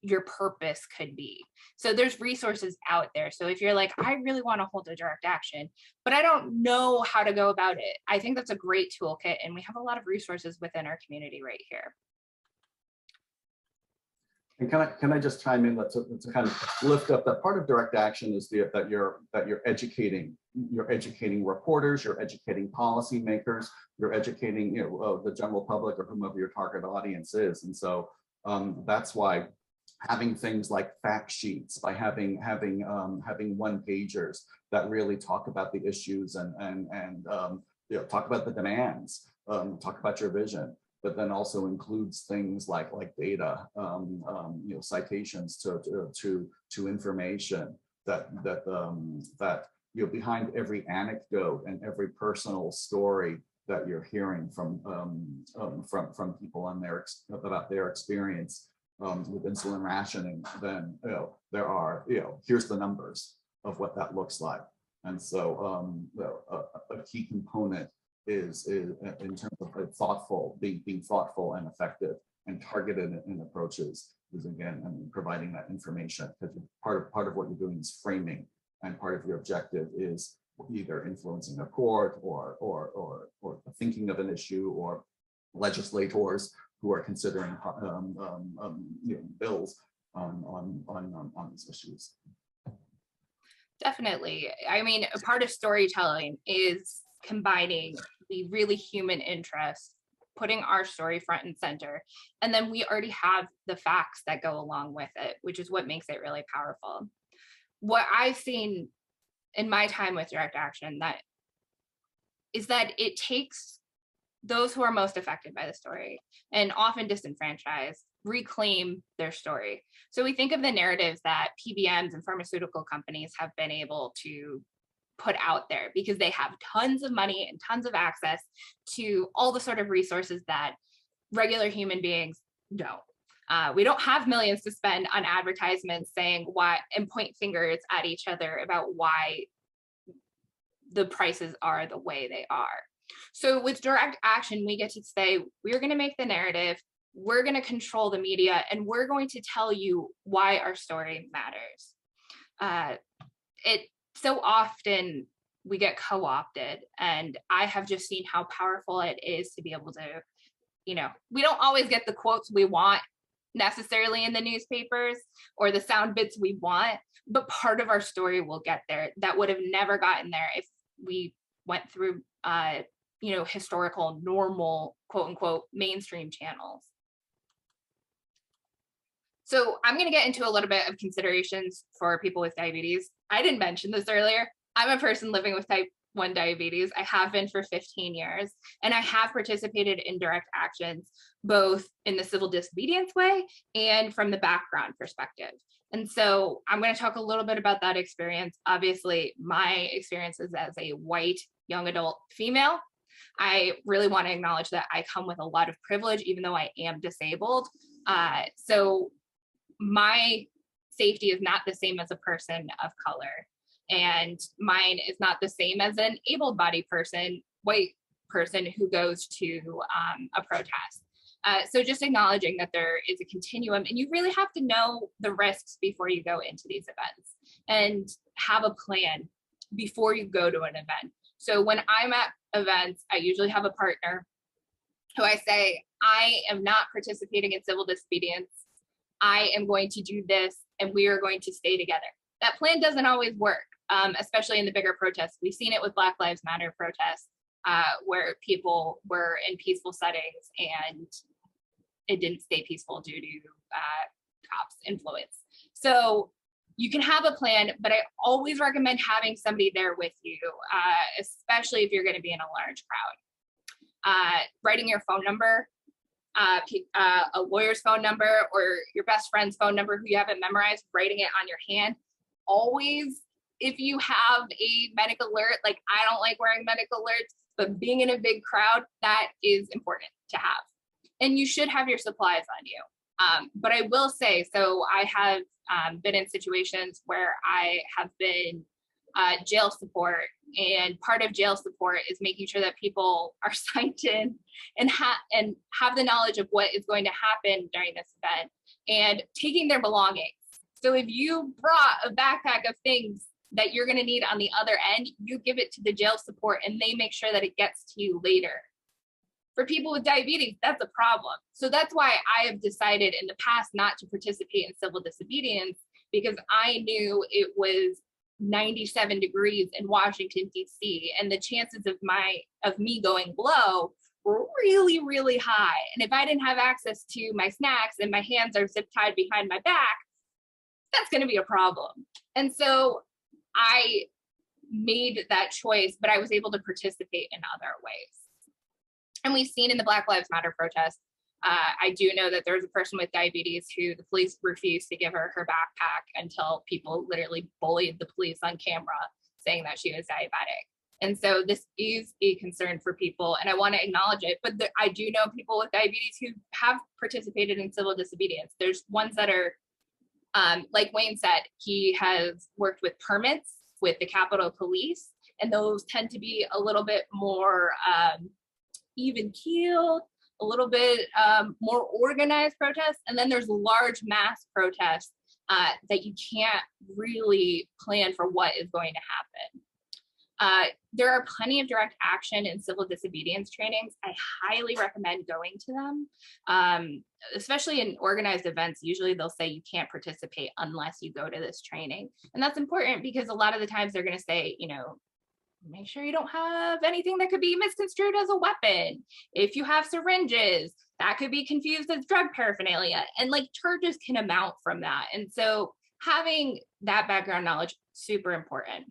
S16: your purpose could be. So there's resources out there. So if you're like, I really want to hold a direct action, but I don't know how to go about it, I think that's a great toolkit. And we have a lot of resources within our community right here.
S17: And can I just chime in to kind of lift up that part of direct action is that you're educating reporters, you're educating policymakers, you're educating the general public or whomever your target audience is. And so that's why having things like fact sheets, by having one pagers that really talk about the issues and talk about the demands, talk about your vision, but then also includes things like data, citations to information that behind every anecdote and every personal story that you're hearing from people and about their experience with insulin rationing, then there are here's the numbers of what that looks like. And so a key component is in terms of being thoughtful and effective and targeted in approaches is, again, providing that information, because part of what you're doing is framing, and part of your objective is either influencing a court or thinking of an issue, or legislators who are considering bills on these issues.
S16: Definitely. I mean, a part of storytelling is combining the really human interest, putting our story front and center, and then we already have the facts that go along with it, which is what makes it really powerful. What I've seen in my time with direct action is that it takes those who are most affected by the story and often disenfranchised reclaim their story. So we think of the narratives that PBMs and pharmaceutical companies have been able to put out there because they have tons of money and tons of access to all the sort of resources that regular human beings don't. We don't have millions to spend on advertisements saying why and point fingers at each other about why the prices are the way they are. So with direct action, we get to say, we're going to make the narrative, we're going to control the media, and we're going to tell you why our story matters. So often we get co-opted, and I have just seen how powerful it is to be able to, we don't always get the quotes we want necessarily in the newspapers or the sound bits we want, but part of our story will get there that would have never gotten there if we went through, historical, normal, quote unquote, mainstream channels. So I'm going to get into a little bit of considerations for people with diabetes. I didn't mention this earlier. I'm a person living with type 1 diabetes. I have been for 15 years, and I have participated in direct actions, both in the civil disobedience way and from the background perspective. And so I'm going to talk a little bit about that experience. Obviously, my experiences as a white young adult female, I really want to acknowledge that I come with a lot of privilege, even though I am disabled. So my safety is not the same as a person of color. And mine is not the same as an able-bodied person, white person who goes to a protest. So just acknowledging that there is a continuum, and you really have to know the risks before you go into these events and have a plan before you go to an event. So when I'm at events, I usually have a partner who I say, I am not participating in civil disobedience. I am going to do this, and we are going to stay together. That plan doesn't always work, especially in the bigger protests. We've seen it with Black Lives Matter protests, where people were in peaceful settings and it didn't stay peaceful due to cops' influence. So you can have a plan, but I always recommend having somebody there with you, especially if you're going to be in a large crowd. Writing your phone number, a lawyer's phone number, or your best friend's phone number who you haven't memorized, writing it on your hand. Always, if you have a medic alert, like I don't like wearing medic alerts, but being in a big crowd, that is important to have. And you should have your supplies on you. But I will say, so I have been in situations where I have been jail support, and part of jail support is making sure that people are signed in and have the knowledge of what is going to happen during this event and taking their belongings. So if you brought a backpack of things that you're going to need on the other end, you give it to the jail support and they make sure that it gets to you later. For people with diabetes, that's a problem. So that's why I have decided in the past not to participate in civil disobedience, because I knew it was 97 degrees in Washington, D.C., and the chances of me going below were really, really high. And if I didn't have access to my snacks and my hands are zip tied behind my back, that's going to be a problem. And so I made that choice, but I was able to participate in other ways. And we've seen in the Black Lives Matter protest, I do know that there was a person with diabetes who the police refused to give her backpack until people literally bullied the police on camera saying that she was diabetic. And so this is a concern for people, and I want to acknowledge it. But I do know people with diabetes who have participated in civil disobedience. There's ones that are, like Wayne said, he has worked with permits with the Capitol Police, and those tend to be a little bit more even keeled, a little bit more organized protests. And then there's large mass protests that you can't really plan for what is going to happen. There are plenty of direct action and civil disobedience trainings. I highly recommend going to them, especially in organized events. Usually they'll say you can't participate unless you go to this training. And that's important because a lot of the times they're going to say, make sure you don't have anything that could be misconstrued as a weapon. If you have syringes, that could be confused as drug paraphernalia, and like charges can amount from that. And so having that background knowledge, super important.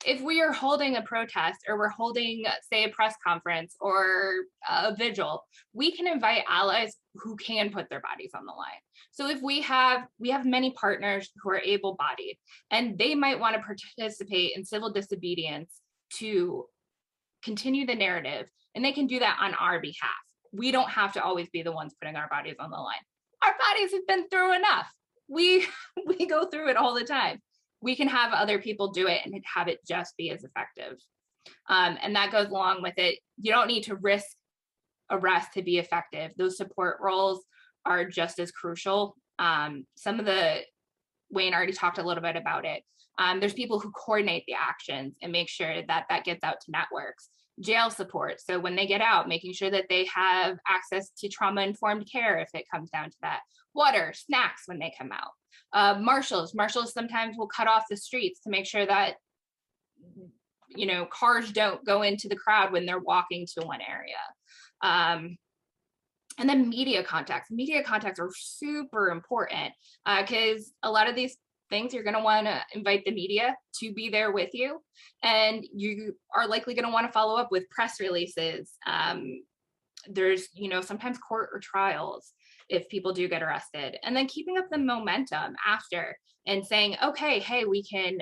S16: If we are holding a protest or we're holding, say, a press conference or a vigil, we can invite allies who can put their bodies on the line. So if we have many partners who are able-bodied, and they might want to participate in civil disobedience to continue the narrative, and they can do that on our behalf. We don't have to always be the ones putting our bodies on the line. Our bodies have been through enough. We go through it all the time. We can have other people do it and have it just be as effective. And that goes along with it. You don't need to risk arrest to be effective. Those support roles are just as crucial. Some of Wayne already talked a little bit about it. There's people who coordinate the actions and make sure that that gets out to networks. Jail support. So when they get out, making sure that they have access to trauma-informed care if it comes down to that. Water, snacks when they come out. Marshals sometimes will cut off the streets to make sure that cars don't go into the crowd when they're walking to one area. And then media contacts are super important because a lot of these things you're going to want to invite the media to be there with you, and you are likely going to want to follow up with press releases. There's sometimes court or trials if people do get arrested, and then keeping up the momentum after and saying, okay, hey, we can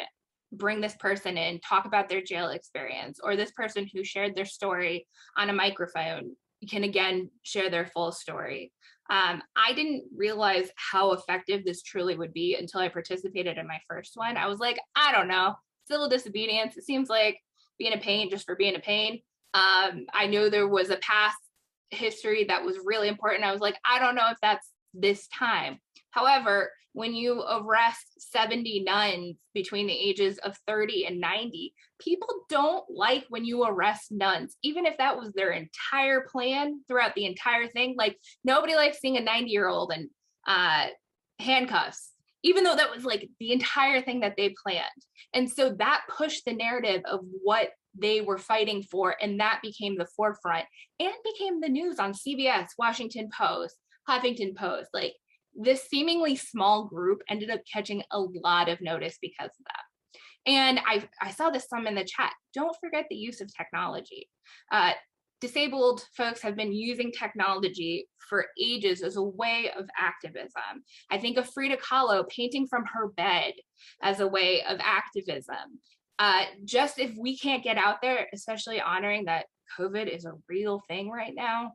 S16: bring this person in, talk about their jail experience, or this person who shared their story on a microphone can again share their full story. I didn't realize how effective this truly would be until I participated in my first one. I was like, I don't know, civil disobedience, it seems like being a pain just for being a pain. I know there was a past history that was really important. I was like, I don't know if that's this time. However, when you arrest 70 nuns between the ages of 30 and 90, people don't like when you arrest nuns, even if that was their entire plan throughout the entire thing. Like, nobody likes seeing a 90-year-old in handcuffs, even though that was like the entire thing that they planned. And so that pushed the narrative of what they were fighting for, and that became the forefront and became the news on CBS, Washington Post, Huffington Post. Like, this seemingly small group ended up catching a lot of notice because of that. And I saw this some in the chat. Don't forget the use of technology. Disabled folks have been using technology for ages as a way of activism. I think of Frida Kahlo painting from her bed as a way of activism. Just if we can't get out there, especially honoring that COVID is a real thing right now,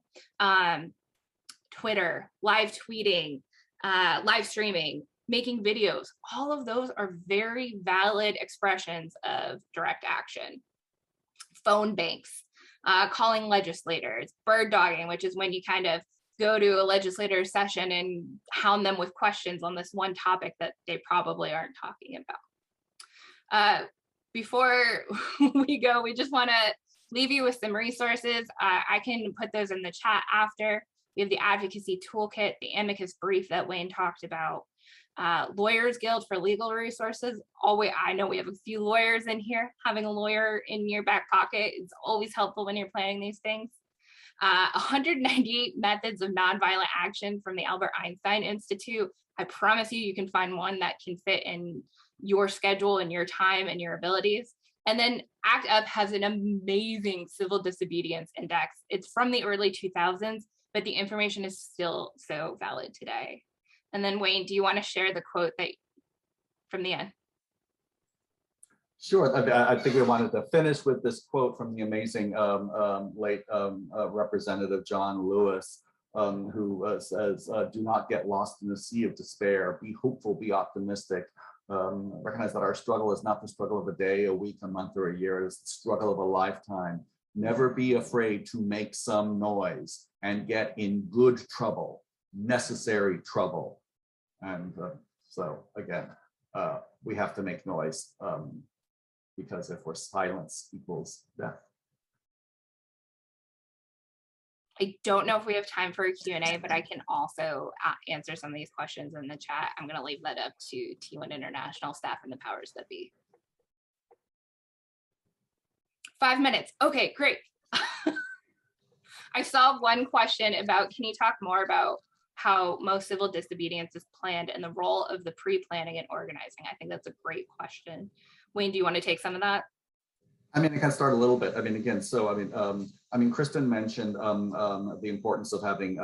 S16: Twitter, live tweeting, live streaming, making videos, all of those are very valid expressions of direct action. Phone banks, calling legislators, bird dogging, which is when you kind of go to a legislator session and hound them with questions on this one topic that they probably aren't talking about. Before we go, we just want to leave you with some resources. I can put those in the chat after. We have the advocacy toolkit, the amicus brief that Wayne talked about, Lawyers Guild for legal resources. I know we have a few lawyers in here. Having a lawyer in your back pocket is always helpful when you're planning these things. 198 methods of nonviolent action from the Albert Einstein Institute. I promise you can find one that can fit in your schedule and your time and your abilities. And then ACT UP has an amazing civil disobedience index. It's from the early 2000s, but the information is still so valid today. And then Wayne, do you want to share the quote from the end?
S17: Sure. I think we wanted to finish with this quote from the amazing late Representative John Lewis, who says, "Do not get lost in the sea of despair. Be hopeful, be optimistic. Recognize that our struggle is not the struggle of a day, a week, a month, or a year. It is the struggle of a lifetime. Never be afraid to make some noise and get in good trouble, necessary trouble." And so again, we have to make noise because if we're silence equals death.
S16: I don't know if we have time for a Q&A, but I can also answer some of these questions in the chat. I'm going to leave that up to T1 International staff and the powers that be. 5 minutes. Okay, great. I saw one question about, can you talk more about how most civil disobedience is planned and the role of the pre-planning and organizing? I think that's a great question. Wayne, do you want to take some of that?
S17: I mean, I can start a little bit. I mean, again, so I mean, Kristen mentioned the importance of having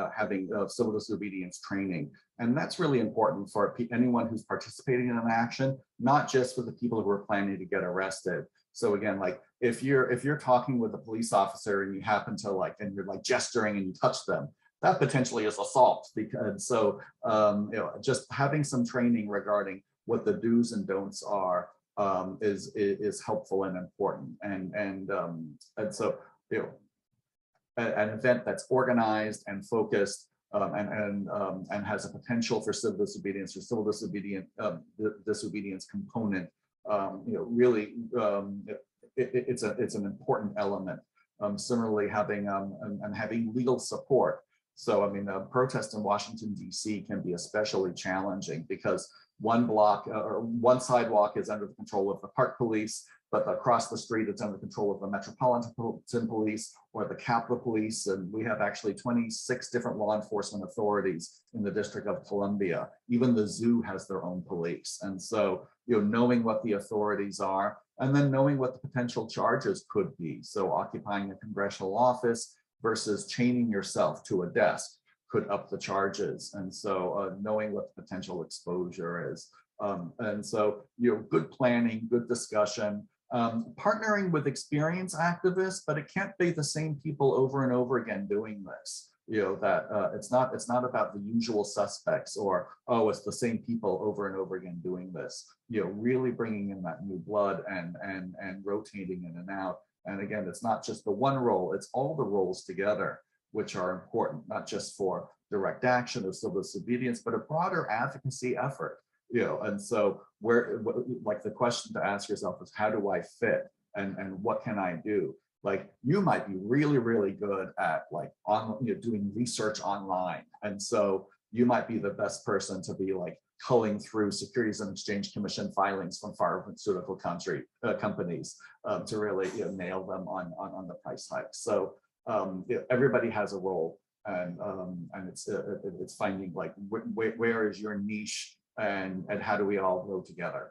S17: civil disobedience training, and that's really important for anyone who's participating in an action, not just for the people who are planning to get arrested. So again, like if you're talking with a police officer and you happen to and you're gesturing and you touch them, that potentially is assault. Because so just having some training regarding what the do's and don'ts are is helpful and important. And so an event that's organized and focused and has a potential for civil disobedience or civil disobedience component, really it's an important element. Similarly, having legal support. So I mean, protests in Washington, D.C. can be especially challenging because one block or one sidewalk is under the control of the Park Police, but across the street it's under control of the Metropolitan Police or the Capitol Police. And we have actually 26 different law enforcement authorities in the District of Columbia. Even the zoo has their own police. And so, knowing what the authorities are and then knowing what the potential charges could be. So occupying a congressional office versus chaining yourself to a desk could up the charges. And so knowing what the potential exposure is. And so, good planning, good discussion, partnering with experienced activists, but it can't be the same people over and over again doing this. that it's not about the usual suspects or, oh, it's the same people over and over again doing this, really bringing in that new blood and rotating in and out. And again, it's not just the one role, it's all the roles together, which are important, not just for direct action or civil disobedience, but a broader advocacy effort. And so like the question to ask yourself is, how do I fit, and what can I do? Like, you might be really, really good at like doing research online. And so you might be the best person to be like culling through Securities and Exchange Commission filings from pharmaceutical companies to really nail them on the price hikes. So everybody has a role, and it's finding like where is your niche, and how do we all grow together?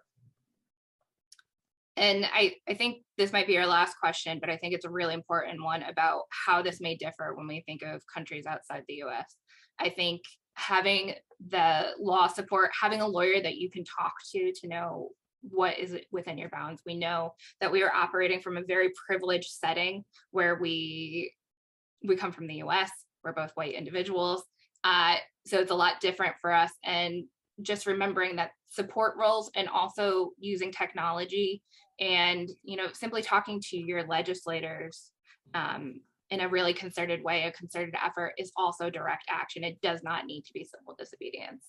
S16: And I think this might be our last question, but I think it's a really important one about how this may differ when we think of countries outside the US. I think having the law support, having a lawyer that you can talk to know what is within your bounds. We know that we are operating from a very privileged setting where we come from the US, we're both white individuals. So it's a lot different for us. And just remembering that support roles and also using technology and simply talking to your legislators in a really concerted way, a concerted effort, is also direct action. It does not need to be civil disobedience.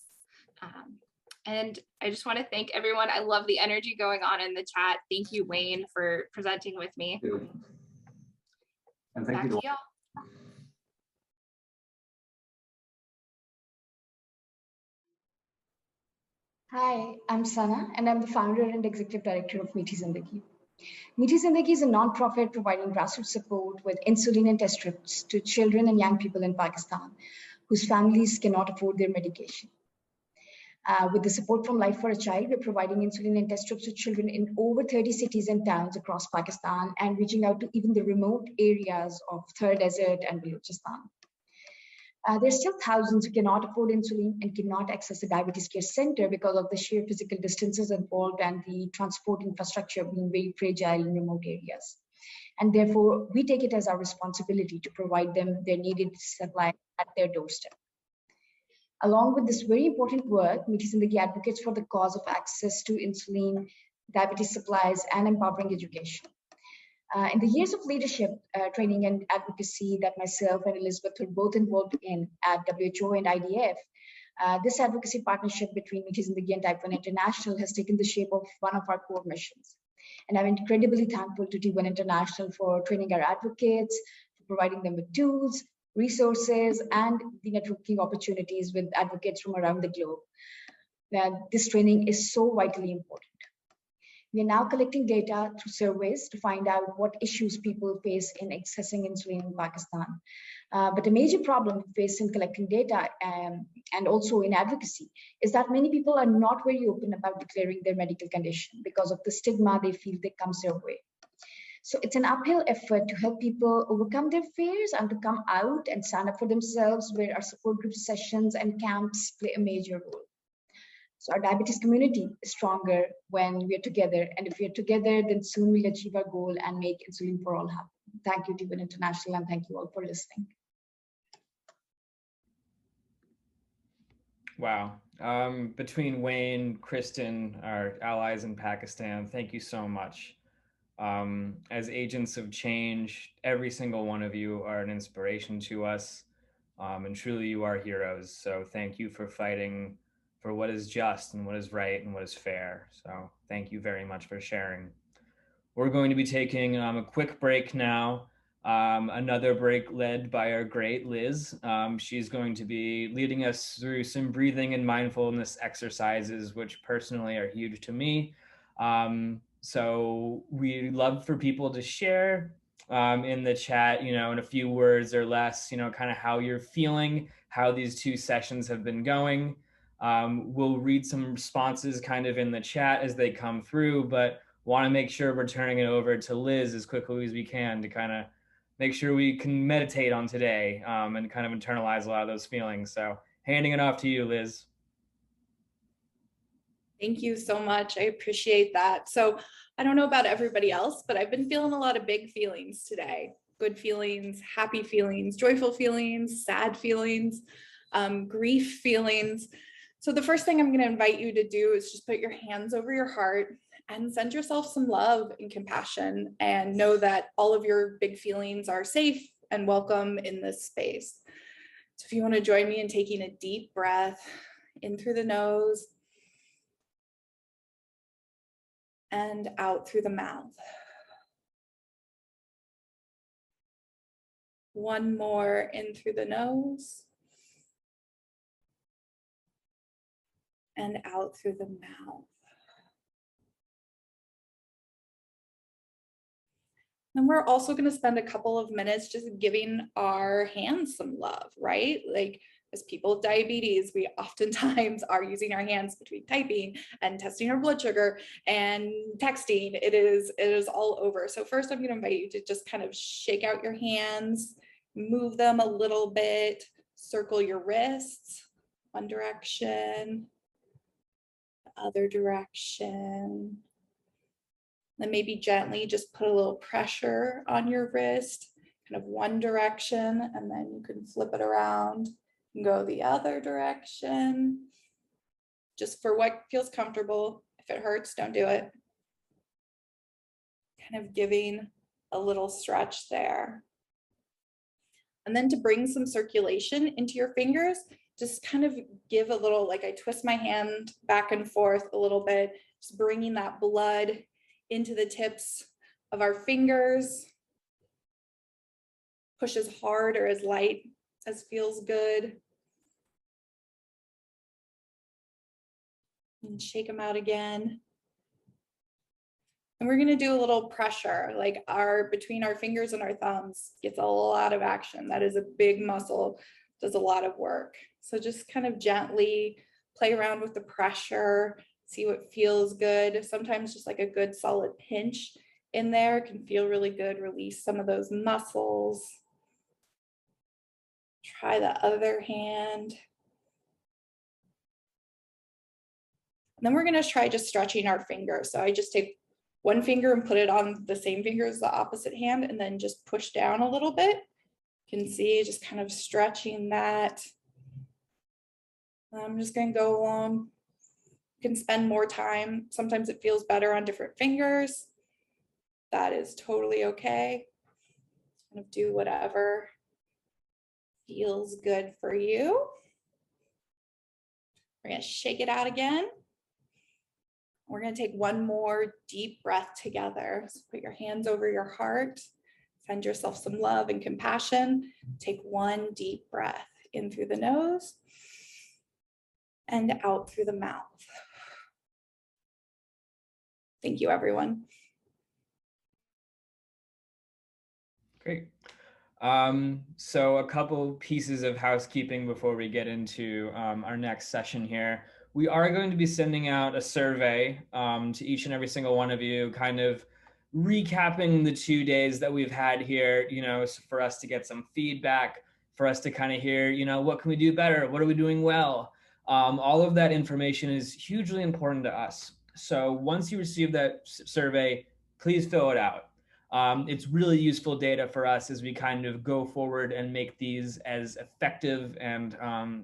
S16: And I just want to thank everyone. I love the energy going on in the chat. Thank you, Wayne, for presenting with me.
S17: And thank
S16: Back
S17: you
S16: to y'all.
S18: Hi, I'm Sana, and I'm the founder and executive director of Meethi Zindagi. Meethi Zindagi is a nonprofit providing grassroots support with insulin and test strips to children and young people in Pakistan whose families cannot afford their medication. With the support from Life for a Child, we're providing insulin and test strips to children in over 30 cities and towns across Pakistan, and reaching out to even the remote areas of Thar Desert and Balochistan. There's still thousands who cannot afford insulin and cannot access a diabetes care center because of the sheer physical distances involved and the transport infrastructure being very fragile in remote areas. And therefore, we take it as our responsibility to provide them their needed supply at their doorstep. Along with this very important work, Meethi Zindagi advocates for the cause of access to insulin, diabetes supplies, and empowering education. In the years of leadership training and advocacy that myself and Elizabeth were both involved in at WHO and IDF, this advocacy partnership between Meethi Zindagi and Type 1 International has taken the shape of one of our core missions. And I'm incredibly thankful to T1 International for training our advocates, for providing them with tools, resources, and the networking opportunities with advocates from around the globe. This training is so vitally important. We are now collecting data through surveys to find out what issues people face in accessing insulin in Pakistan. But a major problem we face in collecting data and also in advocacy is that many people are not very open about declaring their medical condition because of the stigma they feel that comes their way. So it's an uphill effort to help people overcome their fears and to come out and stand up for themselves, where our support group sessions and camps play a major role. So our diabetes community is stronger when we are together. And if we are together, then soon we'll achieve our goal and make insulin for all happen. Thank you, T1 International, and thank you all for listening.
S2: Wow. Between Wayne, Kristen, our allies in Pakistan, thank you so much. As agents of change, every single one of you are an inspiration to us, and truly you are heroes. So thank you for fighting for what is just and what is right and what is fair. So thank you very much for sharing. We're going to be taking a quick break now. Another break led by our great Liz. She's going to be leading us through some breathing and mindfulness exercises, which personally are huge to me. So we'd love for people to share in the chat, in a few words or less, kind of how you're feeling, how these two sessions have been going. We'll read some responses kind of in the chat as they come through, but want to make sure we're turning it over to Liz as quickly as we can to kind of make sure we can meditate on today and kind of internalize a lot of those feelings. So handing it off to you, Liz.
S19: Thank you so much. I appreciate that. So I don't know about everybody else, but I've been feeling a lot of big feelings today.
S3: good feelings, happy feelings, joyful feelings, sad feelings, grief feelings. So the first thing I'm going to invite you to do is just put your hands over your heart and send yourself some love and compassion, and know that all of your big feelings are safe and welcome in this space. So if you want to join me in taking a deep breath in through the nose and out through the mouth. One more in through the nose and out through the mouth. And we're also going to spend a couple of minutes just giving our hands some love, right? Like, as people with diabetes, we oftentimes are using our hands between typing and testing our blood sugar and texting. It is all over. So first, I'm going to invite you to just kind of shake out your hands, move them a little bit, circle your wrists, one direction, the other direction. Then maybe gently just put a little pressure on your wrist, kind of one direction, and then you can flip it around and go the other direction. Just for what feels comfortable. If it hurts, don't do it. Kind of giving a little stretch there. And then to bring some circulation into your fingers, just kind of give a little, like I twist my hand back and forth a little bit, just bringing that blood into the tips of our fingers. Push as hard or as light as feels good. And shake them out again. And we're going to do a little pressure, like between our fingers and our thumbs gets a lot of action. That is a big muscle, does a lot of work. So just kind of gently play around with the pressure, see what feels good. Sometimes just like a good solid pinch in there can feel really good. Release some of those muscles. Try the other hand. And then we're going to try just stretching our finger. So I just take one finger and put it on the same finger as the opposite hand, and then just push down a little bit. You can see just kind of stretching that. I'm just going to go along. You can spend more time. Sometimes it feels better on different fingers. That is totally okay. Kind of do whatever feels good for you. We're going to shake it out again. We're going to take one more deep breath together. So put your hands over your heart. Send yourself some love and compassion. Take one deep breath in through the nose and out through the mouth. Thank you, everyone.
S2: Great. So a couple pieces of housekeeping before we get into our next session here. We are going to be sending out a survey to each and every single one of you, kind of recapping the 2 days that we've had here, for us to get some feedback, for us to kind of hear, what can we do better? What are we doing well? All of that information is hugely important to us. So once you receive that survey, please fill it out. It's really useful data for us as we kind of go forward and make these as effective and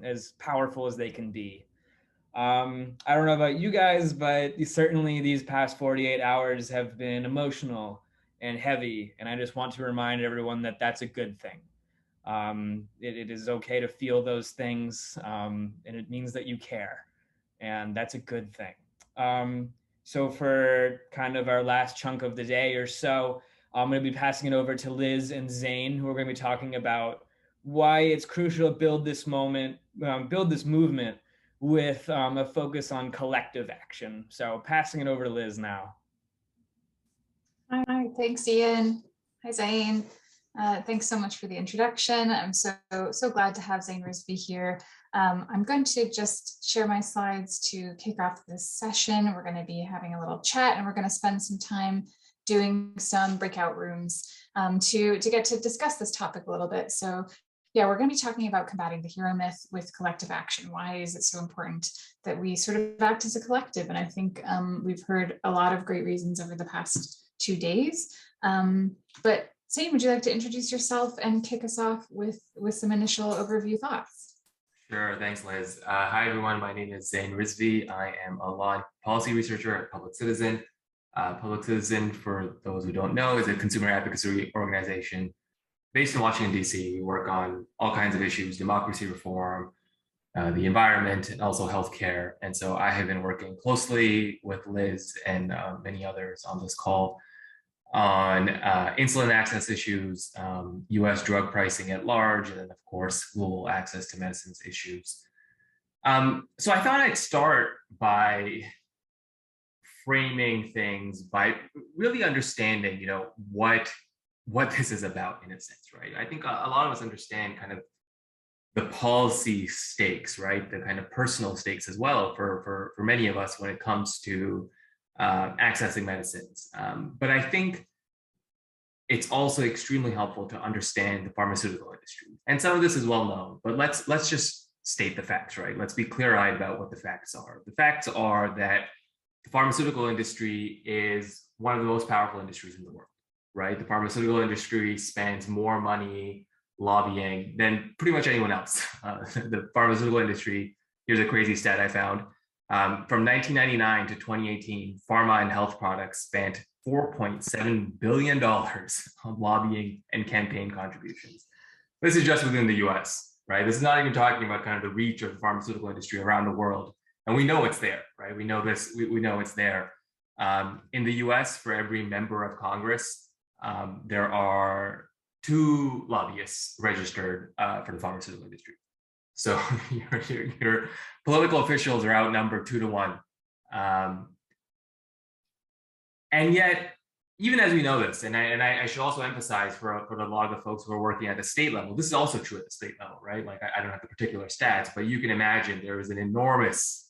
S2: as powerful as they can be. I don't know about you guys, but certainly these past 48 hours have been emotional and heavy. And I just want to remind everyone that that's a good thing. It is okay to feel those things, and it means that you care. And that's a good thing. So for kind of our last chunk of the day or so, I'm going to be passing it over to Liz and Zain, who are going to be talking about why it's crucial to build this movement with a focus on collective action. So passing it over to Liz now.
S10: Hi, thanks, Ian. Hi, Zain. Thanks so much for the introduction. I'm so glad to have Zain Rizvi here. I'm going to just share my slides to kick off this session. We're going to be having a little chat, and we're going to spend some time doing some breakout rooms to get to discuss this topic a little bit. So yeah, we're going to be talking about combating the hero myth with collective action. Why is it so important that we sort of act as a collective? And I think we've heard a lot of great reasons over the past 2 days. But Zain, would you like to introduce yourself and kick us off with some initial overview thoughts?
S19: Sure, thanks, Liz. Hi, everyone. My name is Zain Rizvi. I am a law and policy researcher at Public Citizen. Public Citizen, for those who don't know, is a consumer advocacy organization based in Washington, D.C. We work on all kinds of issues, democracy reform, the environment, and also healthcare. And so I have been working closely with Liz and many others on this call on insulin access issues, US drug pricing at large, and then of course, global access to medicines issues. So I thought I'd start by framing things by really understanding, what this is about in a sense, right? I think a lot of us understand kind of the policy stakes, right? The kind of personal stakes as well for many of us when it comes to accessing medicines. But I think it's also extremely helpful to understand the pharmaceutical industry. And some of this is well known, but let's just state the facts, right? Let's be clear-eyed about what the facts are. The facts are that the pharmaceutical industry is one of the most powerful industries in the world, right? The pharmaceutical industry spends more money lobbying than pretty much anyone else. The pharmaceutical industry, here's a crazy stat I found. From 1999 to 2018, pharma and health products spent $4.7 billion on lobbying and campaign contributions. This is just within the US, right? This is not even talking about kind of the reach of the pharmaceutical industry around the world. And we know it's there, right? We know this, we know it's there. In the US, for every member of Congress, there are 2 lobbyists registered for the pharmaceutical industry. So your political officials are outnumbered 2 to 1. And yet, even as we know this, and I should also emphasize for a lot of the folks who are working at the state level, this is also true at the state level, right? Like I don't have the particular stats, but you can imagine there is an enormous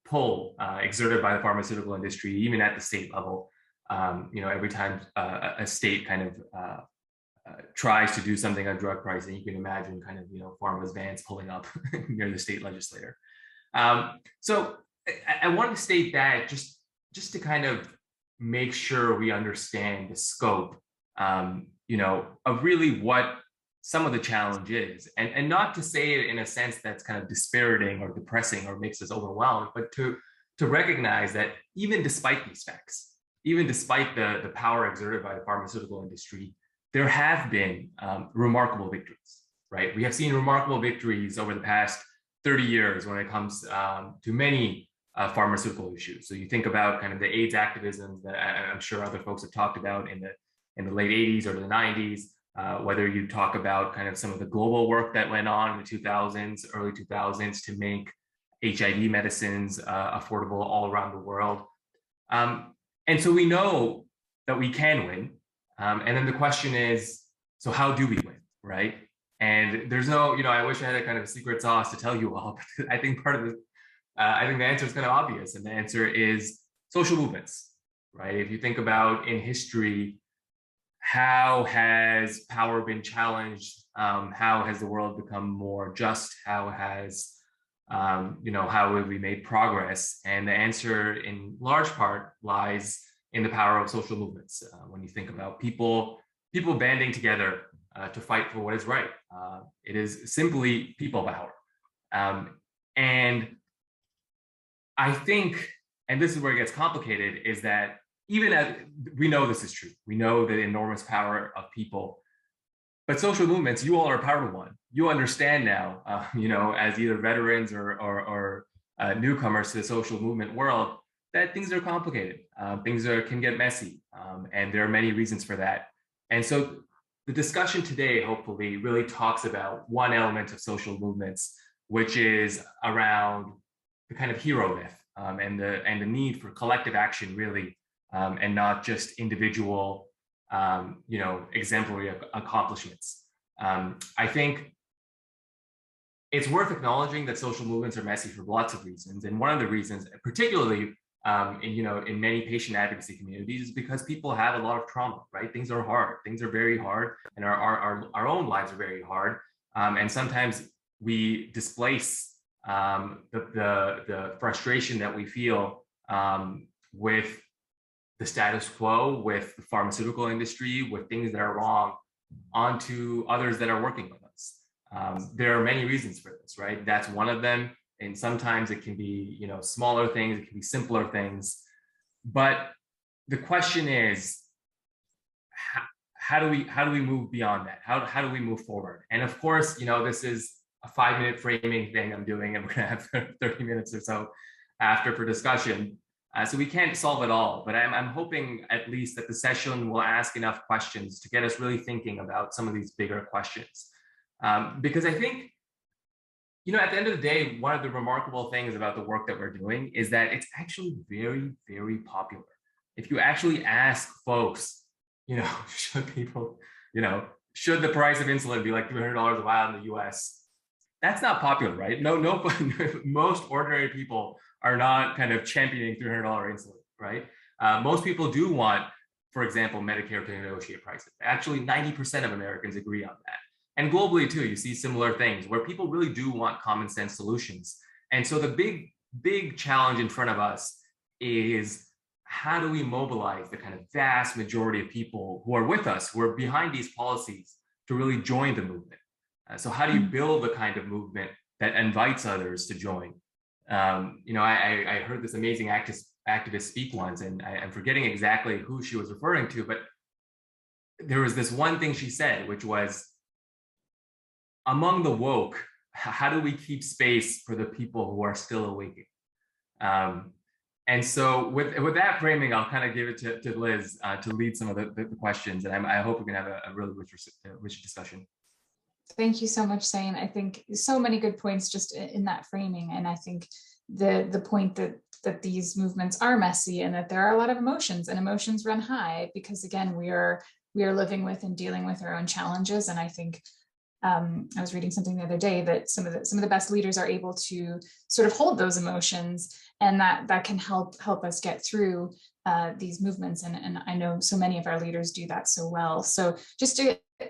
S19: pull exerted by the pharmaceutical industry, even at the state level. Every time a state kind of tries to do something on drug pricing, you can imagine kind of, pharma's vans pulling up near the state legislator. So I wanted to state that just to kind of make sure we understand the scope, of really what some of the challenge is, and not to say it in a sense that's kind of dispiriting or depressing or makes us overwhelmed, but to recognize that even despite these facts, even despite the power exerted by the pharmaceutical industry, there have been remarkable victories, right? We have seen remarkable victories over the past 30 years when it comes to many pharmaceutical issues. So you think about kind of the AIDS activism that I'm sure other folks have talked about in the late 80s or the 90s, whether you talk about kind of some of the global work that went on in the 2000s, early 2000s to make HIV medicines affordable all around the world. And so we know that we can win. And then the question is, so how do we win, right? And there's no, I wish I had a kind of secret sauce to tell you all, but I think I think the answer is kind of obvious. And the answer is social movements, right? If you think about in history, how has power been challenged? How has the world become more just? How has, how have we made progress? And the answer in large part lies in the power of social movements. When you think about people banding together to fight for what is right, it is simply people power. And I think, and this is where it gets complicated, is that even as we know this is true, we know the enormous power of people, but social movements, you all are part of one. You understand now, as either veterans or newcomers to the social movement world, that things are complicated, things can get messy, and there are many reasons for that. And so the discussion today, hopefully, really talks about one element of social movements, which is around the kind of hero myth and the need for collective action, really, and not just individual, exemplary accomplishments. I think it's worth acknowledging that social movements are messy for lots of reasons, and one of the reasons, particularly in many patient advocacy communities, is because people have a lot of trauma, right? Things are hard, things are very hard, and our own lives are very hard, and sometimes we displace the frustration that we feel with the status quo with the pharmaceutical industry, with things that are wrong, onto others that are working with us. There are many reasons for this, right? That's one of them. And sometimes it can be, you know, smaller things, it can be simpler things. But the question is, how do we move beyond that? How do we move forward? And of course, you know, this is a 5-minute framing thing I'm doing, and we're gonna have 30 minutes or so after for discussion. So we can't solve it all, but I'm hoping at least that the session will ask enough questions to get us really thinking about some of these bigger questions. Because I think, you know, at the end of the day, one of the remarkable things about the work that we're doing is that it's actually very, very popular. If you actually ask folks, you know, should people, you know, should the price of insulin be like $300 a vial in the US? That's not popular, right? No, most ordinary people are not kind of championing $300 insulin, right? Most people do want, for example, Medicare to negotiate prices. Actually, 90% of Americans agree on that. And globally too, you see similar things where people really do want common sense solutions. And so the big challenge in front of us is, how do we mobilize the kind of vast majority of people who are with us, who are behind these policies, to really join the movement? So how do you build the kind of movement that invites others to join? You know, I heard this amazing activist speak once, and I'm forgetting exactly who she was referring to, but there was this one thing she said, which was, among the woke, how do we keep space for the people who are still awakening? And so with that framing, I'll kind of give it to Liz to lead some of the questions, and I hope we can have a really rich discussion.
S10: Thank you so much, Zain. I think so many good points just in that framing. And I think the point that these movements are messy and that there are a lot of emotions, and emotions run high because, again, we are living with and dealing with our own challenges. And I think I was reading something the other day that some of the best leaders are able to sort of hold those emotions, and that can help us get through these movements. And I know so many of our leaders do that so well. So just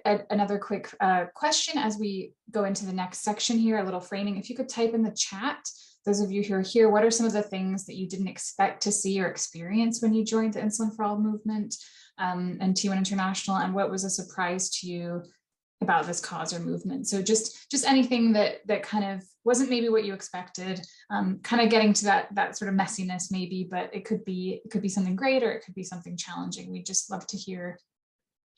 S10: another quick question as we go into the next section here, a little framing. If you could type in the chat, those of you who are here, what are some of the things that you didn't expect to see or experience when you joined the Insulin for All movement and T1 International, and what was a surprise to you about this cause or movement? So just anything that kind of wasn't maybe what you expected, kind of getting to that sort of messiness maybe, but it could be something great or it could be something challenging. We'd just love to hear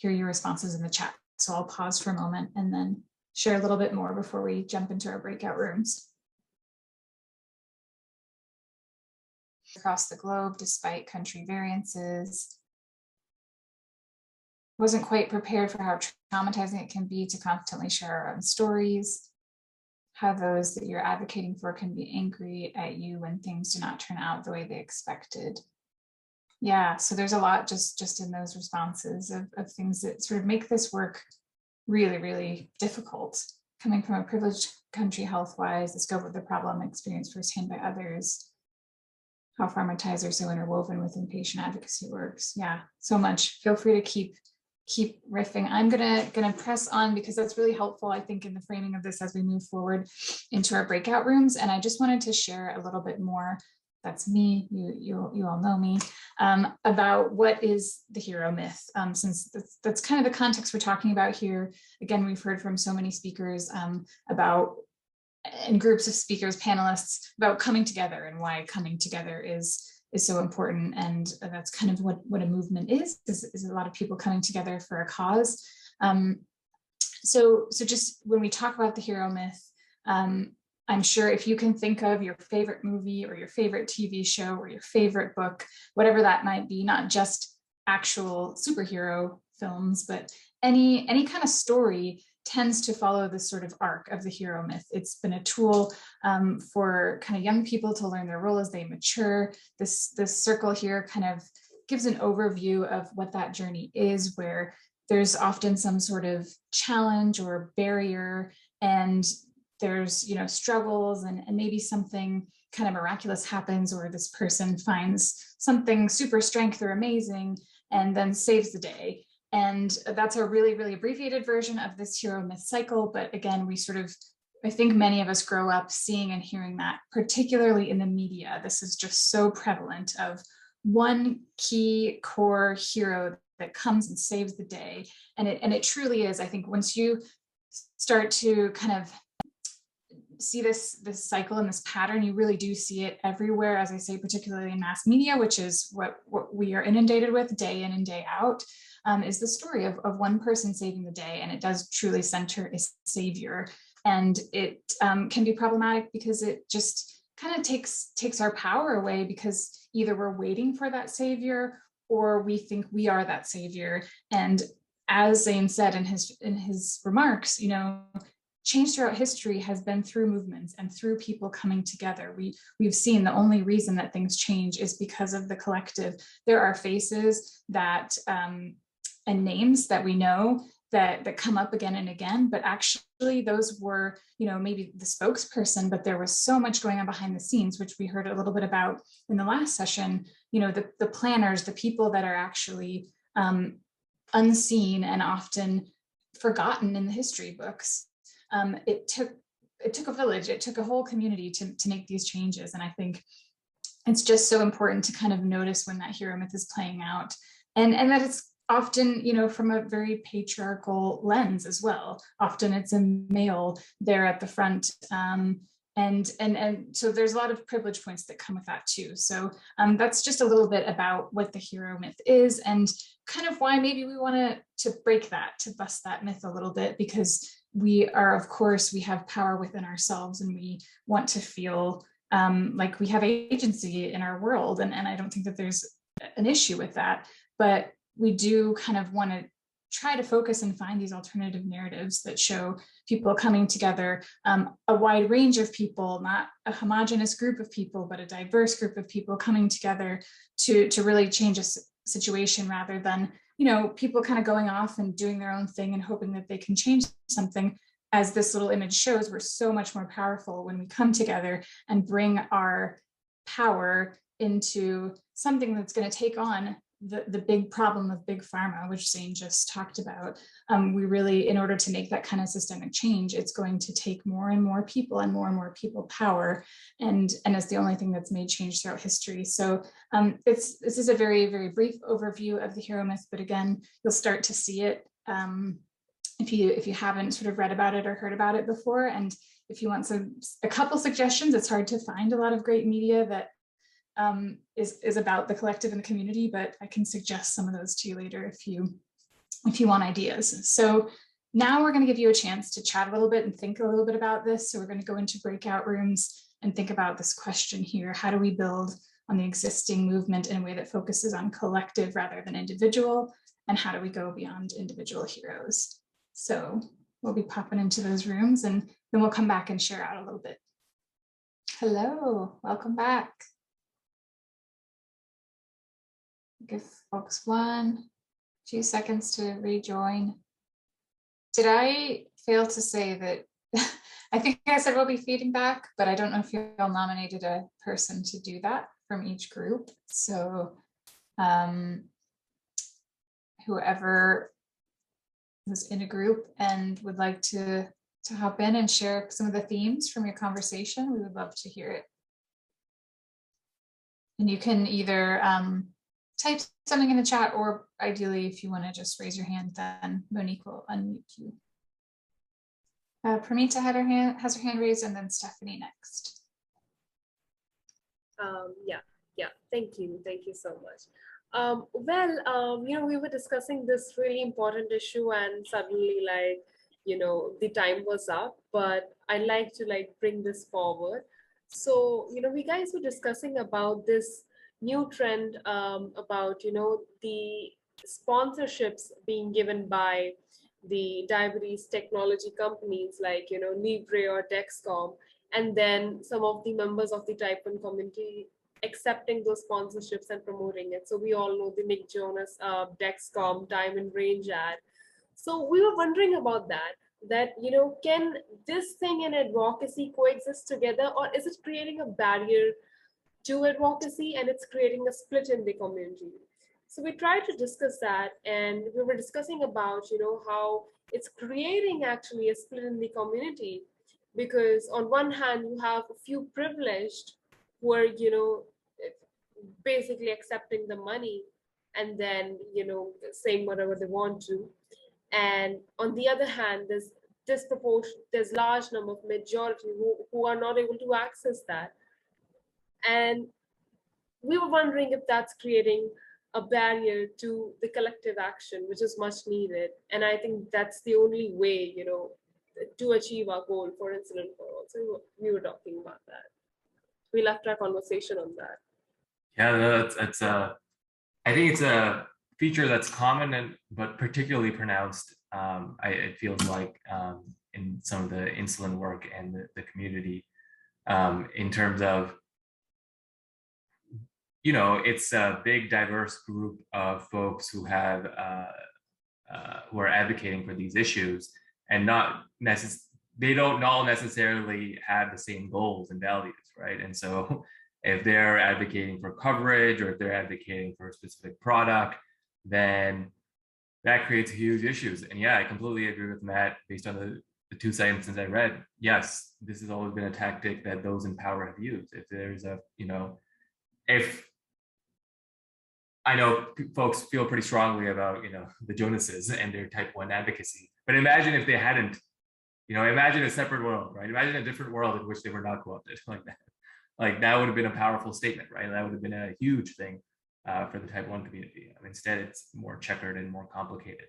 S10: your responses in the chat. So I'll pause for a moment and then share a little bit more before we jump into our breakout rooms. Across the globe, despite country variances, wasn't quite prepared for how traumatizing it can be to constantly share our own stories, how those that you're advocating for can be angry at you when things do not turn out the way they expected. Yeah, so there's a lot just in those responses of things that sort of make this work really, really difficult. Coming from a privileged country health-wise, the scope of the problem experienced firsthand by others, how pharma ties are so interwoven within patient advocacy works. Yeah, so much. Feel free to keep riffing. I'm gonna press on because that's really helpful, I think, in the framing of this as we move forward into our breakout rooms. And I just wanted to share a little bit more. That's me, you all know me, about what is the hero myth, since that's kind of the context we're talking about here. Again, we've heard from so many speakers about, and groups of speakers, panelists, about coming together and why coming together is so important. And that's kind of what a movement is a lot of people coming together for a cause. So just when we talk about the hero myth, I'm sure if you can think of your favorite movie or your favorite TV show or your favorite book, whatever that might be, not just actual superhero films, but any kind of story tends to follow this sort of arc of the hero myth. It's been a tool for kind of young people to learn their role as they mature. This circle here kind of gives an overview of what that journey is, where there's often some sort of challenge or barrier, and there's, you know, struggles, and maybe something kind of miraculous happens, or this person finds something super strength or amazing and then saves the day. And that's a really, really abbreviated version of this hero myth cycle. But again, I think many of us grow up seeing and hearing that, particularly in the media. This is just so prevalent of one key core hero that comes and saves the day. And it truly is, I think, once you start to kind of see this cycle and this pattern, you really do see it everywhere, as I say, particularly in mass media, which is what we are inundated with day in and day out, is the story of one person saving the day. And it does truly center a savior. And it can be problematic because it just kind of takes our power away, because either we're waiting for that savior or we think we are that savior. And as Zain said in his remarks, you know, change throughout history has been through movements and through people coming together. We've seen the only reason that things change is because of the collective. There are faces that and names that we know that come up again and again, but actually those were, you know, maybe the spokesperson, but there was so much going on behind the scenes, which we heard a little bit about in the last session. You know, the planners, the people that are actually unseen and often forgotten in the history books. It took a village, it took a whole community to make these changes. And I think it's just so important to kind of notice when that hero myth is playing out, and that it's often, you know, from a very patriarchal lens as well. Often it's a male there at the front. And so there's a lot of privilege points that come with that too. So that's just a little bit about what the hero myth is, and kind of why maybe we want to break that, to bust that myth a little bit, because we are, of course, we have power within ourselves, and we want to feel like we have agency in our world. And I don't think that there's an issue with that, but we do kind of want to try to focus and find these alternative narratives that show people coming together, a wide range of people, not a homogenous group of people, but a diverse group of people coming together to really change a situation, rather than, you know, people kind of going off and doing their own thing and hoping that they can change something. As this little image shows, we're so much more powerful when we come together and bring our power into something that's going to take on the big problem of big pharma, which Zain just talked about. We really, in order to make that kind of systemic change, it's going to take more and more people power, and it's the only thing that's made change throughout history. So this is a very, very brief overview of the hero myth, but again, you'll start to see it if you haven't sort of read about it or heard about it before. And if you want a couple suggestions, it's hard to find a lot of great media that is about the collective and the community, but I can suggest some of those to you later if you want ideas. So now we're going to give you a chance to chat a little bit and think a little bit about this. So we're going to go into breakout rooms and think about this question here. How do we build on the existing movement in a way that focuses on collective rather than individual? And how do we go beyond individual heroes? So we'll be popping into those rooms, and then we'll come back and share out a little bit. Hello, welcome back. Give folks 1-2 seconds to rejoin. Did I fail to say that? I think I said we'll be feeding back, but I don't know if you all nominated a person to do that from each group. So whoever was in a group and would like to hop in and share some of the themes from your conversation, we would love to hear it. And you can either type something in the chat, or ideally, if you want to just raise your hand, then Monique will unmute you. Pramita has her hand raised, and then Stephanie next.
S8: Yeah, thank you so much. You know, we were discussing this really important issue, and suddenly, like, you know, the time was up, but I'd like to bring this forward. So, you know, we guys were discussing about this new trend about, you know, the sponsorships being given by the diabetes technology companies like, you know, Libre or Dexcom, and then some of the members of the type 1 community accepting those sponsorships and promoting it. So we all know the Nick Jonas Dexcom Diamond Range ad. So we were wondering about that, you know, can this thing and advocacy coexist together, or is it creating a barrier to advocacy, and it's creating a split in the community? So we tried to discuss that, and we were discussing about, you know, how it's creating actually a split in the community, because on one hand you have a few privileged who are, you know, basically accepting the money and then, saying whatever they want to. And on the other hand, there's large number of majority who are not able to access that. And we were wondering if that's creating a barrier to the collective action, which is much needed. And I think that's the only way, to achieve our goal for insulin for all. So we were talking about that. We left our conversation on that.
S19: Yeah, that's I think it's a feature that's common but particularly pronounced. It feels like in some of the insulin work and the community, in terms of, it's a big diverse group of folks who have who are advocating for these issues, and they don't all necessarily have the same goals and values, right? And so if they're advocating for coverage, or if they're advocating for a specific product, then that creates huge issues. And yeah, I completely agree with Matt based on the two sentences I read. Yes, this has always been a tactic that those in power have used. If there's if I know folks feel pretty strongly about, the Jonases and their type 1 advocacy, but imagine if they hadn't, imagine a separate world, right? Imagine a different world in which they were not co-opted like that. Like that would have been a powerful statement, right? That would have been a huge thing for the type 1 community. Instead, it's more checkered and more complicated.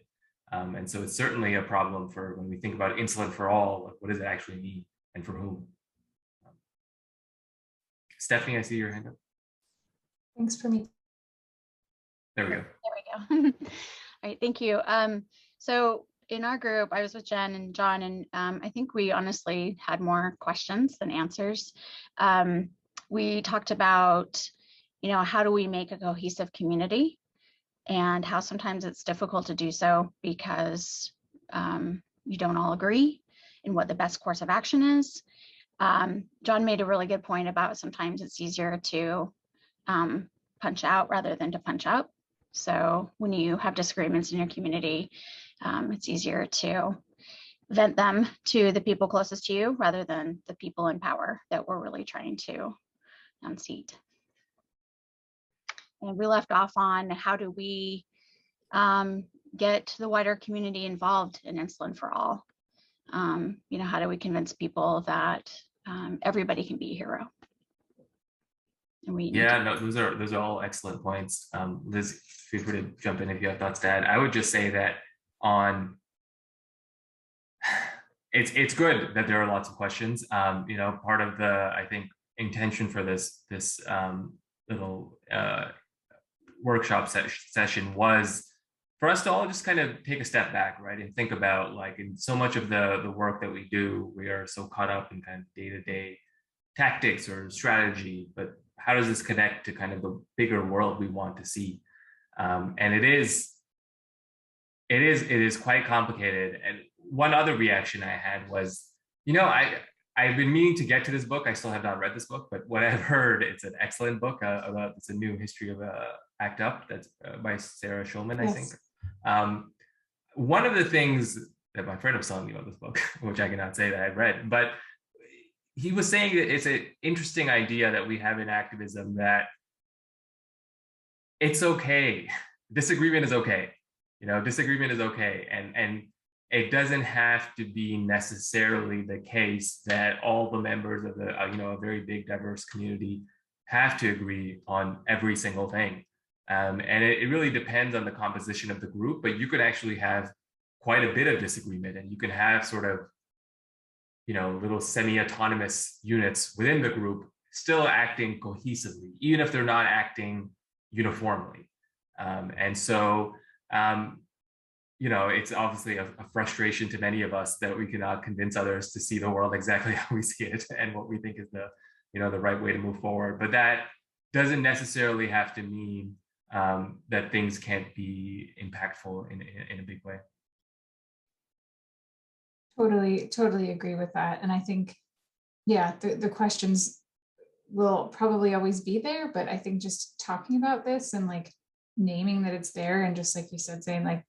S19: And so it's certainly a problem for when we think about insulin for all, like what does it actually mean and for whom? Stephanie, I see your hand up.
S10: Thanks for me.
S19: There we go.
S5: There we go. All right, thank you. So in our group, I was with Jen and John, and I think we honestly had more questions than answers. We talked about, how do we make a cohesive community, and how sometimes it's difficult to do so because you don't all agree in what the best course of action is. John made a really good point about sometimes it's easier to punch out rather than to punch up. So when you have disagreements in your community, it's easier to vent them to the people closest to you rather than the people in power that we're really trying to unseat. And we left off on how do we get the wider community involved in insulin for all? How do we convince people that everybody can be a hero? And
S19: those are all excellent points. Liz, feel free to jump in if you have thoughts to add. I would just say that it's good that there are lots of questions. Part of the, I think, intention for this little workshop session was for us to all just kind of take a step back, right, and think about, like, in so much of the work that we do, we are so caught up in kind of day-to-day tactics or strategy, but how does this connect to kind of the bigger world we want to see? And it is quite complicated. And one other reaction I had was, I've been meaning to get to this book. I still have not read this book, but what I've heard, it's an excellent book it's a new history of ACT UP that's by Sarah Schulman, yes. I think. One of the things that my friend was telling me about this book, which I cannot say that I've read, but he was saying that it's an interesting idea that we have in activism, that it's okay. Disagreement is okay. Disagreement is okay. And it doesn't have to be necessarily the case that all the members of a very big, diverse community have to agree on every single thing. And it really depends on the composition of the group, but you could actually have quite a bit of disagreement, and you can have sort of, little semi-autonomous units within the group still acting cohesively, even if they're not acting uniformly. And so, it's obviously a frustration to many of us that we cannot convince others to see the world exactly how we see it and what we think is the right way to move forward. But that doesn't necessarily have to mean that things can't be impactful in a big way.
S10: Totally agree with that. And I think, the questions will probably always be there, but I think just talking about this and like naming that it's there, and just like you said, saying like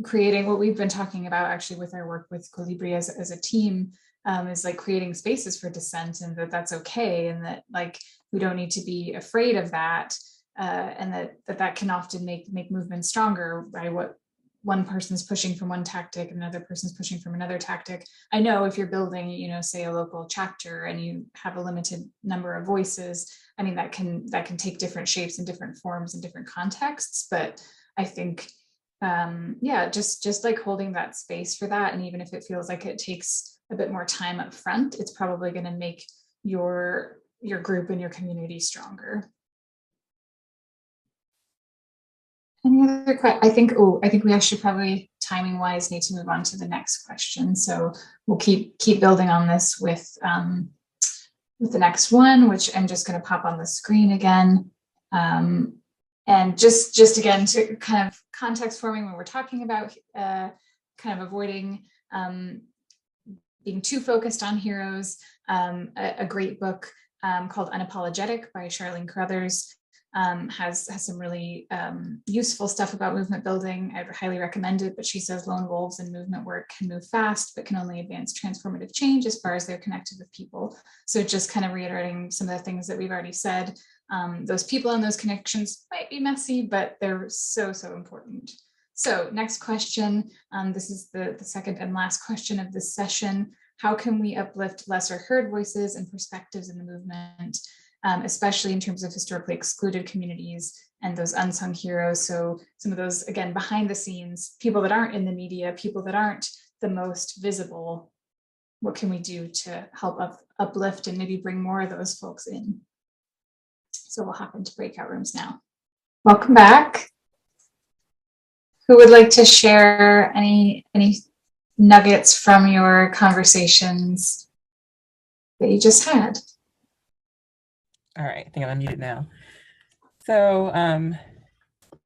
S10: creating what we've been talking about actually with our work with Colibri as a team, is like creating spaces for dissent, and that's okay, and that like we don't need to be afraid of that, and that can often make movements stronger by what one person's pushing from one tactic and another person's pushing from another tactic. I know if you're building, say a local chapter and you have a limited number of voices, I mean, that can take different shapes and different forms and different contexts. But I think, just like holding that space for that. And even if it feels like it takes a bit more time up front, it's probably going to make your group and your community stronger. Any other questions? I think we actually probably timing wise need to move on to the next question. So we'll keep building on this with the next one, which I'm just going to pop on the screen again. And just again to kind of context forming when we're talking about kind of avoiding being too focused on heroes. A great book called Unapologetic by Charlene Carruthers has some really useful stuff about movement building. I highly recommend it, but she says lone wolves in movement work can move fast, but can only advance transformative change as far as they're connected with people. So just kind of reiterating some of the things that we've already said. Those people and those connections might be messy, but they're so important. So next question, this is the second and last question of this session. How can we uplift lesser heard voices and perspectives in the movement? Especially in terms of historically excluded communities and those unsung heroes. So some of those, again, behind the scenes, people that aren't in the media, people that aren't the most visible. What can we do to help uplift and maybe bring more of those folks in? So we'll hop into breakout rooms now. Welcome back. Who would like to share any nuggets from your conversations that you just had?
S20: All right, I think I'm unmuted now. So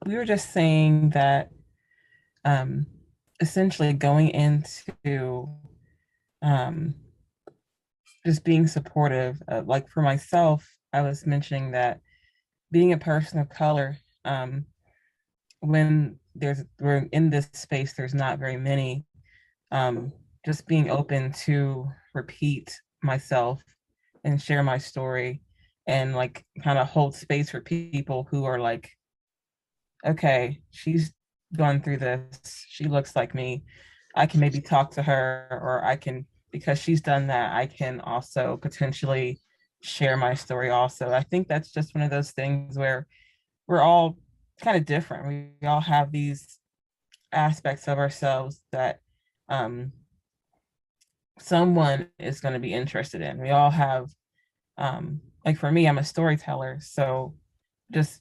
S20: we were just saying that essentially going into just being supportive, like for myself, I was mentioning that being a person of color, when we're in this space, there's not very many, just being open to repeat myself and share my story and like kind of hold space for people who are like, okay, she's gone through this, she looks like me, I can maybe talk to her, or I can, because she's done that, I can also potentially share my story also. I think that's just one of those things where we're all kind of different. We all have these aspects of ourselves that someone is going to be interested in. We all have, like for me, I'm a storyteller. So just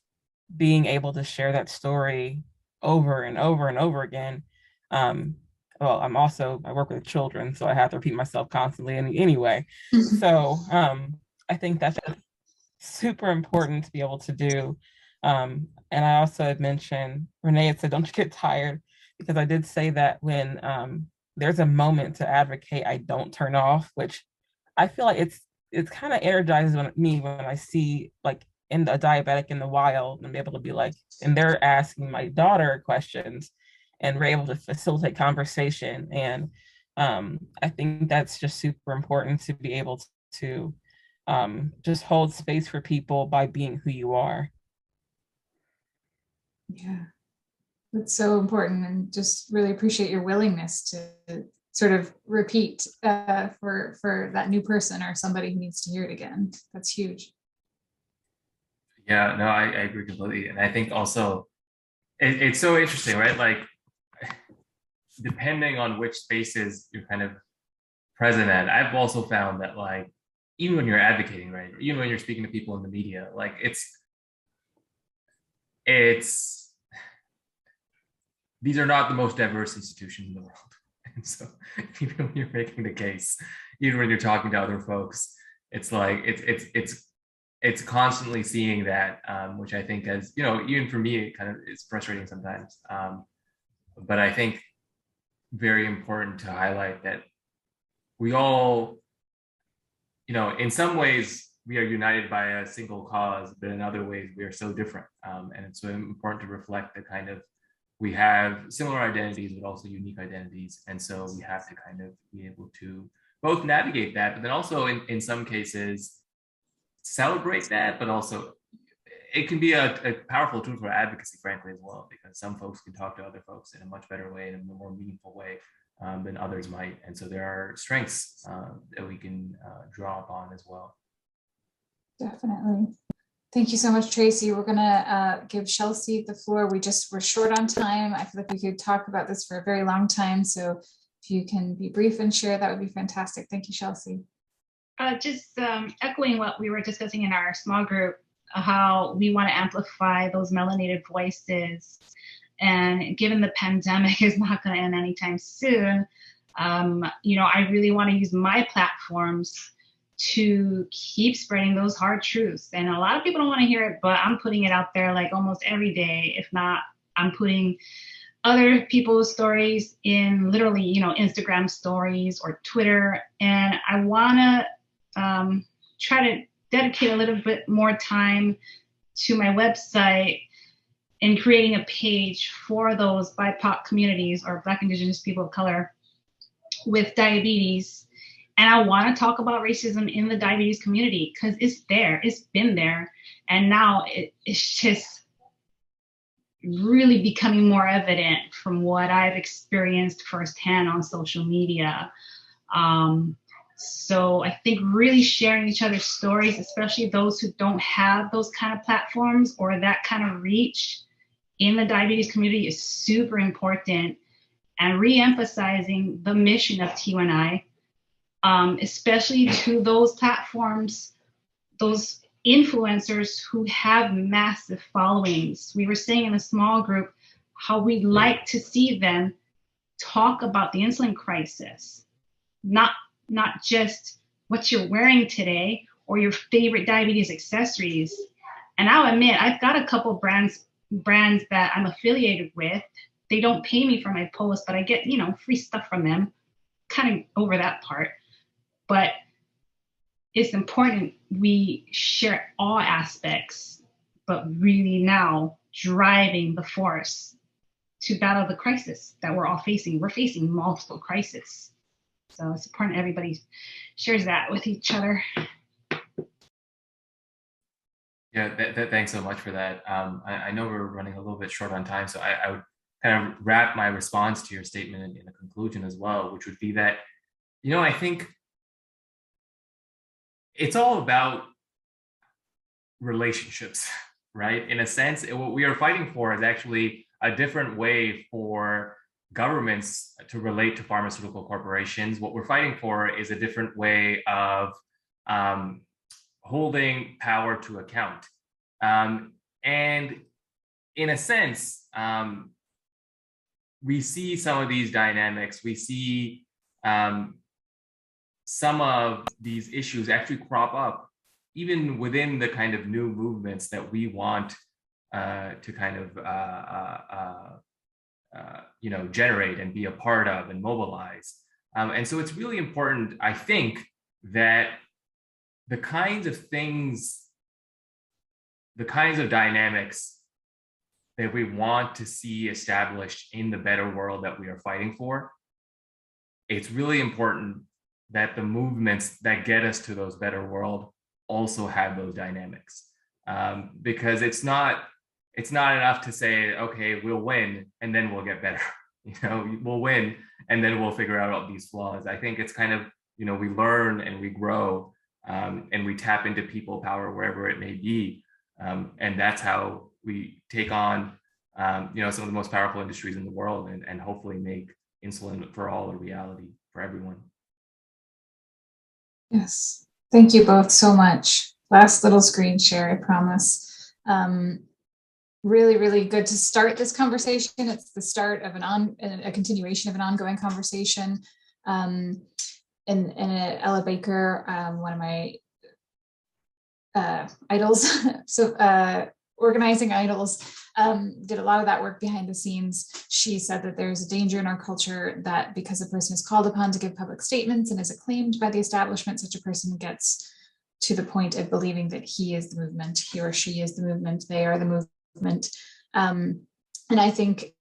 S20: being able to share that story over and over and over again. Well, I work with children, so I have to repeat myself constantly anyway. So I think that's super important to be able to do. And I also had mentioned, Renee had said, don't you get tired? Because I did say that when there's a moment to advocate, I don't turn off, which I feel like it's kind of energizes me when I see like in the diabetic in the wild and be able to be like, and they're asking my daughter questions and we're able to facilitate conversation. And I think that's just super important to be able to just hold space for people by being who you are.
S10: Yeah, that's so important, and just really appreciate your willingness to sort of repeat for that new person or somebody who needs to hear it again. That's huge.
S19: Yeah, no, I agree completely. And I think also it's so interesting, right? Like, depending on which spaces you're kind of present at, I've also found that like, even when you're advocating, right? Or even when you're speaking to people in the media, like these are not the most diverse institutions in the world. And so even when you're making the case, even when you're talking to other folks, it's like, it's constantly seeing that, which I think as, even for me, it kind of is frustrating sometimes. But I think very important to highlight that we all, in some ways we are united by a single cause, but in other ways we are so different. And it's so important to reflect the kind of, we have similar identities, but also unique identities. And so we have to kind of be able to both navigate that, but then also in some cases celebrate that, but also it can be a powerful tool for advocacy, frankly, as well, because some folks can talk to other folks in a much better way, in a more meaningful way than others might. And so there are strengths that we can draw upon as well.
S10: Definitely. Thank you so much, Tracy. We're gonna give Chelsea the floor. We're short on time. I feel like we could talk about this for a very long time. So if you can be brief and share, that would be fantastic. Thank you, Chelsea.
S2: Just echoing what we were discussing in our small group, how we want to amplify those melanated voices. And given the pandemic is not going to end anytime soon, I really want to use my platforms to keep spreading those hard truths. And a lot of people don't want to hear it, but I'm putting it out there like almost every day. If not, I'm putting other people's stories in literally, Instagram stories or Twitter. And I want to try to dedicate a little bit more time to my website in creating a page for those BIPOC communities or Black, Indigenous people of color with diabetes. And I want to talk about racism in the diabetes community because it's there, it's been there. And now it's just really becoming more evident from what I've experienced firsthand on social media. So I think really sharing each other's stories, especially those who don't have those kind of platforms or that kind of reach in the diabetes community, is super important. And re-emphasizing the mission of T1I, especially to those platforms, those influencers who have massive followings. We were saying in a small group how we'd like to see them talk about the insulin crisis, not just what you're wearing today or your favorite diabetes accessories. And I'll admit, I've got a couple brands that I'm affiliated with. They don't pay me for my posts, but I get, free stuff from them. Kind of over that part. But it's important we share all aspects, but really now driving the force to battle the crisis that we're all facing. We're facing multiple crises. So it's important everybody shares that with each other.
S19: Yeah, thanks so much for that. I know we're running a little bit short on time, so I would kind of wrap my response to your statement in a conclusion as well, which would be that, I think it's all about relationships, right? In a sense, what we are fighting for is actually a different way for governments to relate to pharmaceutical corporations. What we're fighting for is a different way of holding power to account. And in a sense, we see some of these dynamics, we see some of these issues actually crop up even within the kind of new movements that we want to kind of generate and be a part of and mobilize. And so it's really important, I think, that the kinds of things, the kinds of dynamics that we want to see established in the better world that we are fighting for, it's really important that the movements that get us to those better world also have those dynamics. Because it's not enough to say, okay, we'll win and then we'll get better. We'll win and then we'll figure out all these flaws. I think it's kind of, we learn and we grow and we tap into people power wherever it may be. And that's how we take on, some of the most powerful industries in the world and hopefully make insulin for all a reality for everyone.
S10: Yes, thank you both so much. Last little screen share, I promise. Really, really good to start this conversation. It's the start of a continuation of an ongoing conversation. And Ella Baker, one of my idols, organizing idols, did a lot of that work behind the scenes. She said that there's a danger in our culture that because a person is called upon to give public statements and is acclaimed by the establishment, such a person gets to the point of believing that he is the movement, he or she is the movement, they are the movement. And I think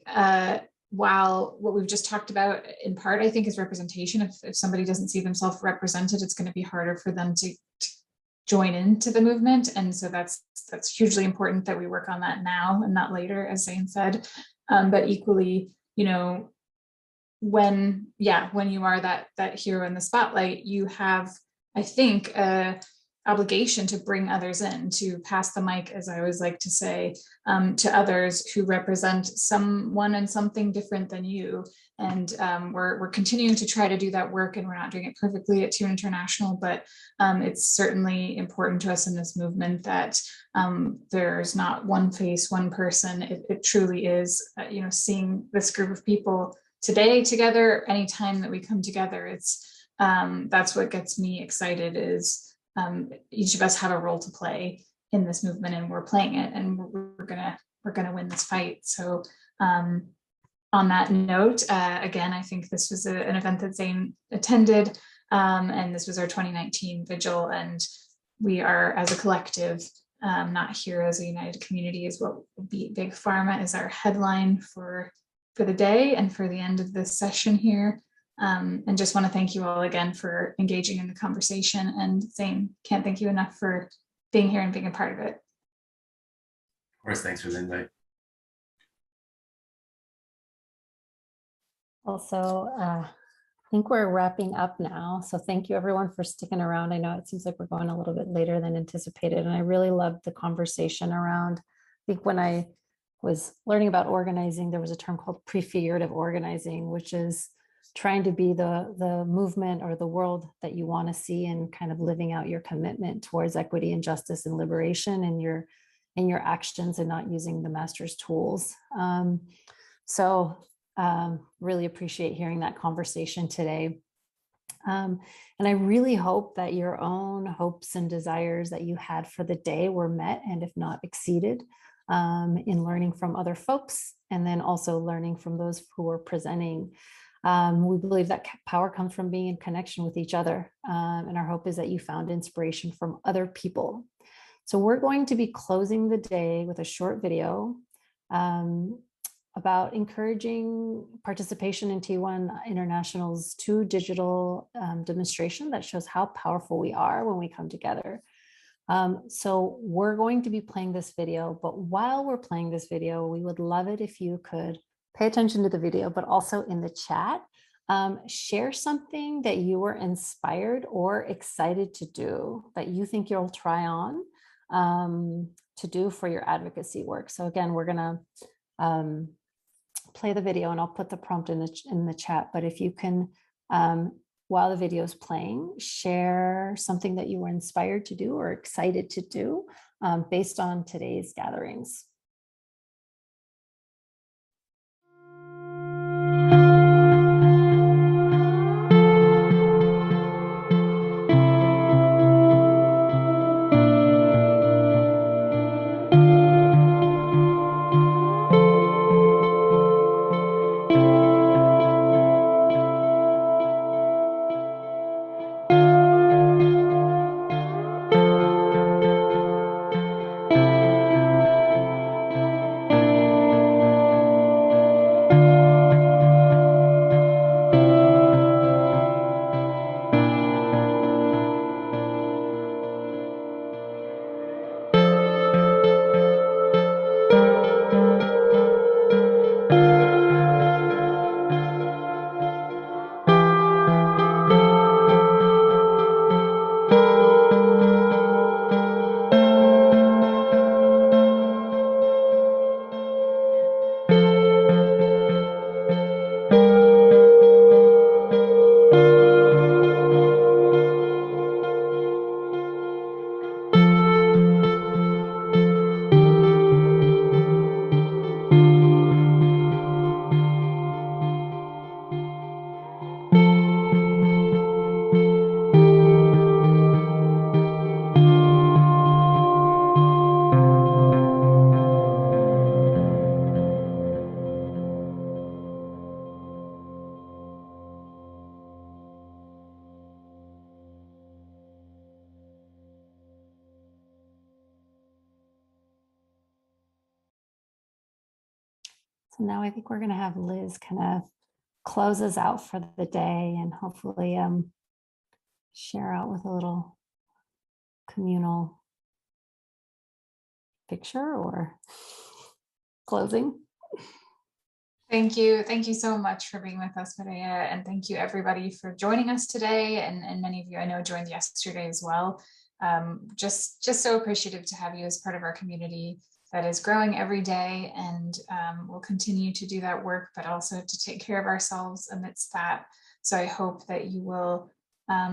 S10: while what we've just talked about in part, I think, is representation. If somebody doesn't see themselves represented, it's going to be harder for them to join into the movement. And so that's hugely important that we work on that now and not later, as Zain said. But equally, when you are that hero in the spotlight, you have, I think, a obligation to bring others in, to pass the mic, as I always like to say, to others who represent someone and something different than you. And we're continuing to try to do that work, and we're not doing it perfectly at T1 International, but it's certainly important to us in this movement that there's not one face, one person. It truly is, seeing this group of people today together, anytime that we come together, it's that's what gets me excited, is each of us have a role to play in this movement, and we're playing it, and we're gonna win this fight. So on that note, again, I think this was an event that Zain attended, and this was our 2019 vigil, and we are, as a collective, not here as a united community, is what would be Big Pharma, is our headline for the day and for the end of this session here. And just want to thank you all again for engaging in the conversation. And Zain, can't thank you enough for being here and being a part of it.
S19: Of course, thanks for the invite.
S1: Also, I think we're wrapping up now. So thank you everyone for sticking around. I know it seems like we're going a little bit later than anticipated. And I really loved the conversation around, I think when I was learning about organizing, there was a term called prefigurative organizing, which is trying to be the movement or the world that you want to see, and kind of living out your commitment towards equity and justice and liberation in your actions, and not using the master's tools. Really appreciate hearing that conversation today. And I really hope that your own hopes and desires that you had for the day were met, and if not exceeded, in learning from other folks, and then also learning from those who are presenting. We believe that power comes from being in connection with each other. And our hope is that you found inspiration from other people. So we're going to be closing the day with a short video about encouraging participation in T1 International's 2 digital demonstration that shows how powerful we are when we come together. So we're going to be playing this video, but while we're playing this video, we would love it if you could pay attention to the video, but also in the chat, share something that you were inspired or excited to do that you think you'll try on to do for your advocacy work. So again, we're gonna play the video, and I'll put the prompt in the chat, but if you can, while the video is playing, share something that you were inspired to do or excited to do based on today's gatherings. So now I think we're going to have Liz kind of close us out for the day and hopefully share out with a little communal picture or closing.
S10: Thank you. Thank you so much for being with us, Mirella. And thank you everybody for joining us today. And many of you I know joined yesterday as well. Just so appreciative to have you as part of our community that is growing every day, and we'll continue to do that work, but also to take care of ourselves amidst that. So I hope that you will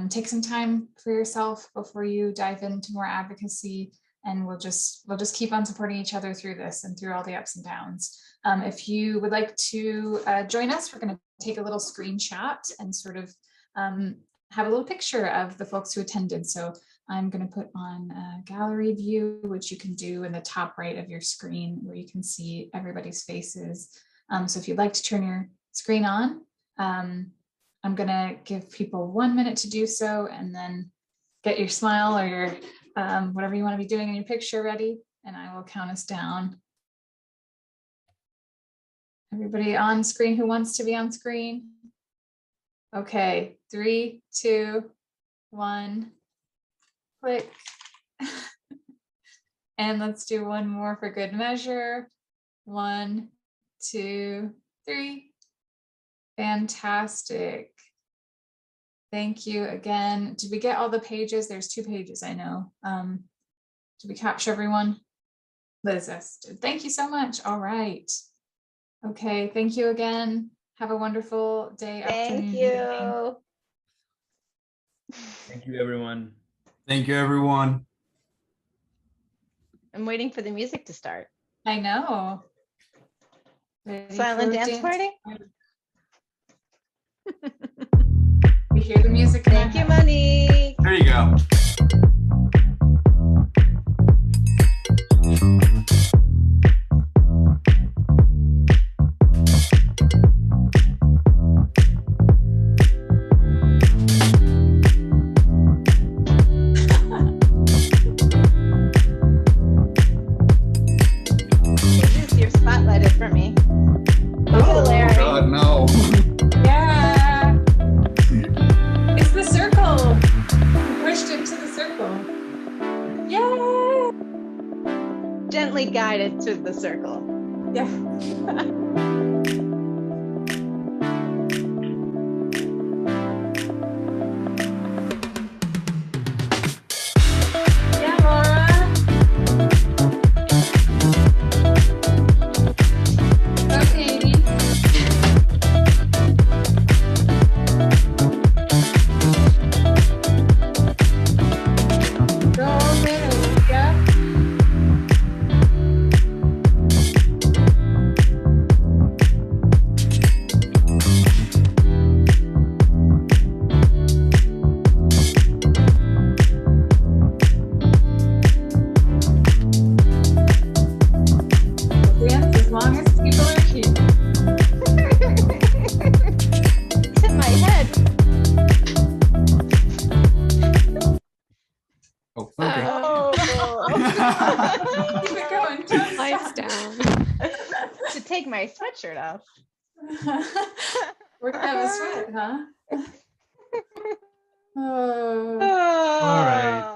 S10: take some time for yourself before you dive into more advocacy, and we'll just keep on supporting each other through this and through all the ups and downs. If you would like to join us, we're going to take a little screenshot and sort of have a little picture of the folks who attended. So I'm going to put on a gallery view, which you can do in the top right of your screen, where you can see everybody's faces. So if you'd like to turn your screen on, I'm going to give people 1 minute to do so, and then get your smile or your whatever you want to be doing in your picture ready, and I will count us down. Everybody on screen who wants to be on screen? Okay, 3, 2, 1, click. And let's do one more for good measure. 1, 2, 3. Fantastic. Thank you again. Did we get all the pages? There's 2 pages, I know. Did we capture everyone? Liz, thank you so much. All right. Okay, thank you again. Have a wonderful day.
S2: Thank
S10: afternoon,
S2: you.
S10: evening.
S2: Thank you, everyone.
S16: Thank you, everyone.
S2: I'm waiting for the music to start.
S10: I know. Ready
S2: Silent
S10: for
S2: dance party?
S10: We hear the music.
S2: Thank you, Monique.
S16: There you go.
S2: Your spotlight it for me. Oh, Larry.
S17: God, no.
S10: Yeah. It's the circle. We pushed it to the circle. Yay.
S2: Gently guided to the circle.
S10: Yeah.
S2: Take my sweatshirt off.
S10: We're gonna have a sweat, huh?
S16: All right.